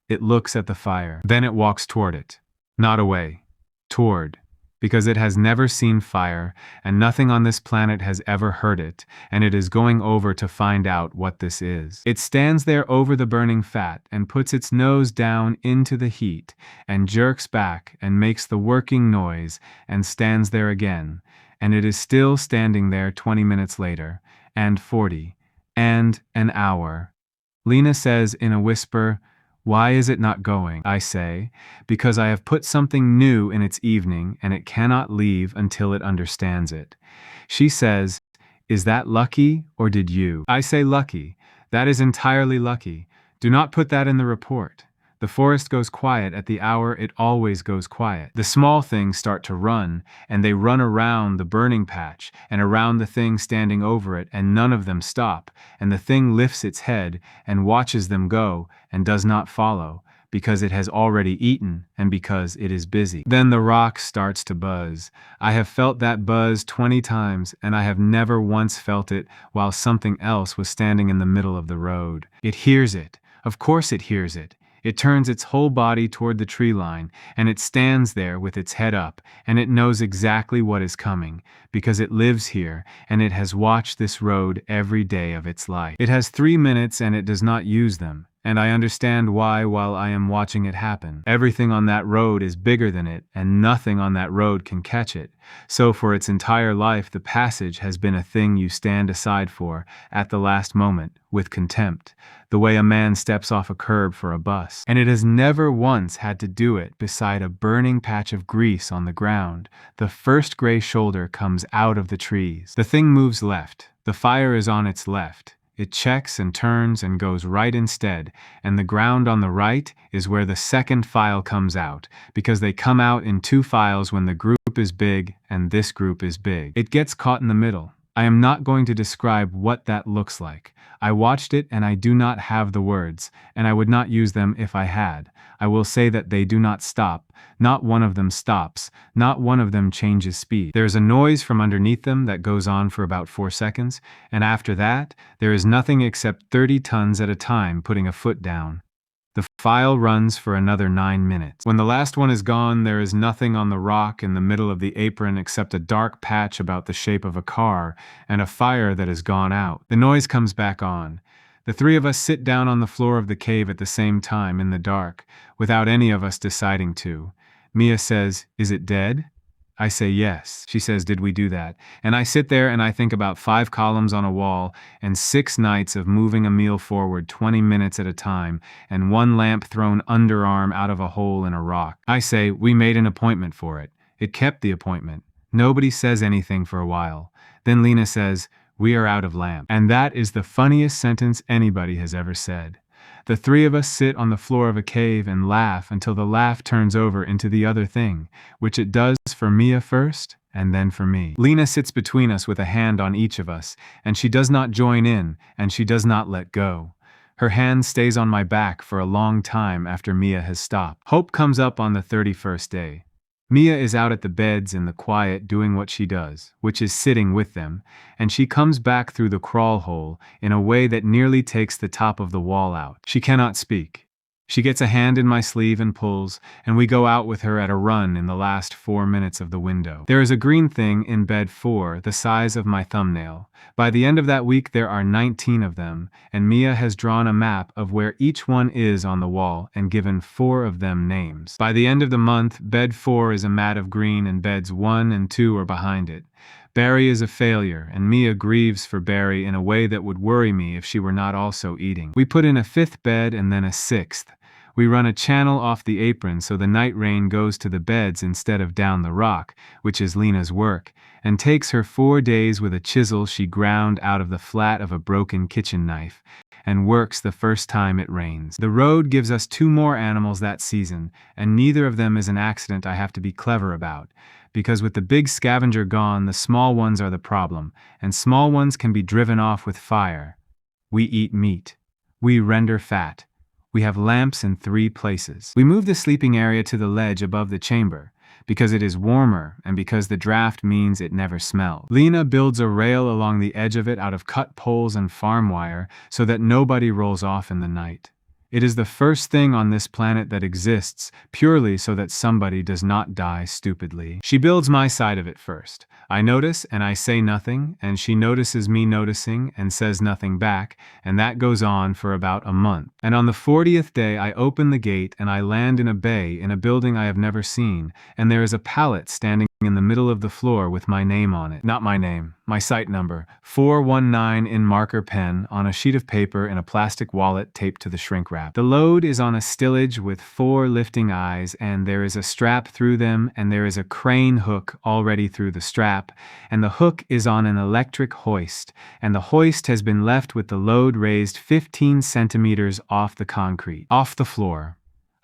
It looks at the fire. Then it walks toward it. Not away. Toward. Because it has never seen fire, and nothing on this planet has ever heard it, and it is going over to find out what this is. It stands there over the burning fat, and puts its nose down into the heat, and jerks back, and makes the working noise, and stands there again, and it is still standing there 20 minutes later, and 40, and an hour. Lena says in a whisper, "Why is it not going?" I say, "Because I have put something new in its evening, and it cannot leave until it understands it." She says, "Is that lucky, or did you?" I say, "Lucky. That is entirely lucky. Do not put that in the report. The forest goes quiet at the hour it always goes quiet. The small things start to run, and they run around the burning patch and around the thing standing over it, and none of them stop, and the thing lifts its head and watches them go and does not follow, because it has already eaten and because it is busy. Then the rock starts to buzz. I have felt that buzz 20 times, and I have never once felt it while something else was standing in the middle of the road. It hears it. Of course it hears it. It turns its whole body toward the tree line, and it stands there with its head up, and it knows exactly what is coming, because it lives here, and it has watched this road every day of its life. It has 3 minutes, and it does not use them, and I understand why while I am watching it happen. Everything on that road is bigger than it, and nothing on that road can catch it. So for its entire life, the passage has been a thing you stand aside for, at the last moment, with contempt, the way a man steps off a curb for a bus. And it has never once had to do it beside a burning patch of grease on the ground. The first gray shoulder comes out of the trees. The thing moves left. The fire is on its left. It checks and turns and goes right instead, and the ground on the right is where the second file comes out, because they come out in 2 files when the group is big and this group is big. It gets caught in the middle. I am not going to describe what that looks like. I watched it and I do not have the words, and I would not use them if I had. I will say that they do not stop. Not one of them stops. Not one of them changes speed. There is a noise from underneath them that goes on for about 4 seconds, and after that, there is nothing except 30 tons at a time putting a foot down. The File runs for another 9 minutes. When the last one is gone, there is nothing on the rock in the middle of the apron except a dark patch about the shape of a car and a fire that has gone out. The noise comes back on. The three of us sit down on the floor of the cave at the same time in the dark, without any of us deciding to. Mia says, "Is it dead?" I say yes. She says, "Did we do that?" And I sit there and I think about 5 columns on a wall and 6 nights of moving a meal forward 20 minutes at a time and 1 lamp thrown underarm out of a hole in a rock. I say, "We made an appointment for it." It kept the appointment. Nobody says anything for a while. Then Lena says, "We are out of lamp." And that is the funniest sentence anybody has ever said. The three of us sit on the floor of a cave and laugh until the laugh turns over into the other thing, which it does for Mia first and then for me. Lena sits between us with a hand on each of us, and she does not join in, and she does not let go. Her hand stays on my back for a long time after Mia has stopped. Hope comes up on the 31st day. Mia is out at the beds in the quiet doing what she does, which is sitting with them, and she comes back through the crawl hole in a way that nearly takes the top of the wall out. She cannot speak. She gets a hand in my sleeve and pulls, and we go out with her at a run in the last 4 minutes of the window. There is a green thing in bed 4, the size of my thumbnail. By the end of that week there are 19 of them, and Mia has drawn a map of where each one is on the wall and given 4 of them names. By the end of the month, bed 4 is a mat of green and beds 1 and 2 are behind it. Barry is a failure, and Mia grieves for Barry in a way that would worry me if she were not also eating. We put in a 5th bed and then a 6th. We run a channel off the apron so the night rain goes to the beds instead of down the rock, which is Lena's work, and takes her 4 days with a chisel she ground out of the flat of a broken kitchen knife, and works the first time it rains. The road gives us 2 more animals that season, and neither of them is an accident I have to be clever about. Because with the big scavenger gone, the small ones are the problem, and small ones can be driven off with fire. We eat meat. We render fat. We have lamps in 3 places. We move the sleeping area to the ledge above the chamber, because it is warmer and because the draft means it never smells. Lena builds a rail along the edge of it out of cut poles and farm wire so that nobody rolls off in the night. It is the first thing on this planet that exists, purely so that somebody does not die stupidly. She builds my side of it first. I notice and I say nothing, and she notices me noticing and says nothing back, and that goes on for about a month. And on the 40th day I open the gate and I land in a bay in a building I have never seen, and there is a pallet standing in the middle of the floor with my name on it. Not my name, my site number, 419 in marker pen on a sheet of paper in a plastic wallet taped to the shrink wrap. The load is on a stillage with 4 lifting eyes, and there is a strap through them, and there is a crane hook already through the strap, and the hook is on an electric hoist, and the hoist has been left with the load raised 15 centimeters off the concrete, off the floor.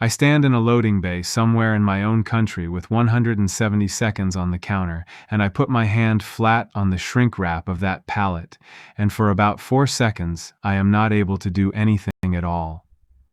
I stand in a loading bay somewhere in my own country with 170 seconds on the counter, and I put my hand flat on the shrink wrap of that pallet, and for about 4 seconds I am not able to do anything at all.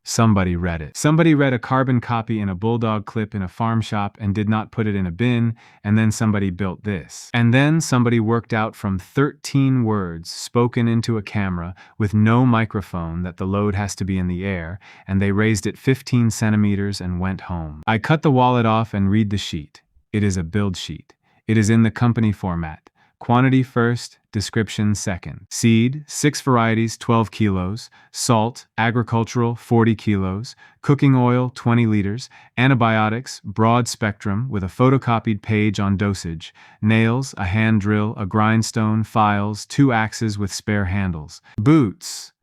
Somebody read it. Somebody read a carbon copy in a bulldog clip in a farm shop and did not put it in a bin, and then somebody built this. And then somebody worked out from 13 words spoken into a camera with no microphone that the load has to be in the air, and they raised it 15 centimeters and went home. I cut the wallet off and read the sheet. It is a build sheet. It is in the company format. Quantity first, description second. Seed, 6 varieties, 12 kilos. Salt, agricultural, 40 kilos. Cooking oil, 20 liters. Antibiotics, broad spectrum, with a photocopied page on dosage. Nails, a hand drill, a grindstone, files, 2 axes with spare handles. Boots,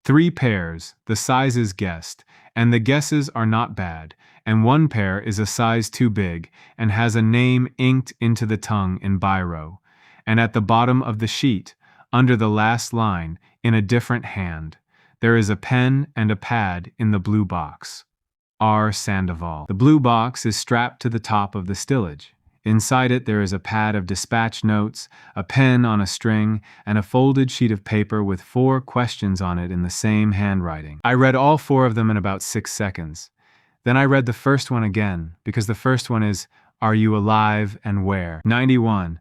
3 pairs, the sizes guessed, and the guesses are not bad, and 1 pair is a size too big, and has a name inked into the tongue in biro. And at the bottom of the sheet, under the last line, in a different hand, there is a pen and a pad in the blue box. R. Sandoval. The blue box is strapped to the top of the stillage. Inside it there is a pad of dispatch notes, a pen on a string, and a folded sheet of paper with 4 questions on it in the same handwriting. I read all 4 of them in about 6 seconds. Then I read the first one again, because the first one is, "Are you alive and where?" 91.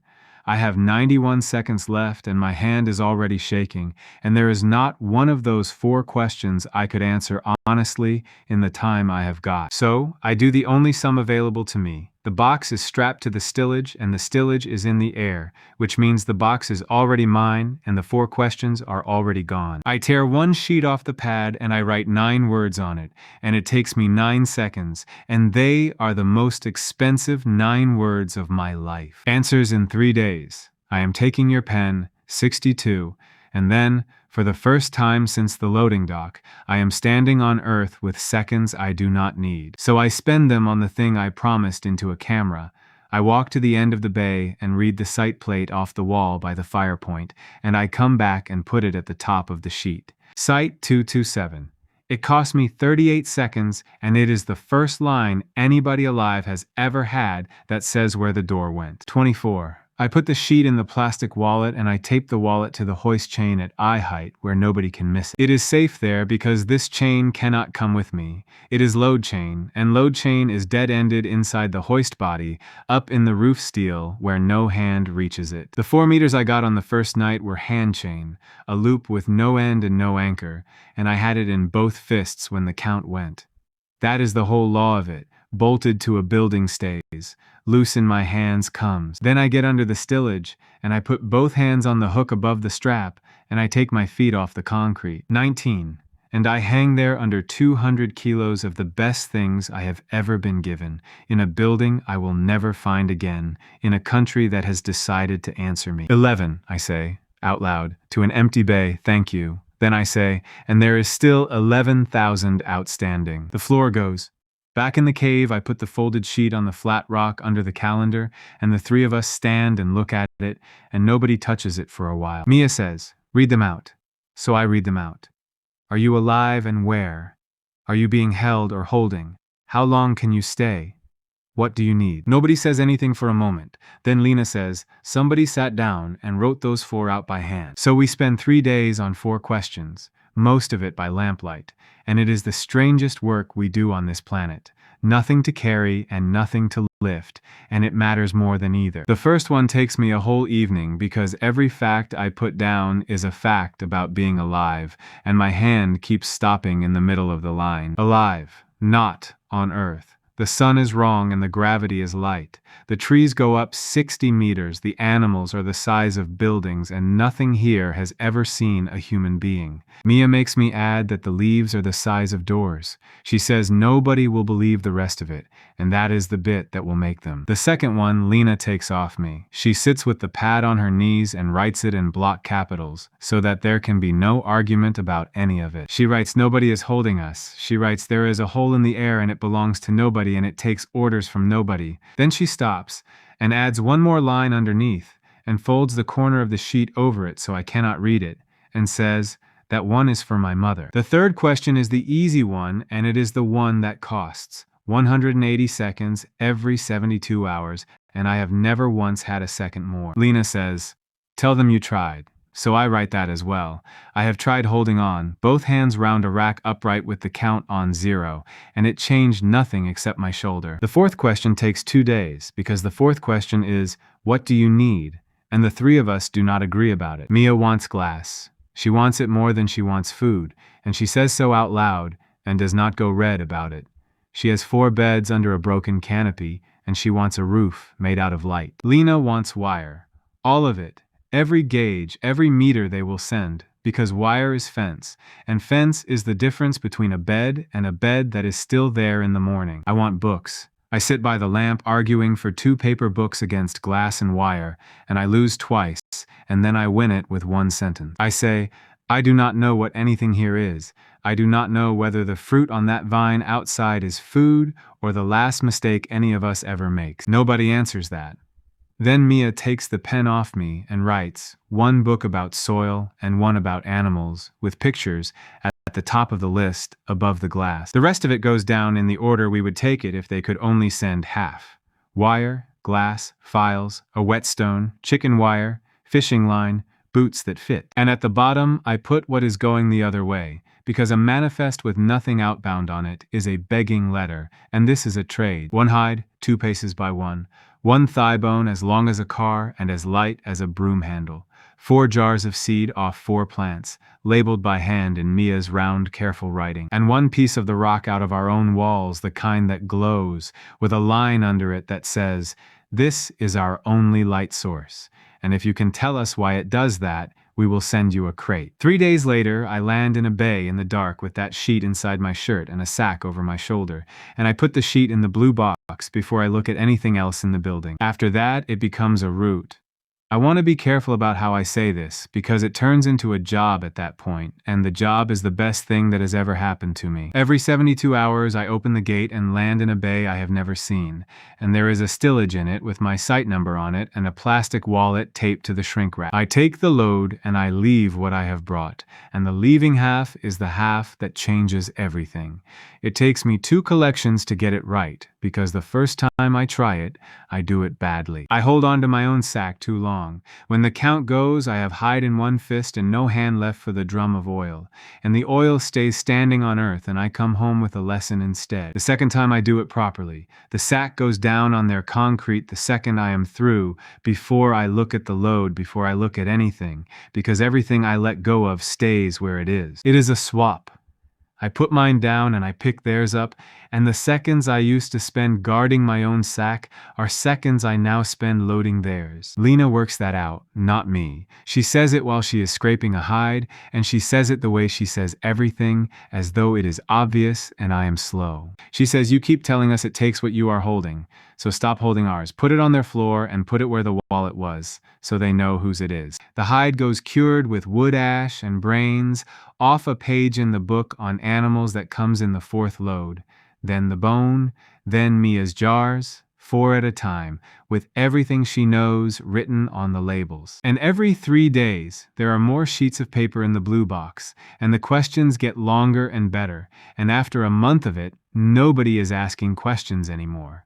I have 91 seconds left and my hand is already shaking, and there is not one of those 4 questions I could answer honestly in the time I have got. So, I do the only sum available to me. The box is strapped to the stillage and the stillage is in the air, which means the box is already mine and the 4 questions are already gone. I tear one sheet off the pad and I write 9 words on it, and it takes me 9 seconds, and they are the most expensive 9 words of my life. Answers in 3 days. I am taking your pen, 62, and then, for the first time since the loading dock, I am standing on Earth with seconds I do not need. So I spend them on the thing I promised into a camera. I walk to the end of the bay and read the site plate off the wall by the fire point, and I come back and put it at the top of the sheet. Site 227. It cost me 38 seconds, and it is the first line anybody alive has ever had that says where the door went. 24. I put the sheet in the plastic wallet and I tape the wallet to the hoist chain at eye height where nobody can miss it. It is safe there because this chain cannot come with me. It is load chain, and load chain is dead-ended inside the hoist body, up in the roof steel where no hand reaches it. The 4 meters I got on the first night were hand chain, a loop with no end and no anchor, and I had it in both fists when the count went. That is the whole law of it. Bolted to a building stays, loose in my hands comes. Then I get under the stillage, and I put both hands on the hook above the strap, and I take my feet off the concrete. 19. And I hang there under 200 kilos of the best things I have ever been given, in a building I will never find again, in a country that has decided to answer me. 11, I say, out loud, to an empty bay, thank you. Then I say, and there is still 11,000 outstanding. The floor goes. Back in the cave, I put the folded sheet on the flat rock under the calendar, and the 3 of us stand and look at it, and nobody touches it for a while. Mia says, read them out. So I read them out. Are you alive and where? Are you being held or holding? How long can you stay? What do you need? Nobody says anything for a moment. Then Lena says, somebody sat down and wrote those 4 out by hand. So we spend 3 days on 4 questions, most of it by lamplight, and it is the strangest work we do on this planet. Nothing to carry and nothing to lift, and it matters more than either. The first one takes me a whole evening because every fact I put down is a fact about being alive, and my hand keeps stopping in the middle of the line. Alive, not on Earth. The sun is wrong and the gravity is light. The trees go up 60 meters, the animals are the size of buildings, and nothing here has ever seen a human being. Mia makes me add that the leaves are the size of doors. She says nobody will believe the rest of it, and that is the bit that will make them. The second one Lena takes off me. She sits with the pad on her knees and writes it in block capitals, so that there can be no argument about any of it. She writes nobody is holding us. She writes there is a hole in the air and it belongs to nobody and it takes orders from nobody. Then she stops and adds one more line underneath and folds the corner of the sheet over it so I cannot read it, and says, that one is for my mother. The third question is the easy one, and it is the one that costs 180 seconds every 72 hours, and I have never once had a second more. Lena says, tell them you tried. So I write that as well. I have tried holding on, both hands round a rack upright with the count on 0, and it changed nothing except my shoulder. The fourth question takes 2 days, because the fourth question is, what do you need? And the 3 of us do not agree about it. Mia wants glass. She wants it more than she wants food, and she says so out loud, and does not go red about it. She has 4 beds under a broken canopy, and she wants a roof made out of light. Lena wants wire. All of it. Every gauge, every meter they will send, because wire is fence, and fence is the difference between a bed and a bed that is still there in the morning. I want books. I sit by the lamp arguing for 2 paper books against glass and wire, and I lose twice, and then I win it with 1 sentence. I say, I do not know what anything here is. I do not know whether the fruit on that vine outside is food or the last mistake any of us ever makes. Nobody answers that. Then Mia takes the pen off me and writes 1 book about soil and 1 about animals, with pictures at the top of the list above the glass. The rest of it goes down in the order we would take it if they could only send half. Wire, glass, files, a whetstone, chicken wire, fishing line, boots that fit. And at the bottom I put what is going the other way, because a manifest with nothing outbound on it is a begging letter, and this is a trade. 1 hide, 2 paces by 1. One thigh bone as long as a car and as light as a broom handle. 4 jars of seed off 4 plants, labeled by hand in Mia's round, careful writing. And 1 piece of the rock out of our own walls, the kind that glows, with a line under it that says, "This is our only light source. And if you can tell us why it does that, we will send you a crate." 3 days later, I land in a bay in the dark with that sheet inside my shirt and a sack over my shoulder, and I put the sheet in the blue box before I look at anything else in the building. After that, it becomes a route. I want to be careful about how I say this, because it turns into a job at that point, and the job is the best thing that has ever happened to me. Every 72 hours, I open the gate and land in a bay I have never seen, and there is a stillage in it with my site number on it and a plastic wallet taped to the shrink wrap. I take the load and I leave what I have brought, and the leaving half is the half that changes everything. It takes me 2 collections to get it right, because the first time I try it, I do it badly. I hold on to my own sack too long. When the count goes, I have hide in one fist and no hand left for the drum of oil, and the oil stays standing on earth and I come home with a lesson instead. The second time I do it properly. The sack goes down on their concrete the second I am through, before I look at the load, before I look at anything, because everything I let go of stays where it is. It is a swap. I put mine down and I pick theirs up, and the seconds I used to spend guarding my own sack are seconds I now spend loading theirs. Lena works that out, not me. She says it while she is scraping a hide, and she says it the way she says everything, as though it is obvious and I am slow. She says, "You keep telling us it takes what you are holding, so stop holding ours. Put it on their floor and put it where the wallet was, so they know whose it is." The hide goes cured with wood ash and brains, off a page in the book on animals that comes in the 4th load. Then the bone, then Mia's jars, 4 at a time, with everything she knows written on the labels. And every 3 days, there are more sheets of paper in the blue box, and the questions get longer and better, and after a month of it, nobody is asking questions anymore.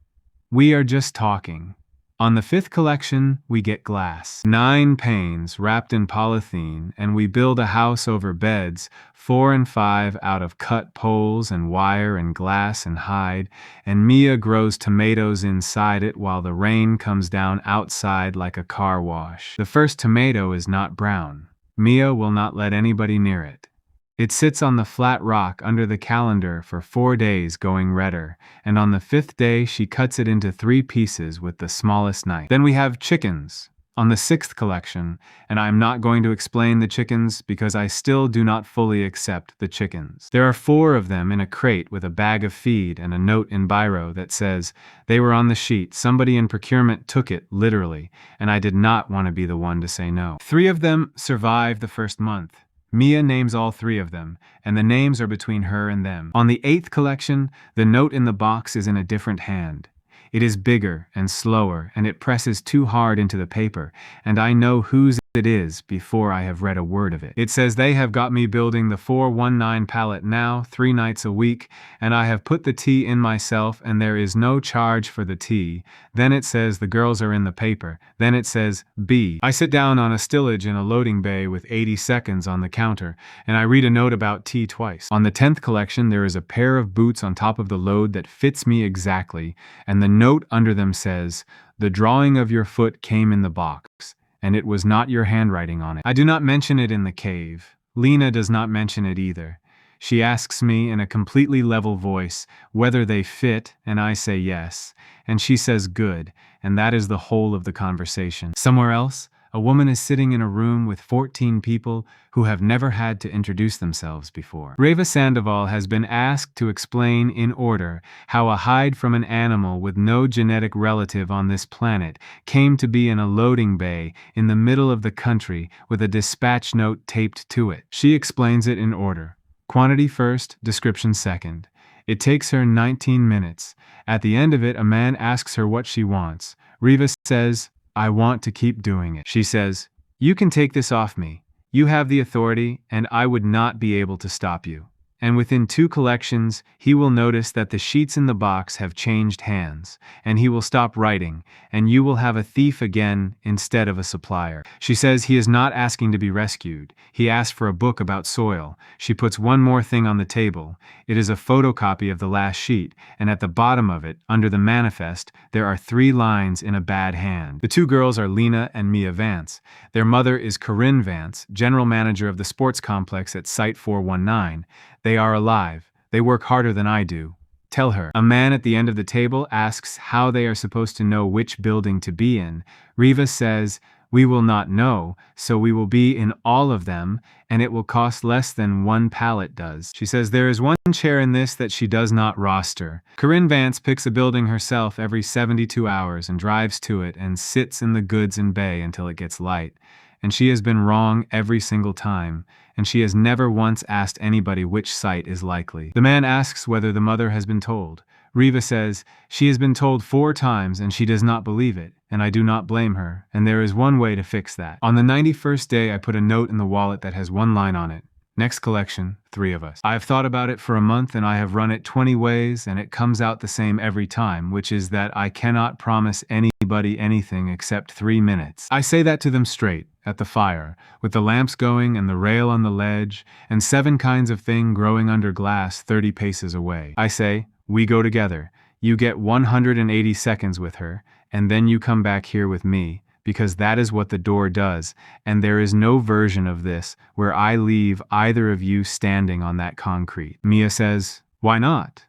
We are just talking. On the 5th collection, we get glass. 9 panes wrapped in polythene, and we build a house over beds, 4 and 5 out of cut poles and wire and glass and hide, and Mia grows tomatoes inside it while the rain comes down outside like a car wash. The first tomato is not brown. Mia will not let anybody near it. It sits on the flat rock under the calendar for 4 days going redder, and on the 5th day she cuts it into 3 pieces with the smallest knife. Then we have chickens on the 6th collection, and I am not going to explain the chickens because I still do not fully accept the chickens. There are 4 of them in a crate with a bag of feed and a note in biro that says, "They were on the sheet, somebody in procurement took it, literally, and I did not want to be the one to say no." 3 of them survive the first month. Mia names all 3 of them, and the names are between her and them. On the 8th collection, the note in the box is in a different hand. It is bigger and slower, and it presses too hard into the paper, and I know whose it is before I have read a word of it. It says, "They have got me building the 419 pallet now, 3 nights a week, and I have put the tea in myself, and there is no charge for the tea." Then it says the girls are in the paper. Then it says B. I sit down on a stillage in a loading bay with 80 seconds on the counter, and I read a note about tea twice. On the 10th collection, there is a pair of boots on top of the load that fits me exactly, and the note under them says, "The drawing of your foot came in the box, and it was not your handwriting on it." I do not mention it in the cave. Lena does not mention it either. She asks me in a completely level voice whether they fit, and I say yes, and she says good, and that is the whole of the conversation. Somewhere else, a woman is sitting in a room with 14 people who have never had to introduce themselves before. Reva Sandoval has been asked to explain in order how a hide from an animal with no genetic relative on this planet came to be in a loading bay in the middle of the country with a dispatch note taped to it. She explains it in order. Quantity first, description second. It takes her 19 minutes. At the end of it, a man asks her what she wants. Reva says, "I want to keep doing it." She says, "You can take this off me. You have the authority, and I would not be able to stop you." and within 2 collections, he will notice that the sheets in the box have changed hands, and he will stop writing, and you will have a thief again instead of a supplier. She says he is not asking to be rescued. He asked for a book about soil. She puts one more thing on the table. It is a photocopy of the last sheet, and at the bottom of it, under the manifest, there are 3 lines in a bad hand. The 2 girls are Lena and Mia Vance. Their mother is Corinne Vance, general manager of the sports complex at Site 419. They are alive. They work harder than I do. Tell her. A man at the end of the table asks how they are supposed to know which building to be in. Riva says, "We will not know, so we will be in all of them, and it will cost less than 1 pallet does." She says there is 1 chair in this that she does not roster. Corinne Vance picks a building herself every 72 hours and drives to it and sits in the goods and bay until it gets light. And she has been wrong every single time, and she has never once asked anybody which site is likely. The man asks whether the mother has been told. Riva says, she has been told 4 times and she does not believe it, and I do not blame her, and there is one way to fix that. On the 91st day, I put a note in the wallet that has 1 line on it. Next collection, 3 of us. I have thought about it for a month and I have run it 20 ways and it comes out the same every time, which is that I cannot promise anybody anything except 3 minutes. I say that to them straight, at the fire, with the lamps going and the rail on the ledge, and 7 kinds of thing growing under glass 30 paces away. I say, we go together. You get 180 seconds with her, and then you come back here with me, because that is what the door does, and there is no version of this where I leave either of you standing on that concrete. Mia says, why not?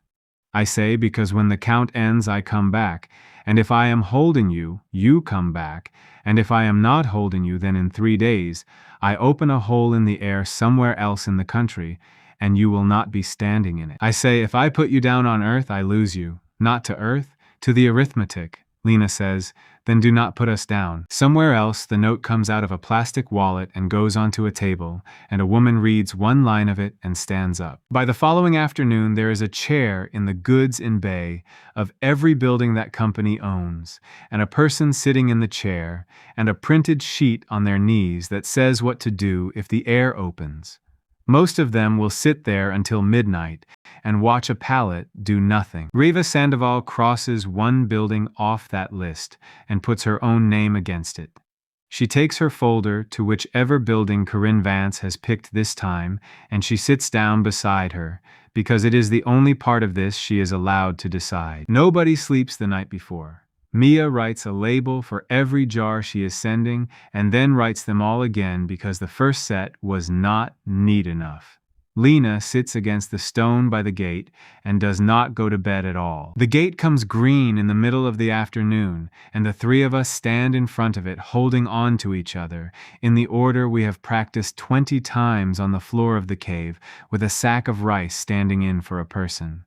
I say, because when the count ends I come back, and if I am holding you, you come back, and if I am not holding you, then in 3 days, I open a hole in the air somewhere else in the country, and you will not be standing in it. I say, if I put you down on earth, I lose you. Not to earth, to the arithmetic. Lena says, then do not put us down. Somewhere else, the note comes out of a plastic wallet and goes onto a table, and a woman reads 1 line of it and stands up. By the following afternoon, there is a chair in the goods in bay of every building that company owns, and a person sitting in the chair, and a printed sheet on their knees that says what to do if the air opens. Most of them will sit there until midnight and watch a pallet do nothing. Riva Sandoval crosses 1 building off that list and puts her own name against it. She takes her folder to whichever building Corinne Vance has picked this time, and she sits down beside her, because it is the only part of this she is allowed to decide. Nobody sleeps the night before. Mia writes a label for every jar she is sending and then writes them all again because the first set was not neat enough. Lena sits against the stone by the gate and does not go to bed at all. The gate comes green in the middle of the afternoon, and the 3 of us stand in front of it holding on to each other, in the order we have practiced 20 times on the floor of the cave, with a sack of rice standing in for a person.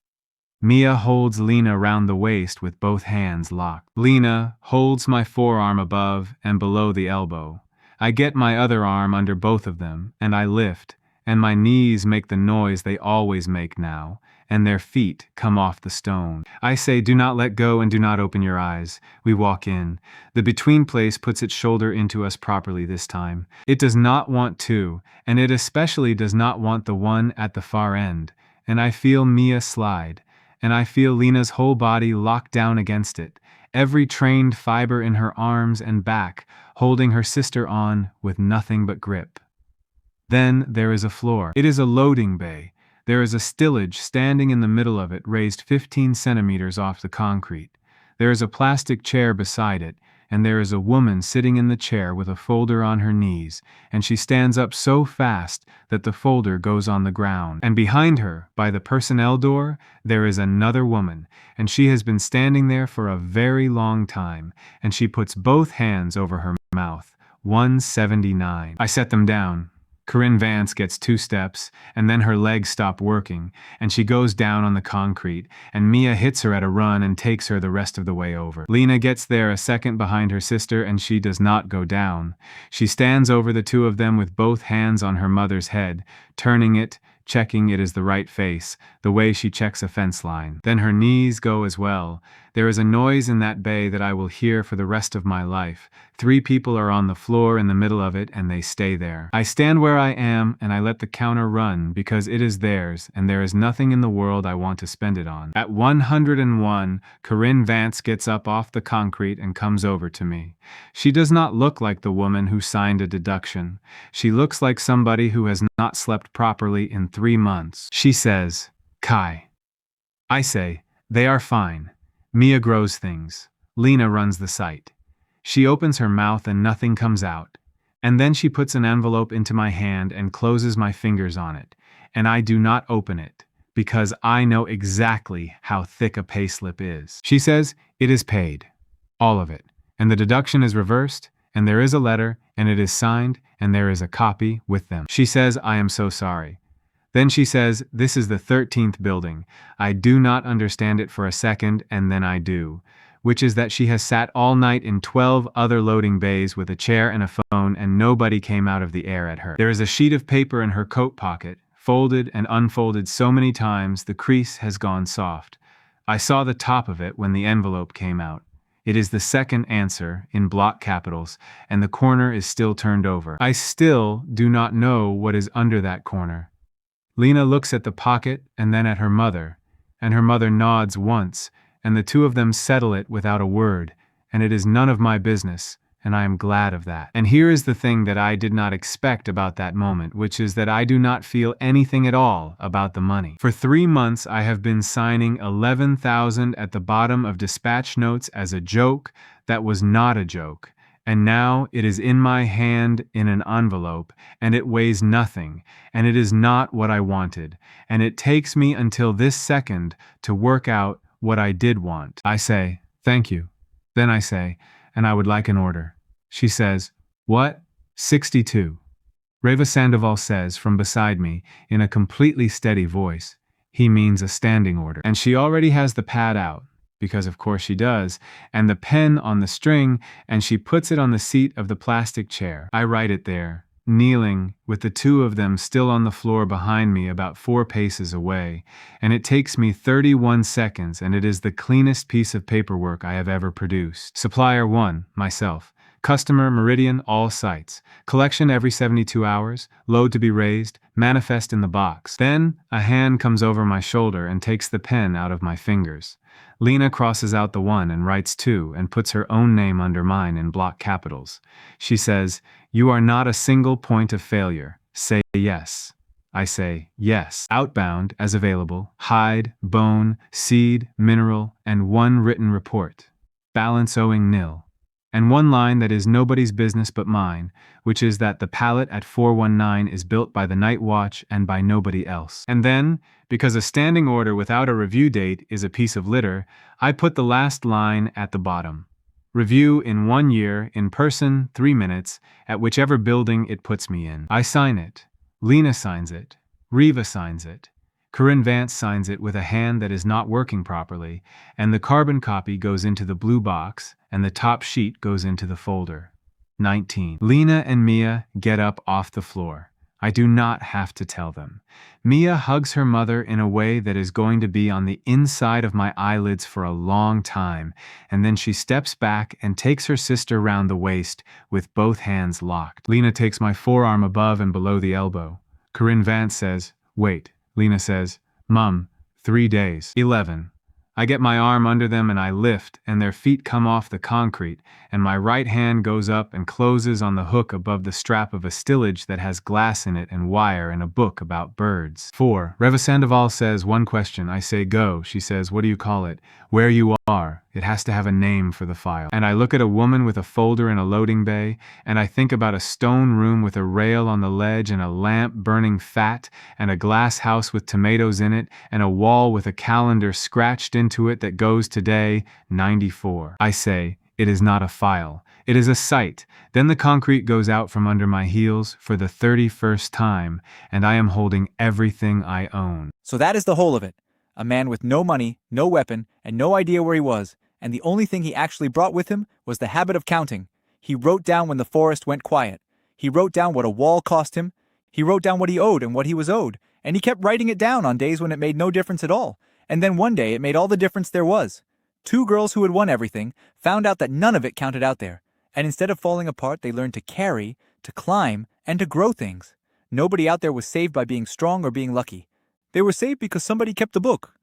Mia holds Lena round the waist with both hands locked. Lena holds my forearm above and below the elbow. I get my other arm under both of them, and I lift, and my knees make the noise they always make now, and their feet come off the stone. I say, do not let go and do not open your eyes. We walk in. The between place puts its shoulder into us properly this time. It does not want to, and it especially does not want the one at the far end, and I feel Mia slide. And I feel Lena's whole body locked down against it, every trained fiber in her arms and back, holding her sister on with nothing but grip. Then there is a floor. It is a loading bay. There is a stillage standing in the middle of it, raised 15 centimeters off the concrete. There is a plastic chair beside it, and there is a woman sitting in the chair with a folder on her knees, and she stands up so fast that the folder goes on the ground. And behind her, by the personnel door, there is another woman, and she has been standing there for a very long time, and she puts both hands over her mouth. 179. I set them down. Corinne Vance gets 2 steps, and then her legs stop working, and she goes down on the concrete, and Mia hits her at a run and takes her the rest of the way over. Lena gets there a second behind her sister, and she does not go down. She stands over the 2 of them with both hands on her mother's head, turning it, checking it is the right face, the way she checks a fence line. Then her knees go as well. There is a noise in that bay that I will hear for the rest of my life. 3 people are on the floor in the middle of it, and they stay there. I stand where I am, and I let the counter run, because it is theirs, and there is nothing in the world I want to spend it on. At 101, Corinne Vance gets up off the concrete and comes over to me. She does not look like the woman who signed a deduction. She looks like somebody who has not slept properly in 3 months. She says, "Kai." I say, "They are fine." Mia grows things. Lena runs the site. She opens her mouth and nothing comes out. And then she puts an envelope into my hand and closes my fingers on it. And I do not open it, because I know exactly how thick a payslip is. She says, "It is paid. All of it. And the deduction is reversed, and there is a letter, and it is signed, and there is a copy with them." She says, "I am so sorry." Then she says, "This is the 13th building. I do not understand it for a second, and then I do. Which is that she has sat all night in 12 other loading bays with a chair and a phone, and nobody came out of the air at her. There is a sheet of paper in her coat pocket, folded and unfolded so many times the crease has gone soft. I saw the top of it when the envelope came out. It is the second answer, in block capitals, and the corner is still turned over. I still do not know what is under that corner." Lena looks at the pocket and then at her mother, and her mother nods once, and the two of them settle it without a word, and it is none of my business, and I am glad of that. And here is the thing that I did not expect about that moment, which is that I do not feel anything at all about the money. For 3 months I have been signing 11,000 at the bottom of dispatch notes as a joke that was not a joke. And now it is in my hand in an envelope, and it weighs nothing, and it is not what I wanted, and it takes me until this second to work out what I did want. I say, "Thank you." Then I say, "And I would like an order." She says, "What?" 62. Reva Sandoval says from beside me, in a completely steady voice, "He means a standing order." And she already has the pad out, because of course she does, and the pen on the string, and she puts it on the seat of the plastic chair. I write it there, kneeling, with the two of them still on the floor behind me about 4 paces away, and it takes me 31 seconds, and it is the cleanest piece of paperwork I have ever produced. Supplier 1, myself. Customer, Meridian, all sites. Collection every 72 hours, load to be raised, manifest in the box. Then, a hand comes over my shoulder and takes the pen out of my fingers. Lena crosses out the 1 and writes 2 and puts her own name under mine in block capitals. She says, "You are not a single point of failure. Say yes." I say, "Yes." Outbound, as available, hide, bone, seed, mineral, and 1 written report. Balance owing nil. And 1 line that is nobody's business but mine, which is that the pallet at 419 is built by the night watch and by nobody else. And then, because a standing order without a review date is a piece of litter, I put the last line at the bottom. Review in 1 year, in person, 3 minutes, at whichever building it puts me in. I sign it. Lena signs it. Reva signs it. Corinne Vance signs it with a hand that is not working properly, and the carbon copy goes into the blue box, and the top sheet goes into the folder. 19. Lena and Mia get up off the floor. I do not have to tell them. Mia hugs her mother in a way that is going to be on the inside of my eyelids for a long time, and then she steps back and takes her sister round the waist with both hands locked. Lena takes my forearm above and below the elbow. Corinne Vance says, "Wait." Lena says, "Mum, 3 days." 11. I get my arm under them and I lift, and their feet come off the concrete, and my right hand goes up and closes on the hook above the strap of a stillage that has glass in it and wire and a book about birds. 4. Reva Sandoval says, "1 question." I say, "Go." She says, "What do you call it?" "Where you are. It has to have a name for the file." And I look at a woman with a folder in a loading bay, and I think about a stone room with a rail on the ledge and a lamp burning fat, and a glass house with tomatoes in it, and a wall with a calendar scratched into it that goes today, 94. I say, "It is not a file. It is a site." Then the concrete goes out from under my heels for the 31st time, and I am holding everything I own. So that is the whole of it. A man with no money, no weapon, and no idea where he was, and the only thing he actually brought with him was the habit of counting. He wrote down when the forest went quiet. He wrote down what a wall cost him. He wrote down what he owed and what he was owed, and he kept writing it down on days when it made no difference at all. And then one day it made all the difference there was. Two girls who had won everything found out that none of it counted out there, and instead of falling apart, they learned to carry, to climb, and to grow things. Nobody out there was saved by being strong or being lucky. They were saved because somebody kept the book.